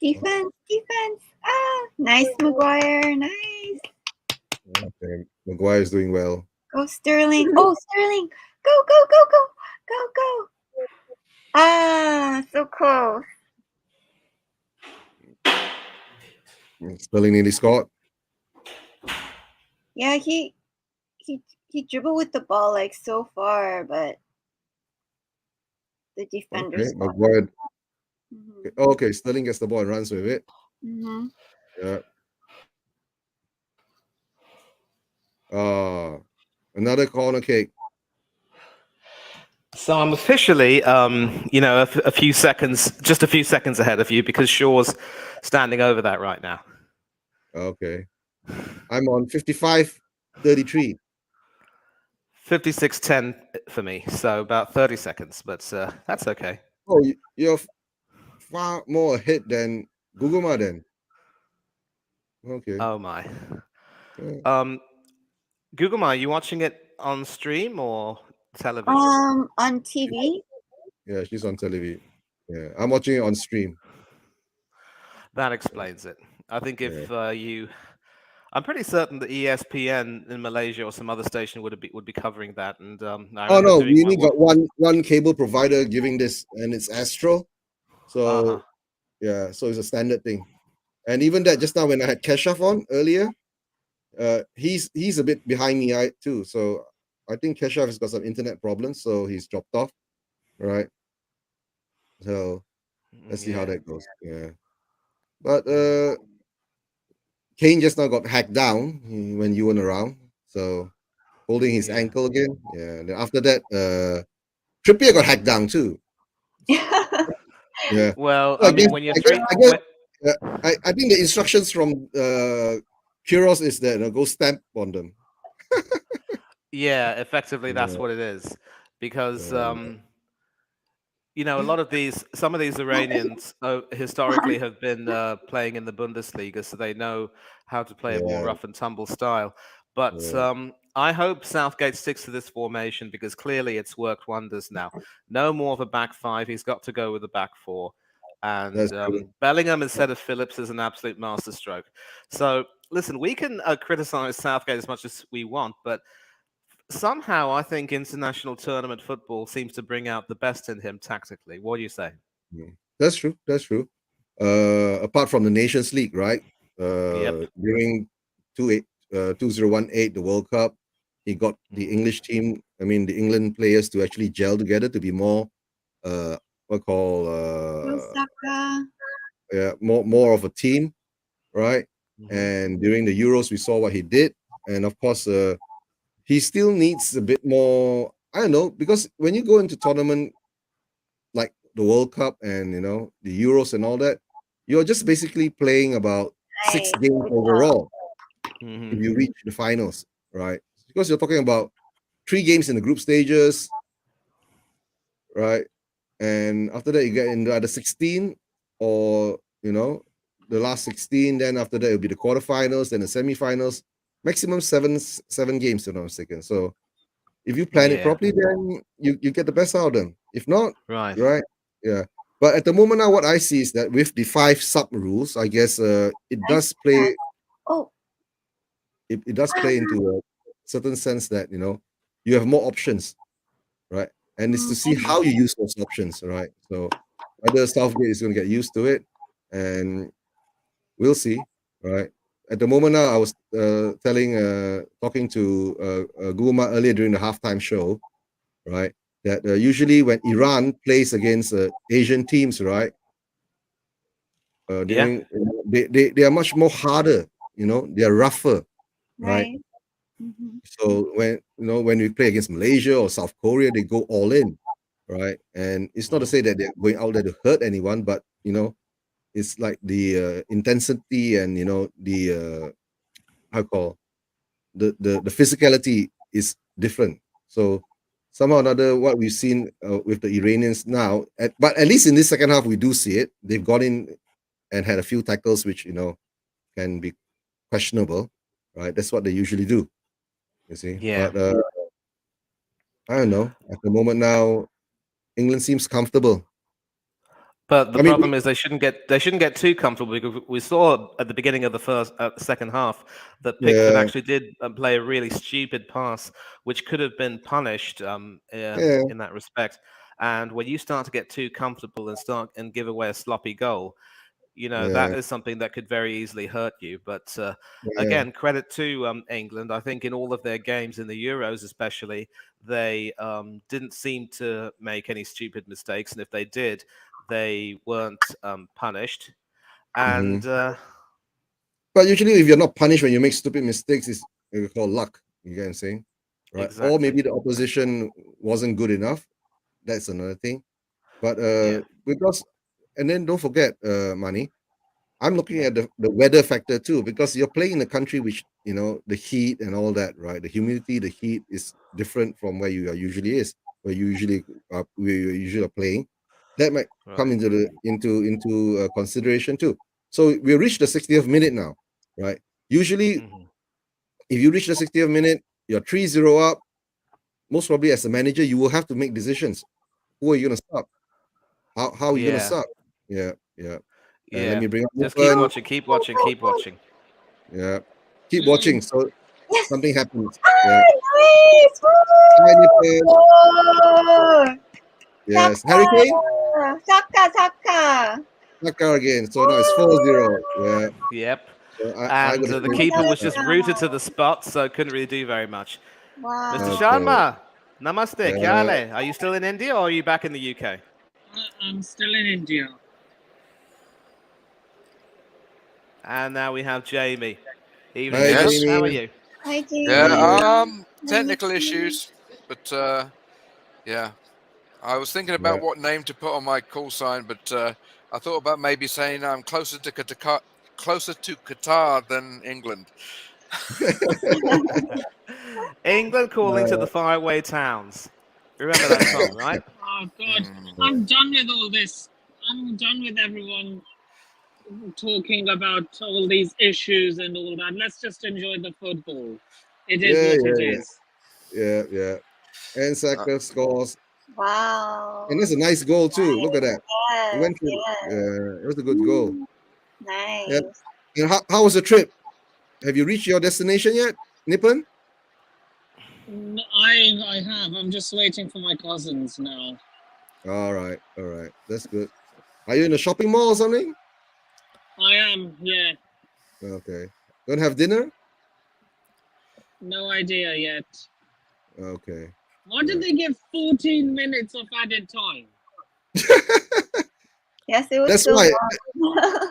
S4: Defense. Nice, Maguire. Nice.
S1: Okay. Maguire is doing well.
S4: Go, Sterling. Oh, Sterling. Go. So close.
S1: Sterling nearly scored.
S4: Yeah, he dribbled with the ball like so far, but the defender.
S1: Okay, Maguire
S4: Mhm.
S1: Okay, Sterling gets the ball and runs with it.
S4: Mhm.
S1: Yeah. Another corner kick.
S5: So I'm officially, a few seconds, just a few seconds ahead of you because Shaw's standing over that right now.
S1: Okay. I'm on 55-33.
S5: 56:10 for me, so about 30 seconds, but that's okay.
S1: Oh, you're far more ahead than Guguma then. Okay.
S5: Oh my.
S1: Yeah.
S5: Google, are you watching it on stream or television?
S4: On TV.
S1: Yeah, she's on television. Yeah, I'm watching it on stream.
S5: That explains it. I think if
S1: Yeah.
S5: I'm pretty certain that ESPN in Malaysia or some other station would be covering that. And I
S1: Oh
S5: remember
S1: no,
S5: doing
S1: we
S5: my
S1: only
S5: work.
S1: got one cable provider giving this, and it's Astro. So yeah, so it's a standard thing. And even that, just now when I had Keshaf on earlier, he's a bit behind me too. So I think Keshaf has got some internet problems, so he's dropped off. Right. So let's see how that goes. Yeah. But Kane just now got hacked down when you weren't around. So holding his ankle again. Yeah. Then after that, Trippier got hacked down too. Yeah.
S5: Well,
S1: So
S5: I mean, when you're three,
S1: I think the instructions from Kuros is that go stamp on them.
S5: yeah, effectively that's what it is, because a lot of some of these Iranians historically have been playing in the Bundesliga, so they know how to play a more rough and tumble style. But I hope Southgate sticks to this formation because clearly it's worked wonders now. No more of a back five. He's got to go with a back four. And Bellingham instead of Phillips is an absolute masterstroke. So listen, we can criticize Southgate as much as we want, but somehow I think international tournament football seems to bring out the best in him tactically. What do you say?
S1: That's true. That's true. Apart from the Nations League, right? During 2018, the World Cup, he got the English team, the England players to actually gel together to be more
S4: Osaka.
S1: more of a team, right? And during the Euros, we saw what he did. And of course, he still needs a bit more. I don't know, because when you go into tournament like the World Cup and the Euros and all that, you're just basically playing about 6 games overall if you reach the finals, right? Because you're talking about 3 games in the group stages, right? And after that, you get into either 16 or the last 16. Then after that, it'll be the quarterfinals, then the semifinals. Maximum seven games, if I'm not mistaken. So if you plan it properly, then you get the best out of them. If not, right? Yeah. But at the moment now, what I see is that with the 5 sub rules, I guess it does play.
S4: Oh,
S1: it does play into a certain sense that you have more options, right? And it's to see how you use those options, right? So whether Southgate is going to get used to it, and we'll see, right? At the moment now, I was talking to Guma earlier during the halftime show, right? That usually when Iran plays against Asian teams, right? They are much more harder, they are rougher, right? So when we play against Malaysia or South Korea, they go all in, right? And it's not to say that they're going out there to hurt anyone, but it's like the intensity and the the physicality is different. So somehow or another, what we've seen with the Iranians now, but at least in this second half, we do see it. They've gone in and had a few tackles which can be questionable, right? That's what they usually do. You see, but I don't know. At the moment now, England seems comfortable.
S5: But the problem is they shouldn't get too comfortable because we saw at the beginning of the second half that Pickford actually did play a really stupid pass, which could have been punished in that respect. And when you start to get too comfortable and give away a sloppy goal, that is something that could very easily hurt you. But again, credit to England. I think in all of their games in the Euros, especially, they didn't seem to make any stupid mistakes, and if they did, they weren't punished. And
S1: But usually, if you're not punished when you make stupid mistakes, it's called luck. You get what I'm saying, right?
S5: Exactly.
S1: Or maybe the opposition wasn't good enough. That's another thing. But because, and then don't forget, Mani, I'm looking at the weather factor too, because you're playing in a country which, you know, the heat and all that, right? The humidity, the heat is different from where you are usually is, where you usually are playing. That might come into consideration too. So we reached the 60th minute now, right? Usually, if you reach the 60th minute, you're 3-0 up. Most probably, as a manager, you will have to make decisions. Who are you gonna stop? How are you gonna stop? Yeah. Let me bring up
S5: Just
S1: Nippon.
S5: keep watching.
S1: Yeah. Keep watching. So
S4: Yes.
S1: something happens.
S4: Ah,
S1: Yeah.
S4: nice!
S1: Hi, Nippon.
S4: Woo!
S1: Yes.
S4: Saka!
S1: Hurricane.
S4: Saka!
S1: Saka again. So now it's 4-0. Yeah.
S5: Yep.
S1: So
S5: And
S1: gotta
S5: the
S1: say-
S5: keeper was just rooted to the spot, so couldn't really do very much.
S4: Wow.
S5: Mr.
S1: Okay.
S5: Sharma, namaste,
S1: Yeah.
S5: kya haal hai? Are you still in India or are you back in the UK?
S3: I'm still in India.
S5: And now we have Jamie. Evening,
S1: Hi,
S5: Jamie.
S1: Jamie.
S5: How are you?
S4: Hi, Jamie.
S6: Yeah,
S4: Hi,
S6: technical
S4: Nicky.
S6: issues, but yeah. I was thinking about
S1: Right.
S6: what name to put on my call sign, but I thought about maybe saying I'm closer to Qatar than England.
S5: England calling to the faraway towns. Remember that song, right?
S3: Oh God, I'm done with all this. I'm done with everyone talking about all these issues and all that. Let's just enjoy the football. It is what it is.
S1: Yeah. And Saka scores.
S4: Wow.
S1: And that's a nice goal too. Look at that.
S4: Yes,
S1: It went through.
S4: yes.
S1: It was a good goal.
S4: Nice.
S1: Yeah. And how was the trip? Have you reached your destination yet, Nippon?
S3: I have. I'm just waiting for my cousins now.
S1: All right. That's good. Are you in a shopping mall or something?
S3: I am, yeah.
S1: Okay. Gonna have dinner?
S3: No idea yet.
S1: Okay.
S3: Why did they give 14 minutes of added time?
S4: Yes, it was
S1: That's
S4: so
S1: why.
S4: long.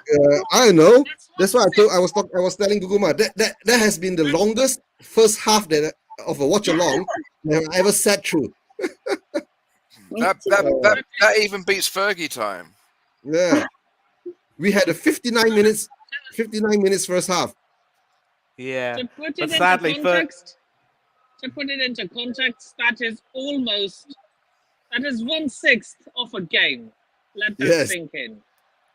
S1: I don't know. That's why
S3: why
S1: I was telling Guguma that has been the longest first half of a watch along that I ever sat through.
S4: Me
S6: That
S4: too.
S6: even beats Fergie time.
S1: Yeah. We had a 59 minutes first half.
S5: Yeah.
S3: To put
S5: But
S3: it
S5: sadly,
S3: into context, that is 1/6 of a game. Let that
S1: Yes.
S3: sink in.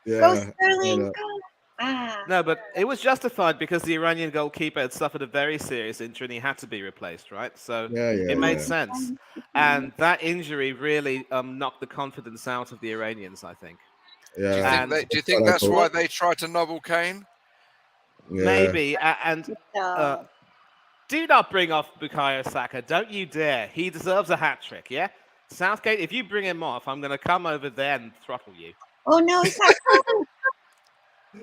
S4: Go
S1: Yeah.
S4: Sterling,
S1: know.
S4: go. Ah.
S5: No, but it was justified because the Iranian goalkeeper had suffered a very serious injury and he had to be replaced, right? So it made sense. And that injury really knocked the confidence out of the Iranians, I think.
S1: Yeah.
S6: Do you think that's why they tried to nobble Kane?
S1: Yeah.
S5: Maybe. And do not bring off Bukayo Saka. Don't you dare. He deserves a hat trick, yeah? Southgate, if you bring him off, I'm going to come over there and throttle you.
S4: Oh no, Saka.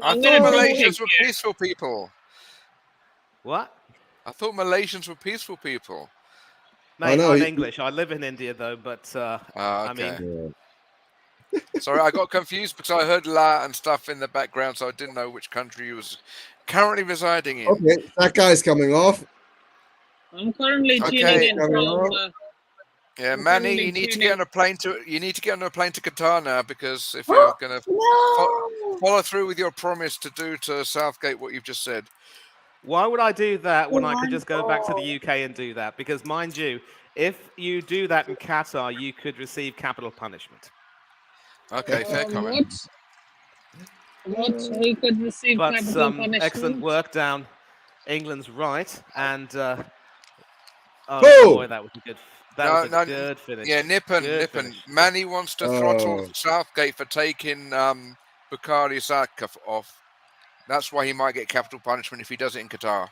S6: I thought Malaysians were peaceful people.
S5: What?
S6: I thought Malaysians were peaceful people.
S5: Mate, I'm English. I live in India, though, but I mean...
S6: Sorry, I got confused because I heard La and stuff in the background, so I didn't know which country he was currently residing in.
S1: Okay, that guy is coming off.
S3: I'm currently tuning in from...
S6: yeah, Manny, you need to get on a plane to Qatar now, because if you're going to follow through with your promise to do to Southgate what you've just said.
S5: Why would I do that when I could just go back to the UK and do that? Because mind you, if you do that in Qatar, you could receive capital punishment.
S6: Okay, fair comment.
S3: What? He could receive capital punishment?
S5: Excellent work down England's right, and boy, that was a good. That was a good finish.
S6: Yeah, Nippon. Manny wants to throttle Southgate for taking Bukayo Saka off. That's why he might get capital punishment if he does it in Qatar.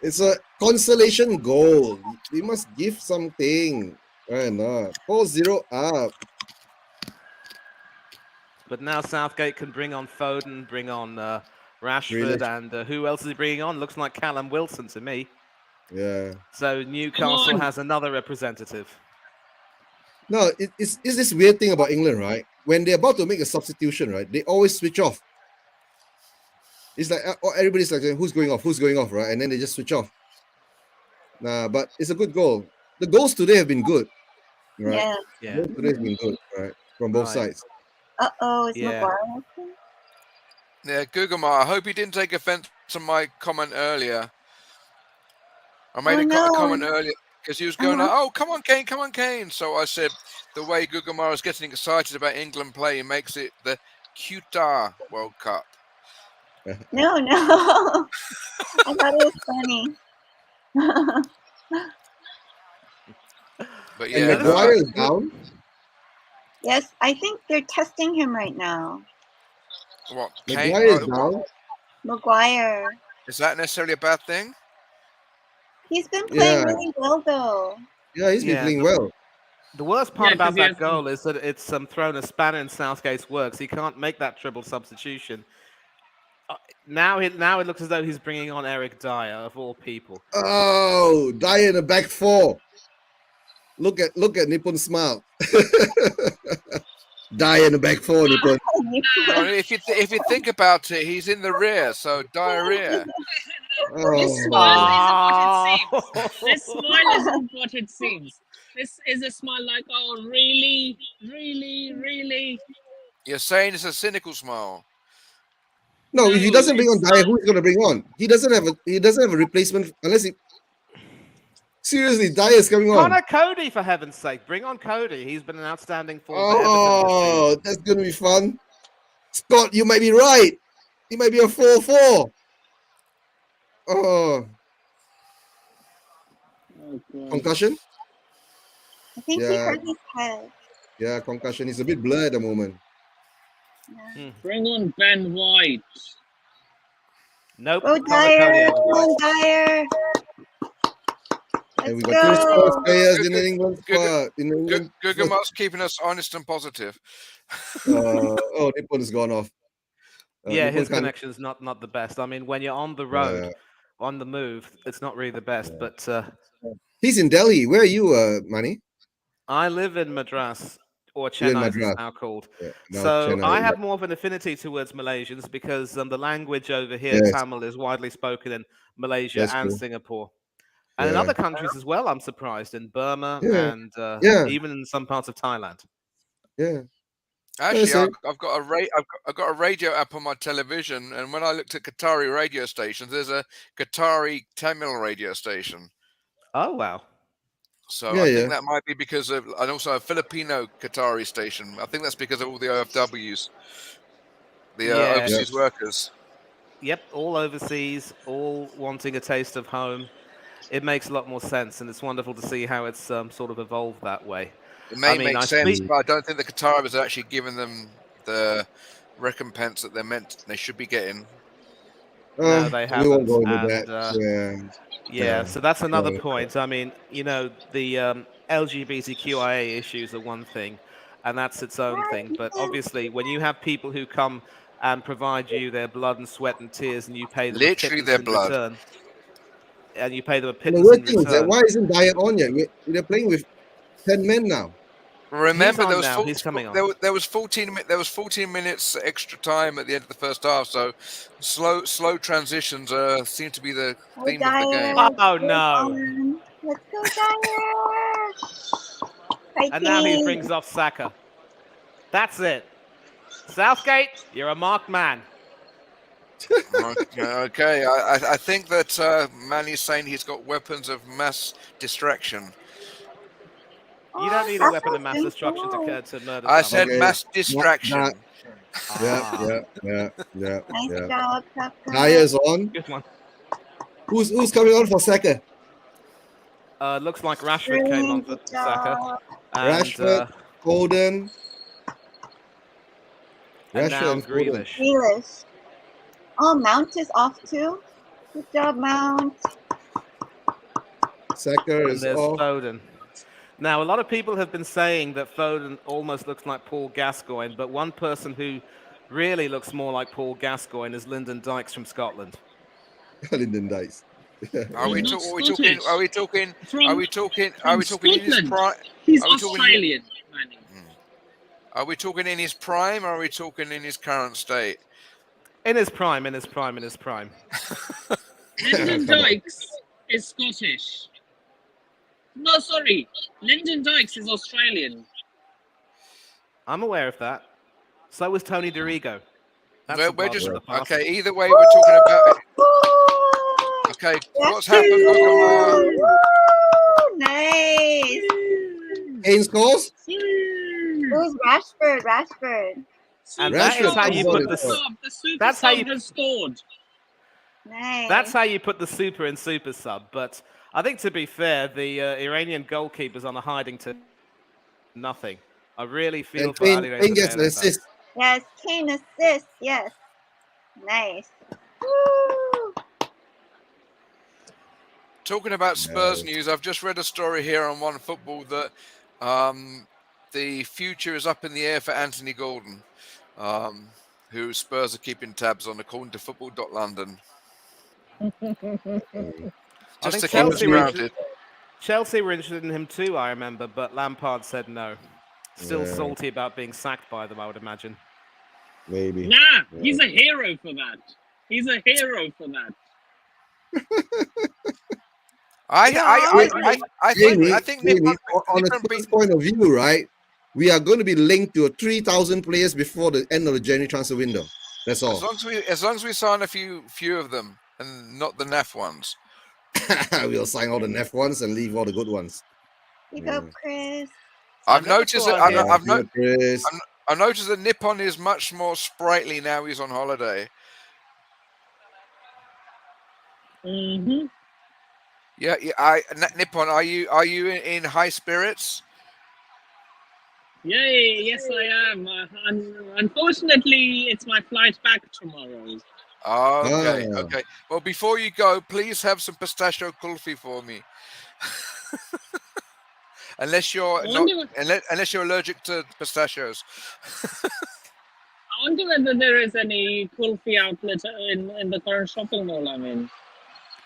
S1: It's a consolation goal. We must give something. Why not? 4-0 up.
S5: But now Southgate can bring on Foden, bring on Rashford, and who else is he bringing on? Looks like Callum Wilson to me.
S1: Yeah.
S5: So Newcastle has another representative.
S1: No, it's this weird thing about England, right? when they're about to make a substitution, right, they always switch off. It's like everybody's like, who's going off, right? And then they just switch off. Nah, but it's a good goal. The goals today have been good, right?
S4: Yeah.
S1: Goals today have been good, right? From both sides.
S4: Is
S5: Yeah.
S4: Maguire okay?
S6: Yeah, Gugamar, I hope you didn't take offense to my comment earlier. I made a comment earlier because he was going, oh, come on, Kane, come on, Kane. So I said the way Gugamar is getting excited about England playing makes it the Qatar World Cup.
S4: No. I thought it was funny.
S6: But
S1: And
S6: yeah,
S1: Maguire is down.
S4: Yes, I think they're testing him right now.
S6: what? Kane?
S1: Maguire is down.
S4: Maguire.
S6: Is that necessarily a bad thing?
S4: He's been playing
S1: Yeah.
S4: really well, though.
S1: Yeah, he's been playing well.
S5: The worst part
S3: Yeah, 'cause
S5: about
S3: he
S5: that
S3: has-
S5: goal is that it's thrown a spanner in Southgate's works. He can't make that triple substitution. Now it looks as though he's bringing on Eric Dyer of all people.
S1: Oh, Dyer in the back four. Look at Nippon smile. Dyer in the back four, Nippon.
S6: Well, if you think about it, he's in the rear, so diarrhea.
S3: This
S1: Oh.
S3: smile isn't what it seems. This smile isn't what it seems. This is a smile like, oh, really, really, really.
S6: You're saying it's a cynical smile.
S1: No, if he
S3: No,
S1: doesn't bring on
S3: it's
S1: Dyer,
S3: not.
S1: who's going to bring on? He doesn't have a replacement unless he. Seriously, Dyer is coming on.
S5: Connor Cody, for heaven's sake, bring on Cody. He's been an outstanding forward. for Everton
S1: Oh, that's going to be fun. Scott, you might be right. He might be a 4-4. Oh, concussion?
S4: I think he
S1: Yeah.
S4: hurt his head.
S1: Yeah, concussion. He's a bit blurred at the moment.
S3: Bring on Ben White.
S5: Nope.
S4: Go
S5: Connor Cody
S4: Dyer!
S5: over
S4: Go
S5: White.
S4: Dyer!
S1: And we
S4: Let's
S1: got two Spurs
S4: go!
S1: players in the England squad. In the England.
S6: Gugamar's keeping us honest and positive.
S1: Oh, Nippon has gone off.
S5: Yeah,
S1: Nippon
S5: his
S1: can't-
S5: connection's not the best. I mean, when you're on the road,
S1: Yeah.
S5: on the move, it's not really the best. But
S1: He's in Delhi. Where are you, Manny?
S5: I live in Madras, or
S1: You're in
S5: Chennai, as it's
S1: Madras.
S5: now called.
S1: Yeah, now
S5: So
S1: Chennai,
S5: I
S1: yeah.
S5: have more of an affinity towards Malaysians because the language over here,
S1: Yes.
S5: Tamil, is widely spoken in Malaysia
S1: That's
S5: and
S1: true.
S5: Singapore. And in
S1: Yeah.
S5: other countries as well, I'm surprised, in Burma
S1: Yeah.
S5: and
S1: Yeah.
S5: even in some parts of Thailand.
S1: Yeah.
S6: Actually,
S1: so-
S6: I've got a radio app on my television, and when I looked at Qatari radio stations, there's a Qatari Tamil radio station.
S5: Oh, wow.
S6: So
S1: Yeah,
S6: I
S1: yeah.
S6: think that might be because of, and also a Filipino Qatari station. I think that's because of all the OFWs, the
S5: Yeah.
S6: overseas workers.
S5: Yep, all overseas, all wanting a taste of home. It makes a lot more sense, and it's wonderful to see how it's sort of evolved that way.
S6: It may
S5: I mean,
S6: make
S5: I
S6: sense,
S5: speak-
S6: but I don't think the Qataris have actually given them the recompense that they should be getting.
S5: No, they
S1: We won't
S5: haven't,
S1: go into
S5: and,
S1: that. Yeah.
S5: Yeah,
S1: Yeah.
S5: so that's another
S1: Yeah.
S5: point. I mean, the LGBTQIA issues are one thing, and that's its own thing. But obviously, when you have people who come and provide you their blood and sweat and tears, and you pay them a
S6: Literally
S5: pittance
S6: their
S5: in
S6: blood.
S5: return, and you pay them a
S1: The
S5: pittance in
S1: workings.
S5: return.
S1: Why isn't Dyer on yet? They're playing with 10 men now.
S6: Remember,
S5: on
S6: there was
S5: now,
S6: 14,
S5: he's coming on.
S6: there was 14 minutes extra time at the end of the first half. So slow transitions seem to be the
S4: Go
S6: theme of the game.
S4: Dyer!
S5: Oh,
S4: Go
S5: no.
S4: on. Let's go Dyer!
S5: And now he
S4: Fighting.
S5: brings off Saka. That's it. Southgate, you're a marked man.
S6: Okay. I think that Manny's saying he's got weapons of mass distraction.
S5: You don't need a weapon of mass destruction to murder
S6: I
S5: someone.
S6: said
S1: Okay.
S6: mass distraction.
S1: Yeah,
S5: Ah,
S1: yeah.
S4: Nice job, Saka.
S1: Dyer's on.
S5: Good one.
S1: Who's coming on for Saka?
S5: Looks like Rashford came on for
S4: Good
S5: Saka.
S4: job.
S5: And,
S1: Rashford. Foden.
S5: and now
S1: Rashford and Foden.
S5: Grealish.
S4: Grealish. Oh, Mount is off too. Good job, Mount.
S1: Saka
S5: And
S1: is
S5: there's
S1: off.
S5: Foden. Now, a lot of people have been saying that Foden almost looks like Paul Gascoigne, but one person who really looks more like Paul Gascoigne is Lyndon Dykes from Scotland.
S1: Lyndon Dice.
S6: Are we
S3: He's not
S6: talking?
S3: Scottish.
S6: Are we talking?
S3: From,
S6: Are we talking?
S3: from
S6: Are we talking in his
S3: Scotland.
S6: prime?
S3: He's
S6: are we talking-
S3: Australian, Manny.
S6: Are we talking in his prime, or are we talking in his current state?
S5: In his prime, in his prime, in his prime.
S3: Lyndon Dykes is Scottish. No, sorry. Lyndon Dykes is Australian.
S5: I'm aware of that. So was Tony DiRigo. That's
S6: We're
S5: a blast
S6: just
S5: from the past.
S6: okay. Either way, we're talking about. Okay, what's happened?
S4: Woo! Nice.
S1: Kane scores.
S4: Who's Rashford?
S5: And
S1: Rashford
S5: that is how you
S1: scored
S5: put
S1: it.
S3: The super
S5: That's how
S3: sub
S5: you-
S3: has scored.
S4: Nice.
S5: That's how you put the super in super sub. But I think, to be fair, the Iranian goalkeeper's on a hiding to nothing. I really feel
S1: And
S5: for
S1: Kane,
S5: Ali Reza
S1: Kane gets an
S5: Kairaba.
S1: assist.
S4: Yes, Kane assist. Yes. Nice. Woo!
S6: Talking about Spurs news, I've just read a story here on One Football that the future is up in the air for Anthony Gordon, who Spurs are keeping tabs on, according to Football.London.
S5: I
S6: Just to
S5: think
S6: keep us grounded.
S5: Chelsea were interested in him too, I remember, but Lampard said no. Still
S1: Yeah.
S5: salty about being sacked by them, I would imagine.
S1: Maybe.
S3: Nah, he's a hero for that. He's a hero for that.
S6: I think
S1: Jamie,
S6: Nippon
S1: on a Spurs point of view, right? We are going to be linked to 3,000 players before the end of the January transfer window. That's all.
S6: as long as we sign a few of them and not the naff ones.
S1: We'll sign all the F ones and leave all the good ones.
S4: Pick up Chris.
S6: I've noticed that
S1: Chris.
S6: I've noticed that Nippon is much more sprightly now he's on holiday.
S3: Mm-hmm.
S6: Yeah. Nippon, are you in high spirits?
S3: Yay, yes I am. Unfortunately, it's my flight back tomorrow.
S6: Okay, okay. Well, before you go, please have some pistachio kulfi for me. unless you're unless you're allergic to pistachios.
S3: I wonder whether there is any kulfi outlet in the current shopping mall I'm in.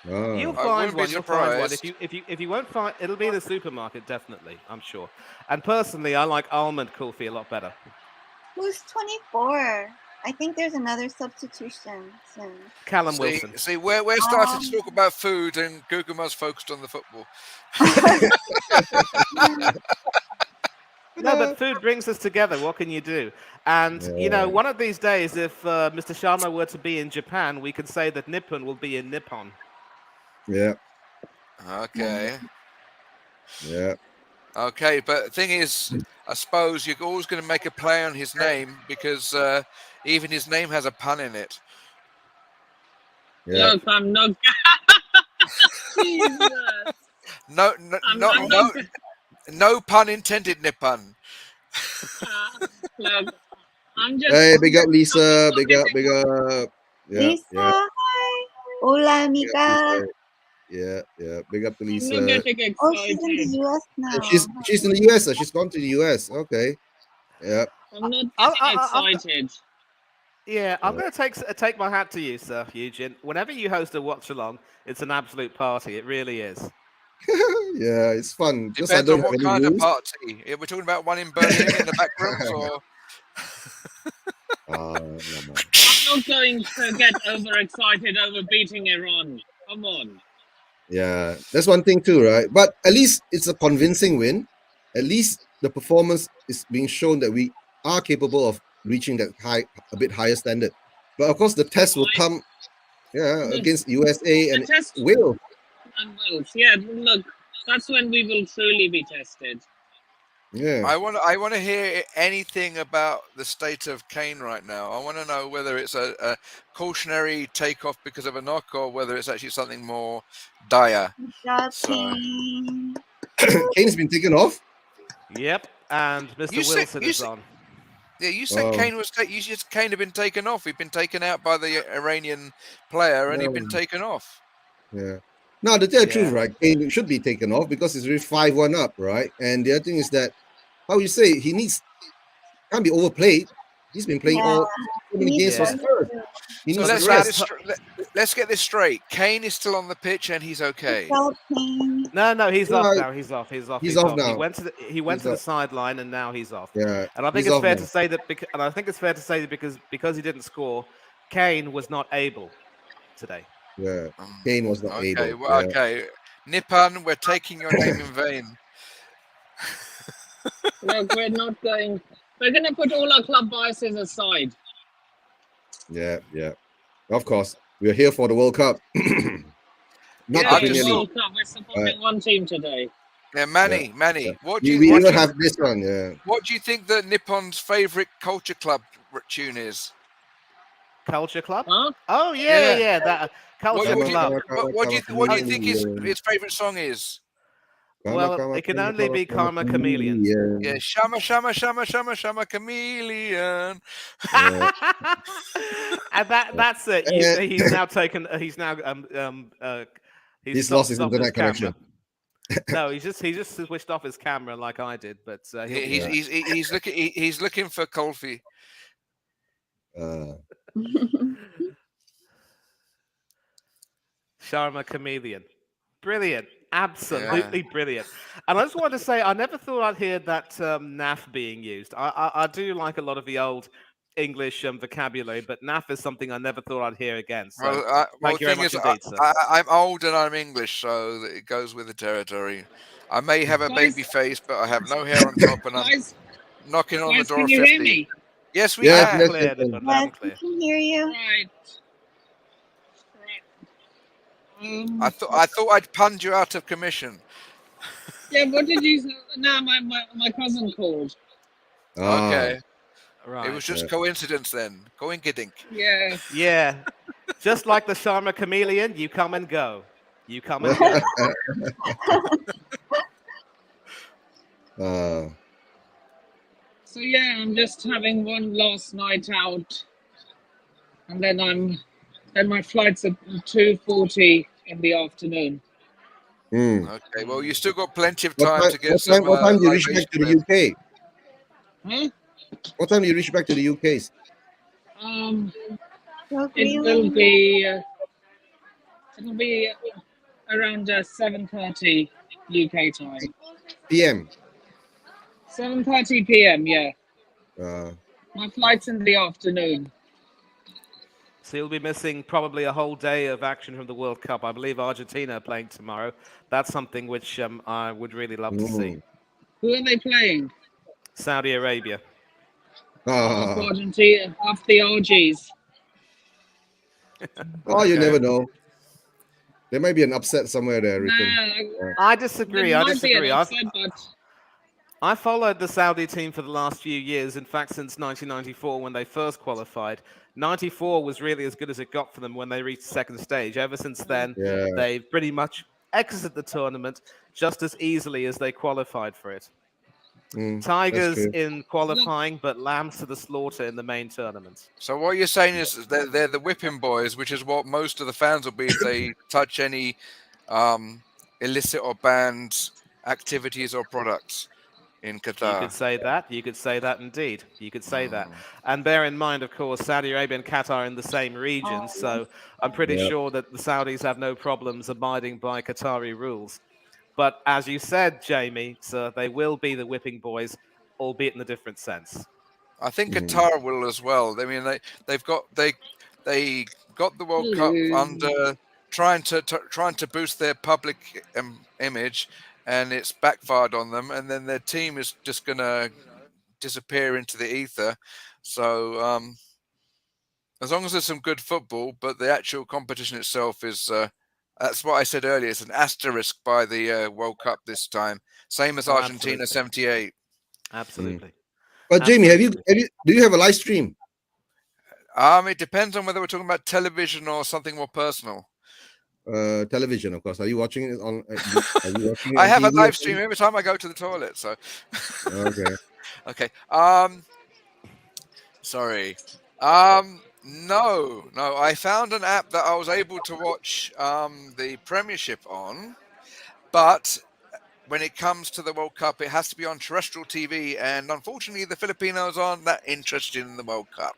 S5: You'll find one. You'll find one. If you won't find, it'll be the supermarket, definitely. I'm sure. And personally, I like almond kulfi a lot better.
S4: Who's 24? I think there's another substitution soon.
S5: Callum Wilson.
S6: See, we're starting to talk about food, and Guguma's focused on the football.
S5: No, but food brings us together. What can you do? And, you know, one of these days, if Mr. Sharma were to be in Japan, we could say that Nippon will be in Nippon.
S1: Yeah.
S6: Okay.
S1: Yeah.
S6: Okay, but the thing is, I suppose you're always going to make a play on his name because even his name has a pun in it.
S1: Yeah.
S3: Look, I'm not. Jesus.
S6: No pun intended, Nippon.
S3: Look, I'm just.
S1: Hey, big up Lisa. Big up. Yeah.
S4: Lisa,
S1: Yeah.
S4: hi. Hola, amiga.
S1: Yeah. Big up to
S3: I'm
S1: Lisa.
S3: not getting
S4: Oh, she's in
S3: excited.
S4: the US now.
S1: She's in the US. She's gone to the US. Okay. Yeah.
S3: I'm not getting excited.
S5: Yeah, I'm going to take my hat to you, Sir Eugene. Whenever you host a watch along, it's an absolute party. It really is.
S1: Yeah, it's fun. Just I
S6: Depends
S1: don't
S6: on
S1: have
S6: what
S1: any
S6: kind of
S1: rules.
S6: party. We're talking about one in Berlin in the back rooms, or
S1: No, man.
S3: I'm not going to get overexcited over beating Iran. Come on.
S1: Yeah, that's one thing too, right? But at least it's a convincing win. At least the performance is being shown that we are capable of reaching that a bit higher standard. But of course, the test will come, against USA and
S3: test
S1: Wales.
S3: and Wales. Yeah, look, that's when we will truly be tested.
S1: Yeah,
S6: I want to hear anything about the state of Kane right now. I want to know whether it's a cautionary takeoff because of a knock or whether it's actually something more dire.
S4: Good job,
S6: So-
S4: Kane.
S1: Kane's been taken off.
S5: Yep, and Mr. Wilson is on.
S6: Yeah, you said Kane was. You said Kane had been taken off. He'd been taken out by the Iranian player, and he'd been taken off.
S1: Yeah. Now, to tell the truth, right, Kane should be taken off because he's really 5-1 up, right? And the other thing is that, how you say, can't be overplayed. He's been playing all so many games for Spurs. He
S6: So
S1: needs
S6: let's
S1: rest.
S6: let's get this straight. Kane is still on the pitch and he's okay.
S4: Well, Kane.
S5: No, he's
S1: No,
S5: off now. He's off. He's off.
S1: he's off
S5: He
S1: now.
S5: went to the
S1: He's
S5: the
S1: off.
S5: sideline, and now he's off.
S1: Yeah.
S5: And I think
S1: he's
S5: it's
S1: off
S5: fair
S1: now.
S5: to say that, because he didn't score, Kane was not able today.
S1: Yeah. Kane was not
S6: Okay,
S1: able.
S6: well,
S1: yeah.
S6: okay. Nippon, we're taking your name in vain.
S3: Look, we're not going. We're going to put all our club biases aside.
S1: Yeah. Of course, we're here for the World Cup. Not
S3: Yeah,
S1: the Premier
S6: just-
S1: League.
S3: World Cup. We're supporting one team today.
S6: Yeah, Manny,
S1: Yeah.
S6: what do
S1: We
S6: you
S1: even have this one. Yeah.
S6: what do you think that Nippon's favorite culture club tune is?
S5: Culture Club?
S3: Huh?
S5: Oh yeah,
S6: Yeah.
S5: That
S6: What,
S5: Culture
S6: what do
S5: Club.
S6: you think his favorite song is?
S5: Well, it can only be Karma Chameleon.
S1: Yeah.
S6: Yeah, Shama Shama Shama Shama Shama Chameleon.
S1: Yeah.
S5: And that's it.
S1: Yeah.
S5: He's now taken. He's now
S1: He's lost his internet connection.
S5: No, he just switched off his camera like I did. But
S6: He's looking for Colfi.
S5: Sharma Chameleon, brilliant, absolutely brilliant. And I just wanted to say, I never thought I'd hear that naff being used. I do like a lot of the old English vocabulary, but naff is something I never thought I'd hear again. So thank you very much indeed, sir.
S6: I'm old and I'm English, so it goes with the territory. I may have a baby face, but I have no hair on top, and I'm
S3: Guys,
S6: knocking on the door
S3: can
S6: of
S3: you
S6: 50.
S3: hear me?
S6: Yes, we
S1: Yes,
S6: can.
S1: yes.
S5: Clear, this one, loud
S4: Yes,
S5: and
S4: we
S5: clear.
S4: can hear you.
S3: Right.
S6: I thought I'd punned you out of commission.
S3: Yeah, what did you say? No, my cousin called.
S6: Okay,
S5: Right.
S6: it was just coincidence then. Coinkidink.
S3: Yeah.
S5: Yeah. Just like the Sharma Chameleon, you come and go. You come and go.
S3: So yeah, I'm just having one last night out, and then my flight's at 2:40 in the afternoon.
S6: Okay, well, you still got plenty of
S1: What
S6: time to get some.
S1: what time do you reach back to the
S6: libation
S1: UK?
S3: Huh?
S1: What time do you reach back to the UK?
S4: Well,
S3: It will be around 7:30 UK time.
S1: PM.
S3: 7:30 p.m. Yeah,
S1: Uh,
S3: my flight's in the afternoon.
S5: So you'll be missing probably a whole day of action from the World Cup. I believe Argentina are playing tomorrow. That's something which I would really love to see.
S3: Who are they playing?
S5: Saudi Arabia.
S1: ah.
S3: Argentina, off the RGs.
S1: Oh, you
S6: Okay.
S1: never know. There might be an upset somewhere there. Ricken.
S3: Nah,
S5: I disagree.
S3: there
S5: I
S3: might be an
S5: disagree.
S3: upset, but
S5: I followed the Saudi team for the last few years. In fact, since 1994, when they first qualified. 94 was really as good as it got for them when they reached the second stage. Ever since then,
S1: Yeah.
S5: they've pretty much exited the tournament just as easily as they qualified for it. Tigers
S1: true.
S5: in qualifying, but lambs to the slaughter in the main tournament.
S6: So what you're saying is they're the whipping boys, which is what most of the fans will be if they touch any illicit or banned activities or products in
S5: You
S6: Qatar.
S5: could say that. You could say that indeed. You could say that. And bear in mind, of course, Saudi Arabia and Qatar are in the same region. So I'm pretty
S1: Yeah.
S5: sure that the Saudis have no problems abiding by Qatari rules. But as you said, Jamie, sir, they will be the whipping boys, albeit in a different sense.
S6: I think Qatar will as well. I mean, they got the World Cup under trying to boost their public image, and it's backfired on them. And then their team is just going to disappear into the ether. So as long as there's some good football, but the actual competition itself is. That's what I said earlier. It's an asterisk by the World Cup this time, same as Argentina
S5: Absolutely.
S6: '78.
S5: Absolutely.
S1: But Jamie, do you have a live stream?
S6: It depends on whether we're talking about television or something more personal.
S1: Television, of course. Are you watching it on? Are you watching it
S6: I
S1: on
S6: have a
S1: TV or
S6: live
S1: something?
S6: stream every time I go to the toilet. So,
S1: Okay.
S6: okay. Sorry. No. I found an app that I was able to watch the Premiership on, but when it comes to the World Cup, it has to be on terrestrial TV, and unfortunately, the Filipinos aren't that interested in the World Cup.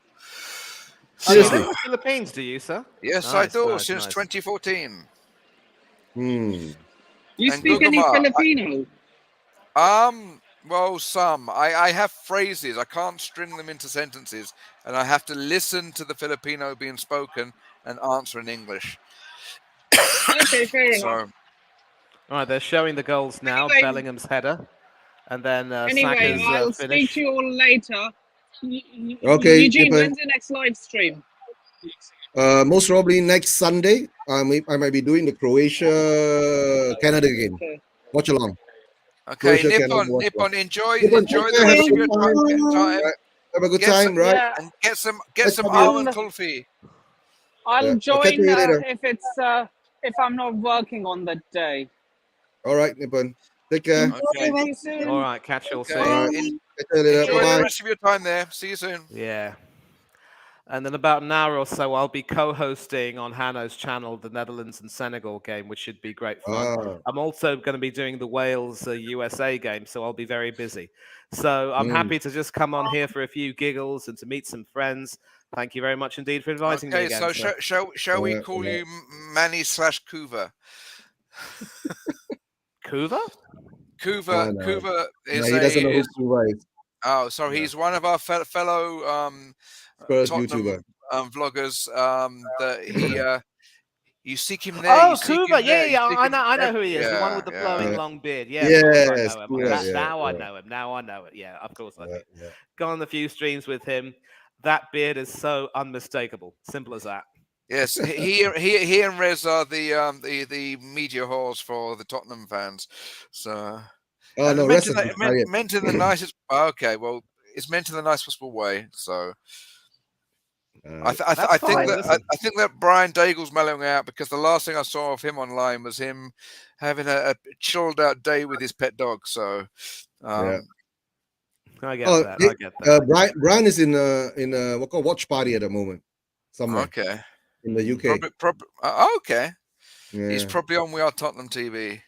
S5: Oh, you
S1: Seriously.
S5: live in the Philippines, do you, sir?
S6: Yes, I
S5: Nice,
S6: do,
S5: nice,
S6: since
S5: nice.
S6: 2014.
S1: Hmm.
S3: You
S6: And
S3: speak any
S6: Gugama,
S3: Filipino?
S6: Well, some. I have phrases. I can't string them into sentences, and I have to listen to the Filipino being spoken and answer in English.
S3: Okay, fair enough.
S6: So,
S5: All right, they're showing the goals now.
S3: Anyway.
S5: Bellingham's header, and then
S3: Anyway,
S5: Saka's
S3: I'll speak
S5: finish.
S3: to you all later.
S1: Okay,
S3: Eugene,
S1: Nippon.
S3: when's the next live stream?
S1: Most probably next Sunday. I might be doing the Croatia Canada game.
S3: Okay.
S1: Watch along.
S6: okay,
S1: Croatia, Canada,
S6: Nippon,
S1: watch
S6: Nippon, enjoy
S1: Nippon,
S6: the
S1: take care, have a
S6: rest of
S1: good
S6: your time.
S1: time. Right. Have a good
S6: Get
S1: time,
S6: some-
S1: right?
S7: Yeah,
S6: And get some
S1: Let's have
S6: almond
S7: you-
S6: kulfi.
S7: I'll
S1: Yeah, I'll catch
S7: join
S1: you later.
S7: if I'm not working on that day.
S1: All right, Nippon. Take care.
S4: Enjoy
S6: Okay.
S4: the rest of
S5: All right, catch you all
S6: Okay.
S5: soon.
S1: All right.
S6: En-
S1: Catch you later.
S6: Enjoy
S1: Bye-bye.
S6: the rest of your time there. See you soon.
S5: Yeah. And then about an hour or so, I'll be co-hosting on Hanno's channel the Netherlands and Senegal game, which should be great fun.
S1: Ah,
S5: I'm also going to be doing the Wales USA game, so I'll be very busy. So I'm
S1: Mm.
S5: happy to just come on here for a few giggles and to meet some friends. Thank you very much indeed for inviting me
S6: Okay,
S5: again.
S6: so
S5: sir.
S6: shall we
S1: Yeah,
S6: call
S1: yeah.
S6: you Manny/Kuva?
S5: Kuva?
S6: Kuva,
S1: no.
S6: Kuva
S1: No,
S6: is
S1: he doesn't know who
S6: is
S1: Kuva is.
S6: oh, so he's one of our fellow
S1: Spurs
S6: Tottenham
S1: YouTuber.
S6: vloggers. That he you seek him there.
S5: Oh,
S6: you seek
S5: Kuva.
S6: him there,
S5: Yeah,
S6: you seek
S5: I
S6: him
S5: know
S6: there.
S5: who he is. The one with the flowing
S1: Yeah.
S5: long beard. Yeah, of course I
S1: Yes,
S5: know him.
S1: Kuva,
S5: Now I
S1: yeah.
S5: know him. Now I know it. Yeah, of course I do.
S1: Yeah, yeah.
S5: Gone on a few streams with him. That beard is so unmistakable. Simple as that.
S6: Yes, he and Rez are the media whores for the Tottenham fans. So
S1: Oh
S6: and
S1: no,
S6: meant,
S1: rest
S6: in
S1: is
S6: the,
S1: retired.
S6: meant in the nicest. Okay, well, it's meant in the nicest possible way. So I
S5: That's
S6: think
S5: fine,
S6: that
S5: listen.
S6: I think that Brian Daigle's mellowing out because the last thing I saw of him online was him having a chilled out day with his pet dog. So
S1: Yeah.
S5: I get
S1: Oh,
S5: that. I get that.
S1: Brian is in a what called watch party at the moment, somewhere
S6: okay,
S1: in the UK.
S6: okay,
S1: Yeah.
S6: he's probably on We Are Tottenham TV.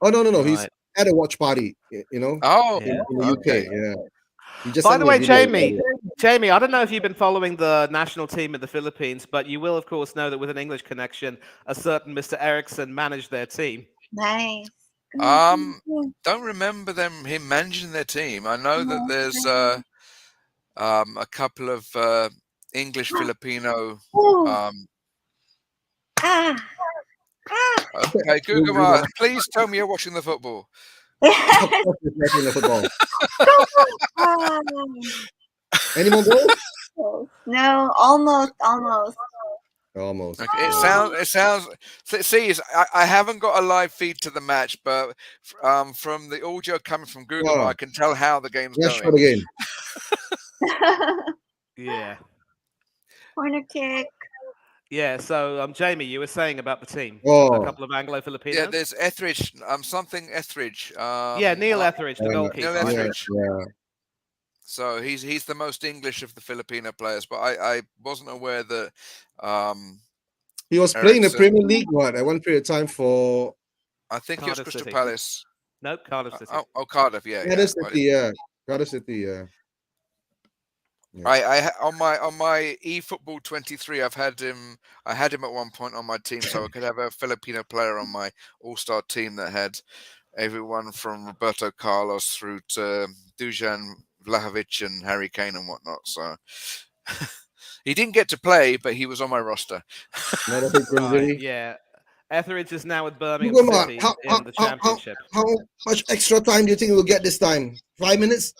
S1: Oh no, he's
S5: Right.
S1: at a watch party. You know,
S6: Oh,
S5: Yeah.
S1: in the
S6: okay.
S1: UK. Yeah. He just
S5: By
S1: sent
S5: the
S1: me a
S5: way,
S1: video.
S5: Jamie, I don't know if you've been following the national team in the Philippines, but you will, of course, know that with an English connection, a certain Mr. Eriksson managed their team.
S4: Nice.
S6: Don't remember him managing their team. I know that there's a couple of English Filipino.
S4: Ah.
S6: Okay, Gugama, please tell me you're watching the football.
S1: Of course he's watching the football.
S4: Ah.
S1: Any more goals?
S4: No, almost.
S1: Almost.
S6: Okay, it sounds. See, I haven't got a live feed to the match, but from the audio coming from Google,
S1: Oh.
S6: I can tell how the game's
S1: Let's
S6: going.
S1: try the game.
S5: Yeah.
S4: Corner kick.
S5: Yeah, so Jamie, you were saying about the team.
S1: Oh.
S5: A couple of Anglo-Filipinos.
S6: Yeah, there's Etheridge, something Etheridge.
S5: Yeah, Neil Etheridge, the goalkeeper.
S6: Neil
S5: I know.
S6: Etheridge.
S1: Yeah.
S6: So he's the most English of the Filipino players, but I wasn't aware that
S1: He was playing the
S6: Eriksson.
S1: Premier League at one period of time for
S6: I think it was
S5: Cardiff
S6: Crystal
S5: City.
S6: Palace.
S5: Nope, Cardiff City.
S6: Oh, Cardiff, yeah.
S1: Cardiff
S6: yeah.
S1: City. Yeah, Cardiff City. Yeah.
S6: On my eFootball 23, I had him at one point on my team, so I could have a Filipino player on my all-star team that had everyone from Roberto Carlos through to Dusan Vlahovic and Harry Kane and whatnot. So he didn't get to play, but he was on my roster.
S1: Not a big
S5: Right,
S1: injury.
S5: yeah. Etheridge is now with Birmingham
S1: Hugo,
S5: City
S1: how-
S5: in the Championship.
S1: How much extra time do you think we'll get this time? 5 minutes?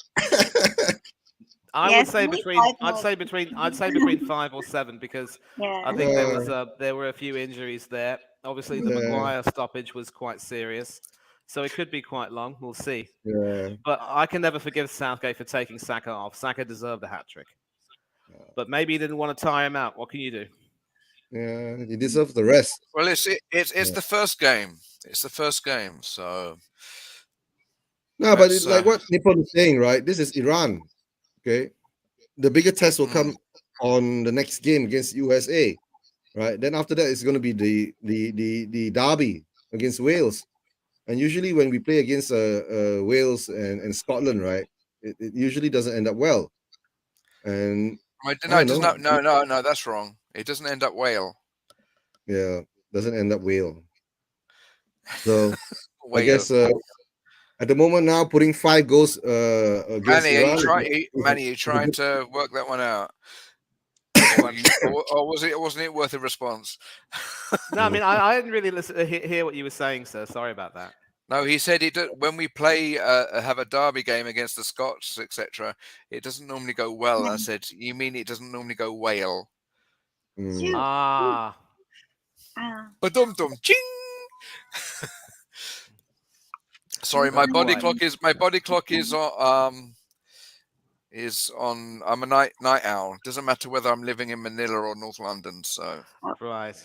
S5: I
S4: Yes,
S5: would say
S4: maybe
S5: between
S4: 5
S5: I'd say between 5 or 7 because
S4: Yeah.
S5: I think there were a few injuries there. Obviously, the
S1: Yeah.
S5: Maguire stoppage was quite serious, so it could be quite long. We'll see.
S1: Yeah.
S5: But I can never forgive Southgate for taking Saka off. Saka deserved a hat trick, but maybe he didn't want to tire him out. What can you do?
S1: Yeah. He deserves the rest.
S6: Well, it's
S1: Yeah.
S6: the first game. It's the first game, so
S1: No, but
S6: That's,
S1: it's like what Nippon is saying, right? This is Iran. Okay. The bigger test will come on the next game against USA. Right. Then after that, it's going to be the derby against Wales. And usually when we play against Wales and Scotland, right, it usually doesn't end up well. And
S6: No, it does not. No, that's wrong. It doesn't end up whale.
S1: Yeah, doesn't end up whale. So I
S6: Whale.
S1: guess at the moment now, putting 5 goals against Iran.
S6: Manny, you trying to work that one out? or wasn't it worth a response?
S5: No, I mean I didn't really hear what you were saying, sir. Sorry about that.
S6: No, he said when we play have a derby game against the Scots, etc. It doesn't normally go well. I said, you mean it doesn't normally go whale?
S5: Ah.
S6: Ba-dum dum ching. Sorry, my body clock is on. I'm a night owl. Doesn't matter whether I'm living in Manila or North London. So
S5: right.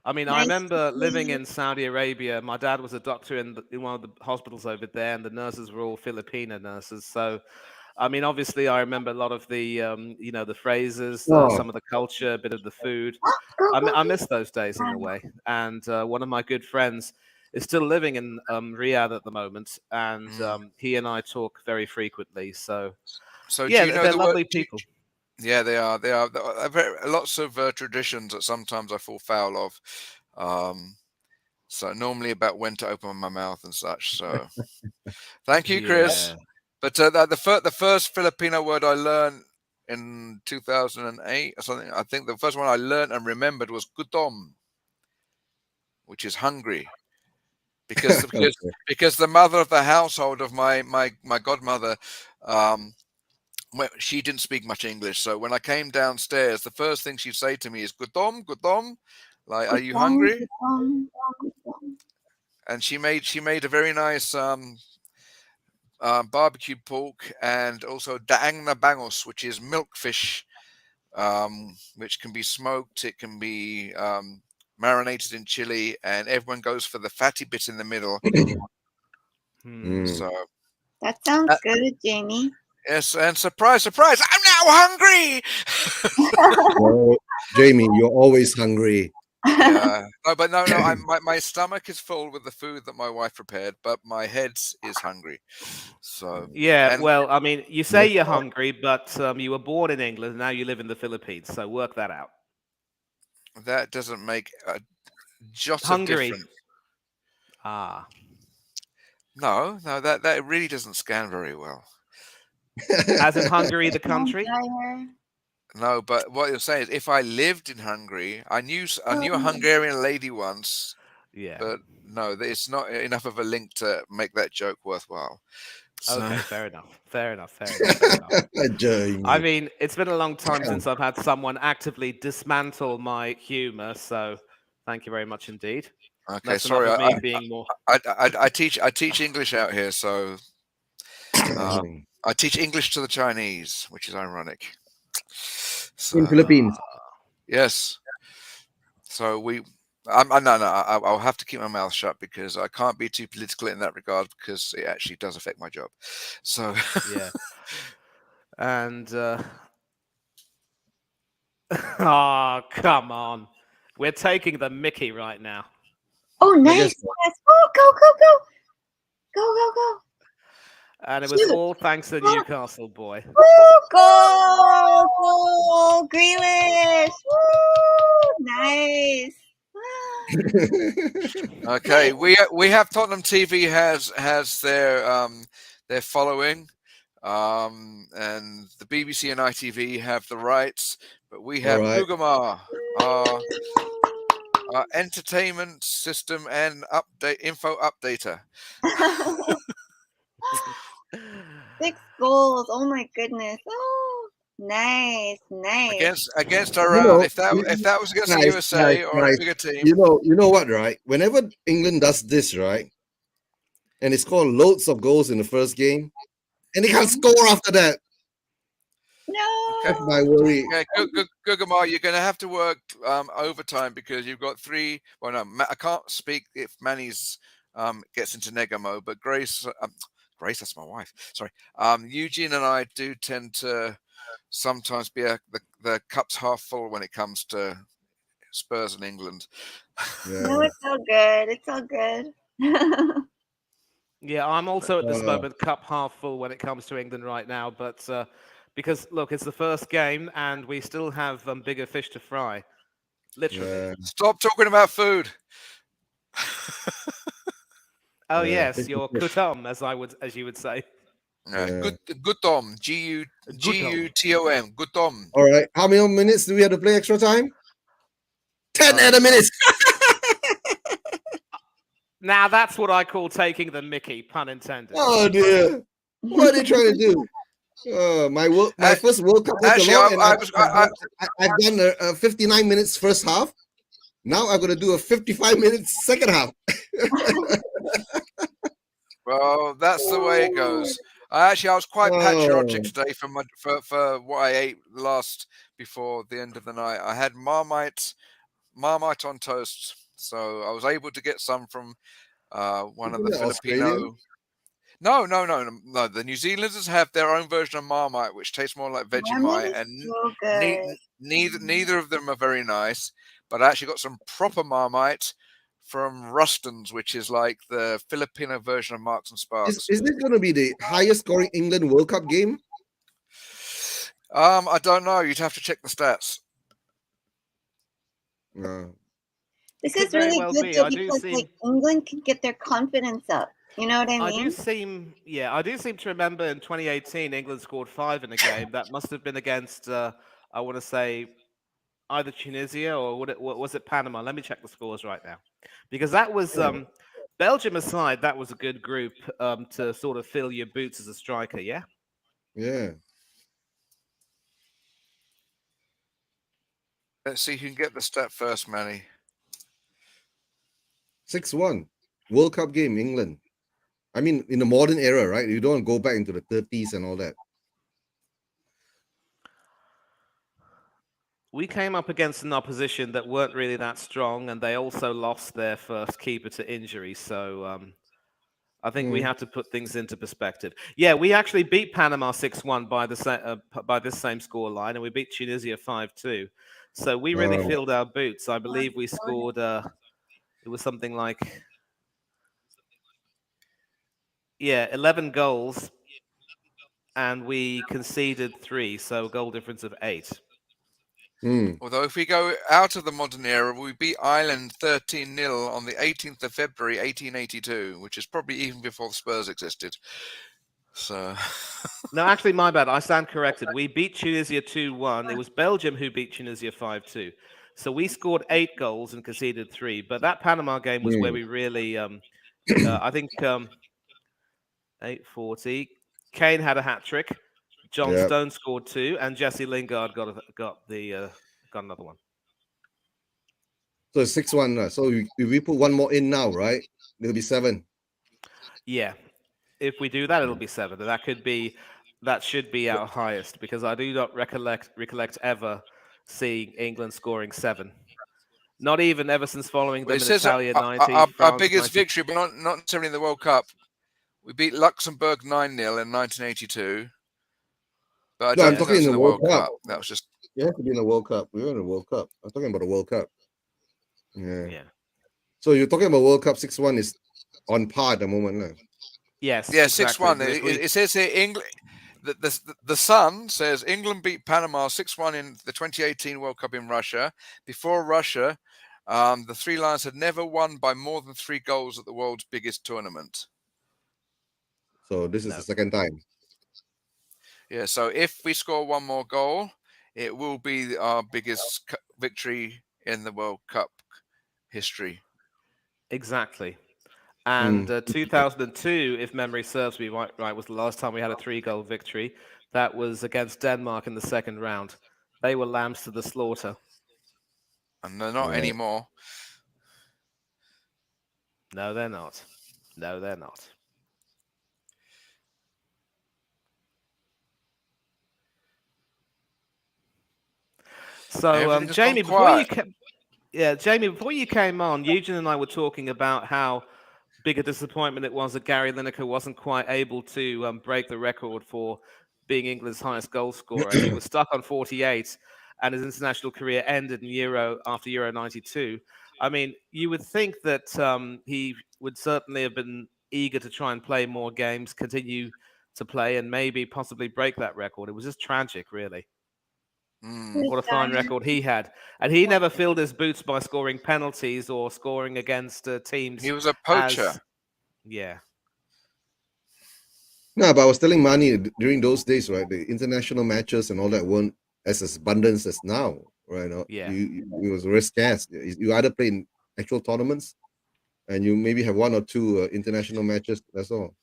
S5: I mean, I remember living in Saudi Arabia. My dad was a doctor in one of the hospitals over there, and the nurses were all Filipino nurses. So, I mean, obviously, I remember a lot of the the phrases, some of the culture, a bit of the food. I miss those days in a way. And one of my good friends is still living in Riyadh at the moment, and he and I talk very frequently. So yeah,
S6: do you know
S5: they're lovely people.
S6: Yeah, they are. There are lots of traditions that sometimes I fall foul of. So normally about when to open my mouth and such. So thank you, Chris.
S5: Yeah.
S6: But the first Filipino word I learned in 2008 or something, I think the first one I learned and remembered was gutom, which is hungry. Because the mother of the household of my godmother, she didn't speak much English. So when I came downstairs, the first thing she'd say to me is "Gutom, gutom," like, "Are you hungry?" And she made a very nice barbecue pork and also daang na bangus, which is milkfish, which can be smoked. It can be marinated in chili, and everyone goes for the fatty bit in the middle. So
S4: that sounds good, Jamie.
S6: Yes, and surprise, I'm now hungry.
S1: Well, Jamie, you're always hungry.
S6: Yeah, no. My stomach is full with the food that my wife prepared, but my head is hungry. So
S5: yeah, well, I mean, you say you're hungry, but you were born in England, and now you live in the Philippines. So work that out.
S6: That doesn't make a jot
S5: of
S6: difference. No, that really doesn't scan very well.
S5: As in Hungary, the country?
S6: No, but what you're saying is, if I lived in Hungary, I knew a Hungarian lady once.
S5: Yeah.
S6: But no, it's not enough of a link to make that joke worthwhile. So...
S5: Okay, fair enough.
S1: Jamie.
S5: I mean, it's been a long time since I've had someone actively dismantle my humor, so thank you very much indeed.
S6: Okay,
S5: that's
S6: sorry. I teach English out here, so I teach English to the Chinese, which is ironic. So,
S1: in Philippines.
S6: Yes. So I'll have to keep my mouth shut because I can't be too political in that regard because it actually does affect my job. So
S5: yeah. And oh, come on. We're taking the mickey right now.
S4: Oh, nice. Yes. Oh, go.
S5: And it was all thanks to the Newcastle boy.
S4: Woo, goal, Grealish. Woo, nice.
S6: Okay, we have Tottenham TV has their following, and the BBC and ITV have the rights, but we have Gugamar, our entertainment system and info updater.
S4: 6 goals! Oh my goodness! Oh, nice.
S6: Against Iran. If that was against the USA or a bigger team.
S1: You know what, right? Whenever England does this, right, and it's scored loads of goals in the first game, and they can't score after that.
S4: No.
S1: That's my worry.
S6: Okay, Gugamar, you're going to have to work overtime because you've got 3. Well, no, I can't speak if Manny's gets into nega mode, but Grace, that's my wife. Sorry, Eugene and I do tend to sometimes be the cup's half full when it comes to Spurs and England.
S4: Yeah. No, it's all good.
S5: Yeah, I'm also at this moment cup half full when it comes to England right now, but Because look, it's the first game, and we still have bigger fish to fry. Literally.
S1: Yeah.
S6: Stop talking about food.
S5: Oh
S1: Yeah,
S5: yes,
S1: fish
S5: your
S1: is fish.
S5: kutom, as you would say.
S1: Yeah.
S6: Gutom. Gutom. Gutom.
S1: All right. How many minutes do we have to play extra time? 10 and a minute.
S5: Now that's what I call taking the mickey, pun intended.
S1: Oh dear. What are they trying to do? My first World Cup was
S6: Actually,
S1: along, and I've done a 59 minutes first half. Now I'm going to do a 55 minutes second half.
S6: Well, that's the way it goes. I was quite patriotic today for what I ate last before the end of the night. I had Marmite on toast, so I was able to get some from one of the Filipino.
S1: Australian?
S6: No. The New Zealanders have their own version of Marmite, which tastes more like Vegemite, and
S4: so good.
S6: neither of them are very nice. But I actually got some proper Marmite from Ruston's, which is like the Filipino version of Marks and Sparks.
S1: Is this going to be the highest scoring England World Cup game?
S6: I don't know. You'd have to check the stats.
S4: This is really good though, because like England can get their confidence up. You know what I mean?
S5: I do seem to remember in 2018 England scored 5 in a game. That must have been against I want to say either Tunisia or was it Panama? Let me check the scores right now, because that was Belgium aside, that was a good group to sort of fill your boots as a striker. Yeah.
S6: Let's see who can get the stat first, Manny.
S1: 6-1 World Cup game, England. I mean, in the modern era, right? You don't go back into the 30s and all that.
S5: We came up against an opposition that weren't really that strong, and they also lost their first keeper to injury. So I think we have to put things into perspective. Yeah, we actually beat Panama 6-1 by this same score line, and we beat Tunisia 5-2. So we really filled our boots. I believe we scored. It was something like 11 goals, and we conceded 3. So a goal difference of 8.
S6: Although if we go out of the modern era, we beat Ireland 13-0 on the 18th of February 1882, which is probably even before the Spurs existed. So
S5: no, actually, my bad. I stand corrected. We beat Tunisia 2-1. It was Belgium who beat Tunisia 5-2. So we scored 8 goals and conceded 3. But that Panama game was where we really, I think, 8:40. Kane had a hat trick. John Stone scored 2, and Jesse Lingard got another one.
S1: So it's 6-1. So if we put one more in now, right? It'll be 7.
S5: Yeah, if we do that, it'll be 7. That should be our highest, because I do not recollect ever seeing England scoring 7. Not even ever since following them in Italia 90.
S6: Our biggest victory, but not necessarily in the World Cup. We beat Luxembourg 9-0 in 1982. But
S1: I'm talking in the World Cup.
S6: That was just.
S1: You have to be in the World Cup. We were in the World Cup. I'm talking about the World Cup. Yeah.
S5: So
S1: you're talking about World Cup 6-1 is on par at the moment, right?
S5: Yes.
S6: Yeah, exactly. 6-1. It says here England. The Sun says England beat Panama 6-1 in the 2018 World Cup in Russia. Before Russia, the Three Lions had never won by more than 3 goals at the world's biggest tournament.
S1: So this is the second time.
S6: Yeah, so if we score one more goal, it will be our biggest victory in the World Cup history.
S5: Exactly. And 2002, if memory serves me right, was the last time we had a 3-goal victory. That was against Denmark in the second round. They were lambs to the slaughter.
S6: And they're not anymore.
S5: No, they're not. No, they're not. So, Jamie, before you came on, Eugene and I were talking about how big a disappointment it was that Gary Lineker wasn't quite able to break the record for being England's highest goal scorer. He was stuck on 48, and his international career ended in after Euro 92. I mean, you would think that he would certainly have been eager to try and play more games, continue to play and maybe possibly break that record. It was just tragic, really.
S6: Mm.
S5: What a fine record he had. And he never filled his boots by scoring penalties or scoring against teams.
S6: He was a poacher.
S5: Yeah.
S1: No, but I was telling Mani during those days, right? The international matches and all that weren't as abundant as now, right?
S5: Yeah.
S1: It was very scarce. You either play in actual tournaments and you maybe have 1 or 2 international matches. That's all.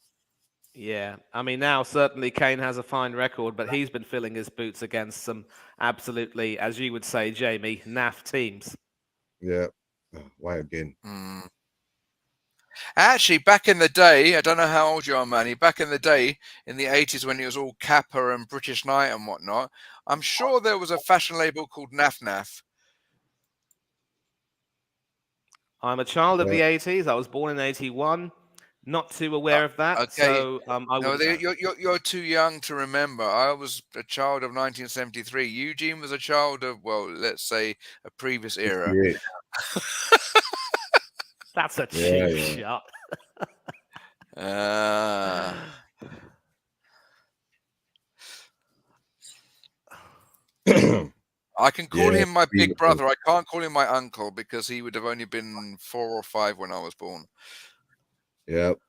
S5: Yeah, I mean, now certainly Kane has a fine record, but he's been filling his boots against some absolutely, as you would say, Jamie, naff teams.
S1: Yeah. Oh, why again?
S6: Mm. Actually, back in the day, I don't know how old you are, Manny. Back in the day, in the 80s, when it was all Kappa and British Knight and whatnot, I'm sure there was a fashion label called Naf Naf.
S5: I'm a child of the 80s. I was born in 81. Not too aware of that.
S6: Okay.
S5: So
S6: you're too young to remember. I was a child of 1973. Eugene was a child of, well, let's say a previous era.
S1: Yeah.
S5: That's a cheap shot.
S6: I can call him my big brother. I can't call him my uncle because he would have only been 4 or 5 when I was born.
S1: Yep.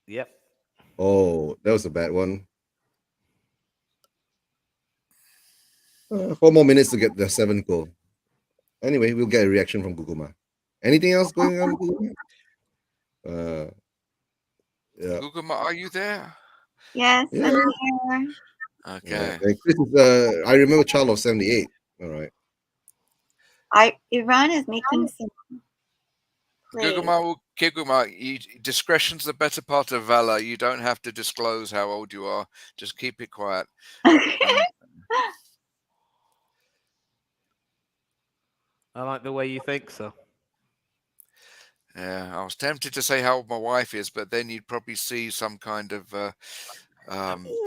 S5: Yep.
S1: Oh, that was a bad one. 4 more minutes to get the 7th goal. Anyway, we'll get a reaction from Guguma. Anything else going on, Guguma? Yeah.
S6: Guguma, are you there?
S4: Yes, I'm here.
S6: Okay.
S1: Chris is, I remember child of 78. All right.
S4: Iran is making some.
S6: Guguma, discretion's the better part of valor. You don't have to disclose how old you are. Just keep it quiet.
S5: I like the way you think so.
S6: Yeah, I was tempted to say how old my wife is, but then you'd probably see some kind of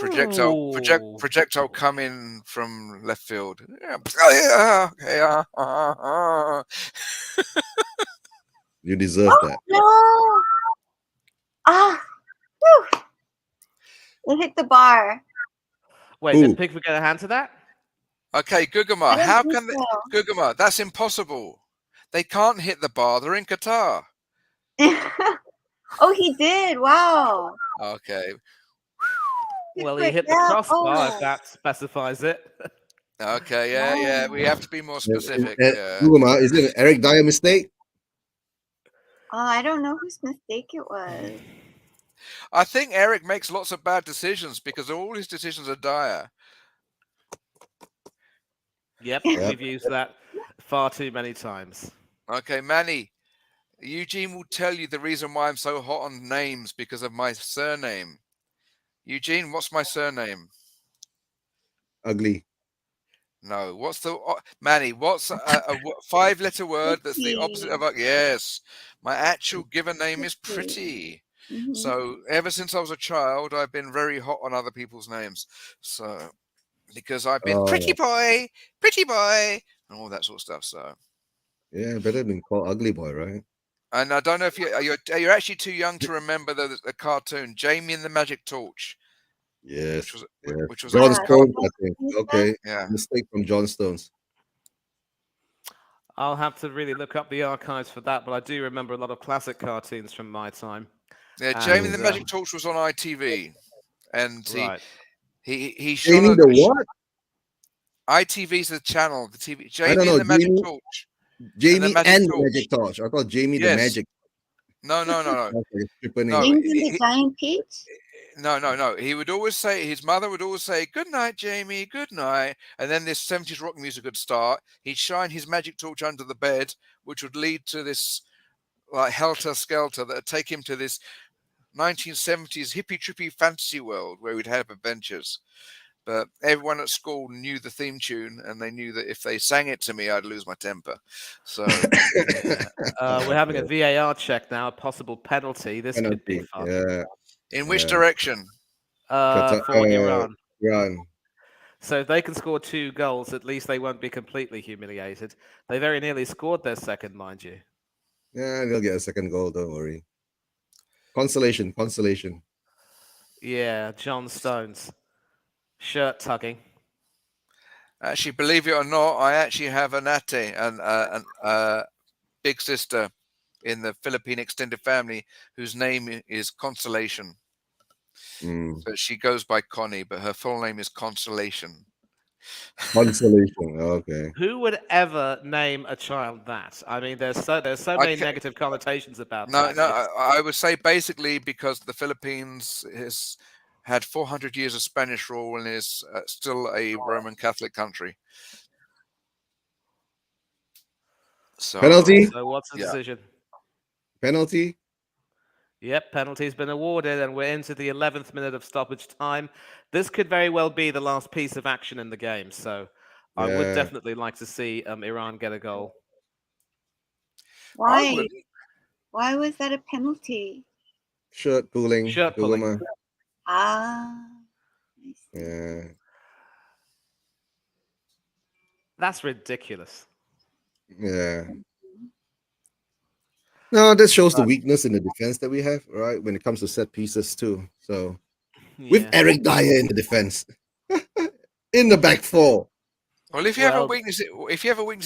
S6: projectile come in from left field. Yeah.
S1: You deserve that.
S4: No! It hit the bar.
S5: Wait, did Pickford get a hand to that?
S6: Okay, Guguma, how can Guguma? That's impossible. They can't hit the bar. They're in Qatar.
S4: Oh, he did. Wow.
S6: Okay.
S5: Well, he hit the crossbar if that specifies it.
S6: Okay, yeah. We have to be more specific.
S1: Guguma, is it an Eric Dyer mistake?
S4: I don't know whose mistake it was.
S6: I think Eric makes lots of bad decisions because all his decisions are dire.
S5: Yep, we've used that far too many times.
S6: Okay, Manny, Eugene will tell you the reason why I'm so hot on names because of my surname. Eugene, what's my surname?
S1: Ugly.
S6: No, what's the Manny? What's a 5-letter word that's the opposite of yes? My actual given name is Pretty.
S4: Mm-hmm.
S6: So ever since I was a child, I've been very hot on other people's names. So because I've been pretty boy, and all that sort of stuff. So
S1: yeah, better than called Ugly Boy, right?
S6: And I don't know if you're actually too young to remember the cartoon Jamie and the Magic Torch.
S1: Yes,
S6: which was
S1: John Stones, I think. Okay,
S6: yeah,
S1: mistake from John Stones.
S5: I'll have to really look up the archives for that, but I do remember a lot of classic cartoons from my time.
S6: Yeah, Jamie and the Magic Torch was on ITV, and he shot
S1: Jamie the what?
S6: ITV's the channel, the TV.
S1: Jamie
S6: and the Magic Torch.
S1: Jamie and the Magic Torch. I thought Jamie the Magic.
S6: No.
S4: Jamie the Giant Peach?
S6: No. He would always say, his mother would always say, "Good night, Jamie, good night." And then this 70s rock music would start. He'd shine his magic torch under the bed, which would lead to this like helter-skelter that would take him to this 1970s hippie-trippy fantasy world where we'd have adventures. But everyone at school knew the theme tune, and they knew that if they sang it to me, I'd lose my temper. So
S5: we're having a VAR check now, a possible penalty. This could be fun.
S1: Yeah.
S6: In which direction?
S5: For Iran.
S1: Iran.
S5: So if they can score 2 goals, at least they won't be completely humiliated. They very nearly scored their second, mind you.
S1: Yeah, they'll get a second goal. Don't worry. Consolation.
S5: Yeah, John Stones. Shirt tugging.
S6: Actually, believe it or not, I actually have an ate, an big sister in the Philippine extended family whose name is Consolation. So she goes by Connie, but her full name is Consolation.
S1: Consolation. Okay.
S5: Who would ever name a child that? I mean, there's so many negative connotations about
S6: No,
S5: that.
S6: no, I would say basically because the Philippines has had 400 years of Spanish rule and is still a Roman Catholic country. So,
S1: Penalty?
S5: So what's the decision?
S1: Penalty?
S5: Yep, penalty's been awarded, and we're into the 11th minute of stoppage time. This could very well be the last piece of action in the game, so I would definitely like to see Iran get a goal.
S4: Why? Why was that a penalty?
S1: Shirt pulling.
S5: Shirt pulling.
S1: Yeah.
S5: That's ridiculous.
S1: Yeah. No, that shows the weakness in the defense that we have, right? When it comes to set pieces too. So with Eric Dyer in the defense, in the back four.
S6: Well, if you have a weakness,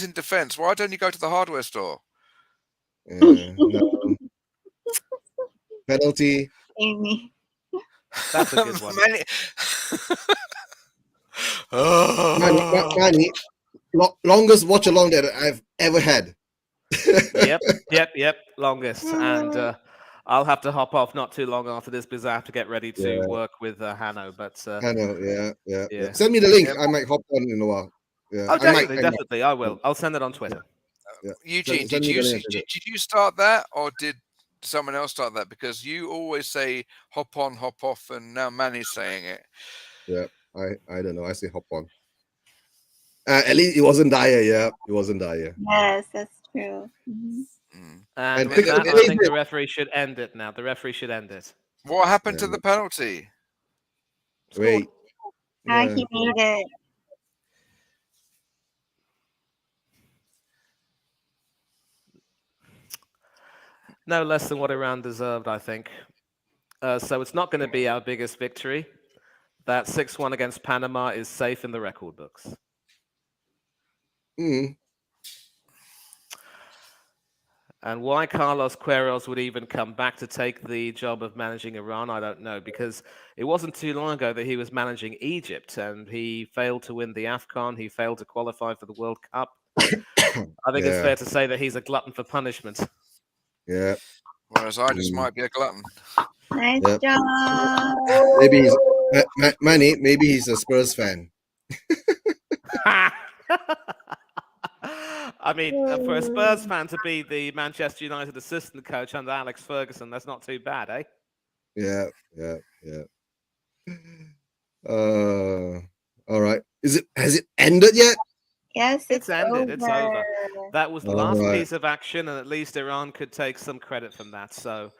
S6: in defense, why don't you go to the hardware store?
S1: No. Penalty.
S4: Amy.
S5: That's a good one.
S1: Manny, longest watch along that I've ever had.
S5: Yep. Longest. And I'll have to hop off not too long after this because I have to get ready to work with Hanno. But
S1: Hanno, yeah. Send me the link. I might hop on in a while. Yeah.
S5: Oh, definitely. I will. I'll send it on Twitter.
S6: Eugene, did you start that, or did someone else start that? Because you always say hop on, hop off, and now Manny's saying it.
S1: Yeah, I don't know. I say hop on. At least it wasn't Dyer. Yeah, it wasn't Dyer.
S4: Yes, that's true.
S5: And with that, I think the referee should end it now. The referee should end it.
S6: What happened to the penalty?
S1: Wait.
S4: He made it.
S5: No less than what Iran deserved, I think. So it's not going to be our biggest victory. That 6-1 against Panama is safe in the record books. And why Carlos Queiroz would even come back to take the job of managing Iran, I don't know, because it wasn't too long ago that he was managing Egypt and he failed to win the AFCON. He failed to qualify for the World Cup. I think it's fair to say that he's a glutton for punishment.
S1: Yeah.
S6: Whereas I just might be a glutton.
S4: Nice job.
S1: Maybe he's Manny. Maybe he's a Spurs fan.
S5: I mean, for a Spurs fan to be the Manchester United assistant coach under Alex Ferguson, that's not too bad, eh?
S1: Yeah. All right. Has it ended yet?
S4: Yes,
S5: it's ended.
S4: over.
S5: It's over. That was the last piece of action, and at least Iran could take some credit from that. So,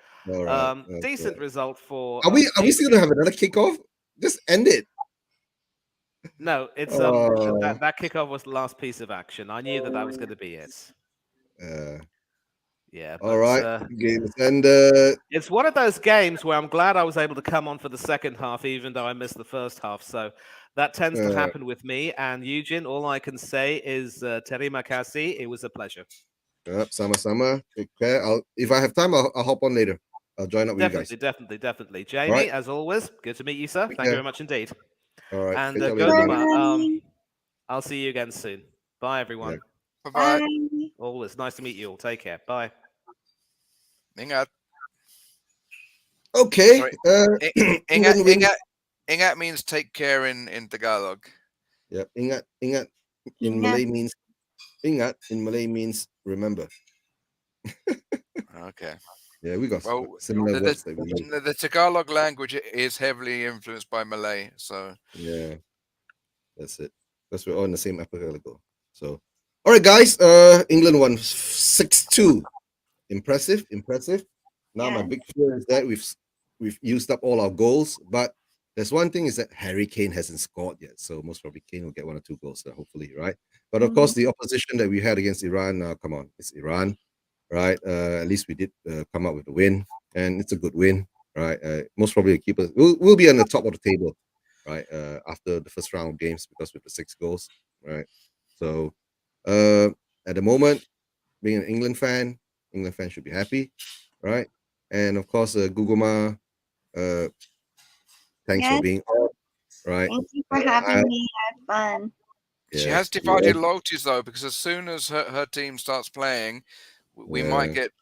S5: decent result for.
S1: Are we still gonna have another kickoff? Just end it.
S5: No, it's that kickoff was the last piece of action. I knew that was going to be it. Yeah. But,
S1: all right. Game is ended.
S5: It's one of those games where I'm glad I was able to come on for the second half, even though I missed the first half. So that tends to happen with me. And Eugene, all I can say is terima kasih. It was a pleasure.
S1: Yep, sama-sama. Take care. If I have time, I'll hop on later. I'll join up with you guys.
S5: Definitely. Jamie, as always, good to meet you, sir. Thank you very much indeed.
S1: All right.
S5: And Goguma, I'll see you again soon. Bye, everyone.
S6: Yeah. Bye.
S5: Always nice to meet you all. Take care. Bye.
S6: Ingat.
S1: Okay.
S6: Ingat means take care in Tagalog.
S1: Yep. Ingat in Malay means remember.
S6: Okay.
S1: Yeah, we got similar words.
S6: The Tagalog language is heavily influenced by Malay, so
S1: yeah, that's it. Because we're all in the same archipelago. So, all right, guys. England won 6-2. Impressive. Now my big fear is that we've used up all our goals, but there's one thing is that Harry Kane hasn't scored yet, so most probably Kane will get 1 or 2 goals there, hopefully, right? But of course, the opposition that we had against Iran, come on, it's Iran. Right, at least we did come up with a win, and it's a good win. right? Most probably keep us. We'll be on the top of the table, right? After the first round of games because with the 6 goals, right? So at the moment, being an England fan should be happy, right? And of course, Guguma, thanks for
S4: Yes,
S1: being on, right?
S4: thank you for having me. I had fun.
S6: She
S1: Yes,
S6: has divided loyalties though, because as soon as her team starts playing, we might get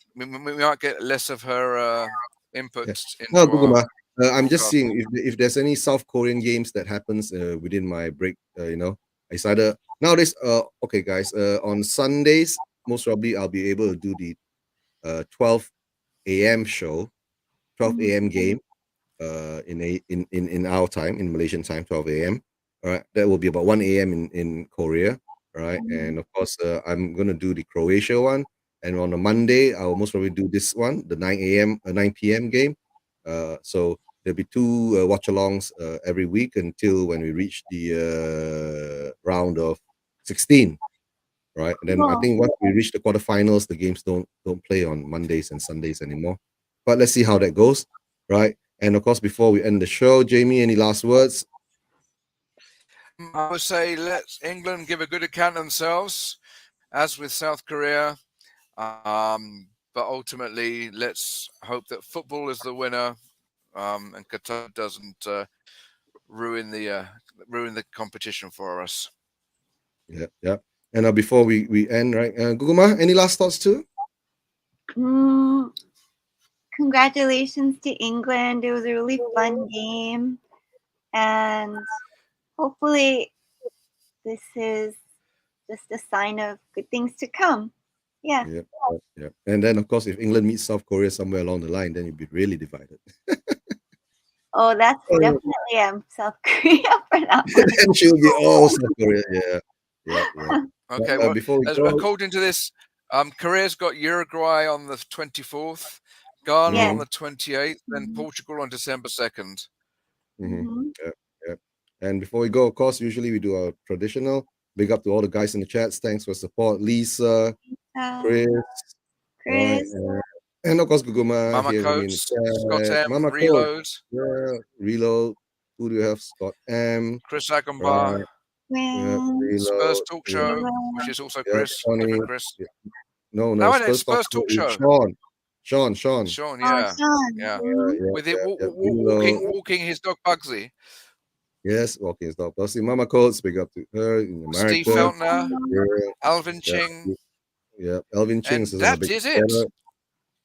S6: less of her inputs
S1: No,
S6: into our.
S1: Guguma, I'm just
S6: broadcast.
S1: seeing if there's any South Korean games that happens within my break. It's either nowadays. Okay, guys. On Sundays, most probably I'll be able to do the 12 a.m. show, 12 a.m. game. In our time, in Malaysian time, 12 a.m. All right, that will be about 1 a.m. in Korea. All right, and of course, I'm gonna do the Croatia one, and on a Monday, I'll most probably do this one, the 9 a.m. 9 p.m. game. So there'll be 2 watch-alongs every week until when we reach the round of 16. Right, and then I think once we reach the quarterfinals, the games don't play on Mondays and Sundays anymore. But let's see how that goes, right? And of course, before we end the show, Jamie, any last words?
S6: I would say let England give a good account of themselves, as with South Korea. But ultimately, let's hope that football is the winner, and Qatar doesn't ruin the competition for us.
S1: Yeah. And before we end, right, Guguma, any last thoughts too?
S4: Congratulations to England. It was a really fun game. And hopefully this is just a sign of good things to come. Yeah.
S1: And then, of course, if England meets South Korea somewhere along the line, then you'd be really divided.
S4: Oh, that's definitely South Korea for that one.
S1: Then she'll be all South Korea. Yeah.
S6: Okay,
S1: Well, before we go,
S6: according to this, Korea's got Uruguay on the 24th, Ghana on the 28th, then Portugal on December 2nd.
S1: Yeah. And before we go, of course, usually we do our traditional big up to all the guys in the chats. Thanks for support, Lisa, Chris, right, and of course Guguma
S6: Mama
S1: here with me in
S6: Coates,
S1: the
S6: Scott
S1: chat.
S6: M,
S1: Mama
S6: Reload,
S1: Reload. Who do you have? Scott M,
S6: Chris Agambar,
S1: Reload,
S6: Spurs Talk Show, which is also Chris.
S1: Tony,
S6: Different Chris.
S1: No,
S6: Spurs Talk Show.
S1: Sean,
S6: yeah. With it walking his dog Bugsy.
S1: Yes, walking his dog Bugsy. Mama Coates, big up to her in America.
S6: Steve Feltner, Alvin Ching.
S1: Yeah, Alvin Ching is
S6: that is it.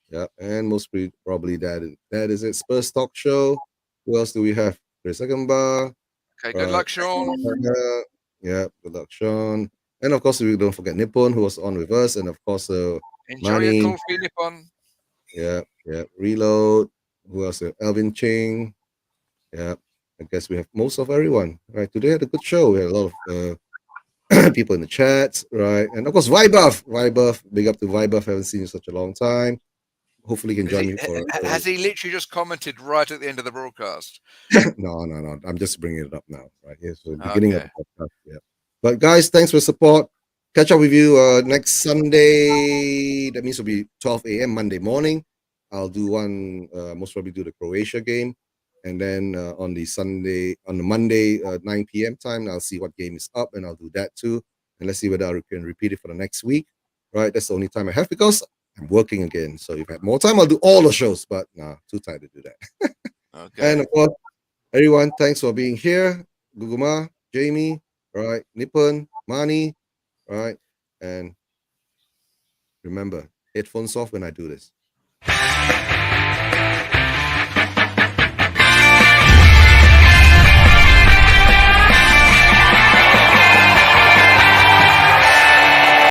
S1: Yeah, and most probably that is it. Spurs Talk Show. Who else do we have? Chris Agambar.
S6: Okay, good luck, Sean.
S1: Yeah, good luck, Sean. And of course, we don't forget Nippon, who was on with us, and of course,
S6: enjoy
S1: Manny.
S6: your coffee, Nippon.
S1: Yeah. Reload. Who else? Alvin Ching. Yeah, I guess we have most of everyone. Right, today had a good show. We had a lot of people in the chat, right? And of course, Vibuff, big up to Vibuff. Haven't seen you in such a long time. Hopefully, he can join me for.
S6: Has he literally just commented right at the end of the broadcast?
S1: No. I'm just bringing it up now, right? Here's the beginning of the podcast. Yeah. But guys, thanks for support. Catch up with you next Sunday. That means it'll be 12 a.m. Monday morning. I'll do one. Most probably do the Croatia game, and then on the Monday 9 p.m. time, I'll see what game is up, and I'll do that too. And let's see whether I can repeat it for the next week. Right? That's the only time I have because I'm working again. So if I have more time, I'll do all the shows. But too tired to do that.
S6: Okay.
S1: And of course, everyone, thanks for being here. Guguma, Jamie, right? Nippon, Mani, right? And remember, headphones off when I do this.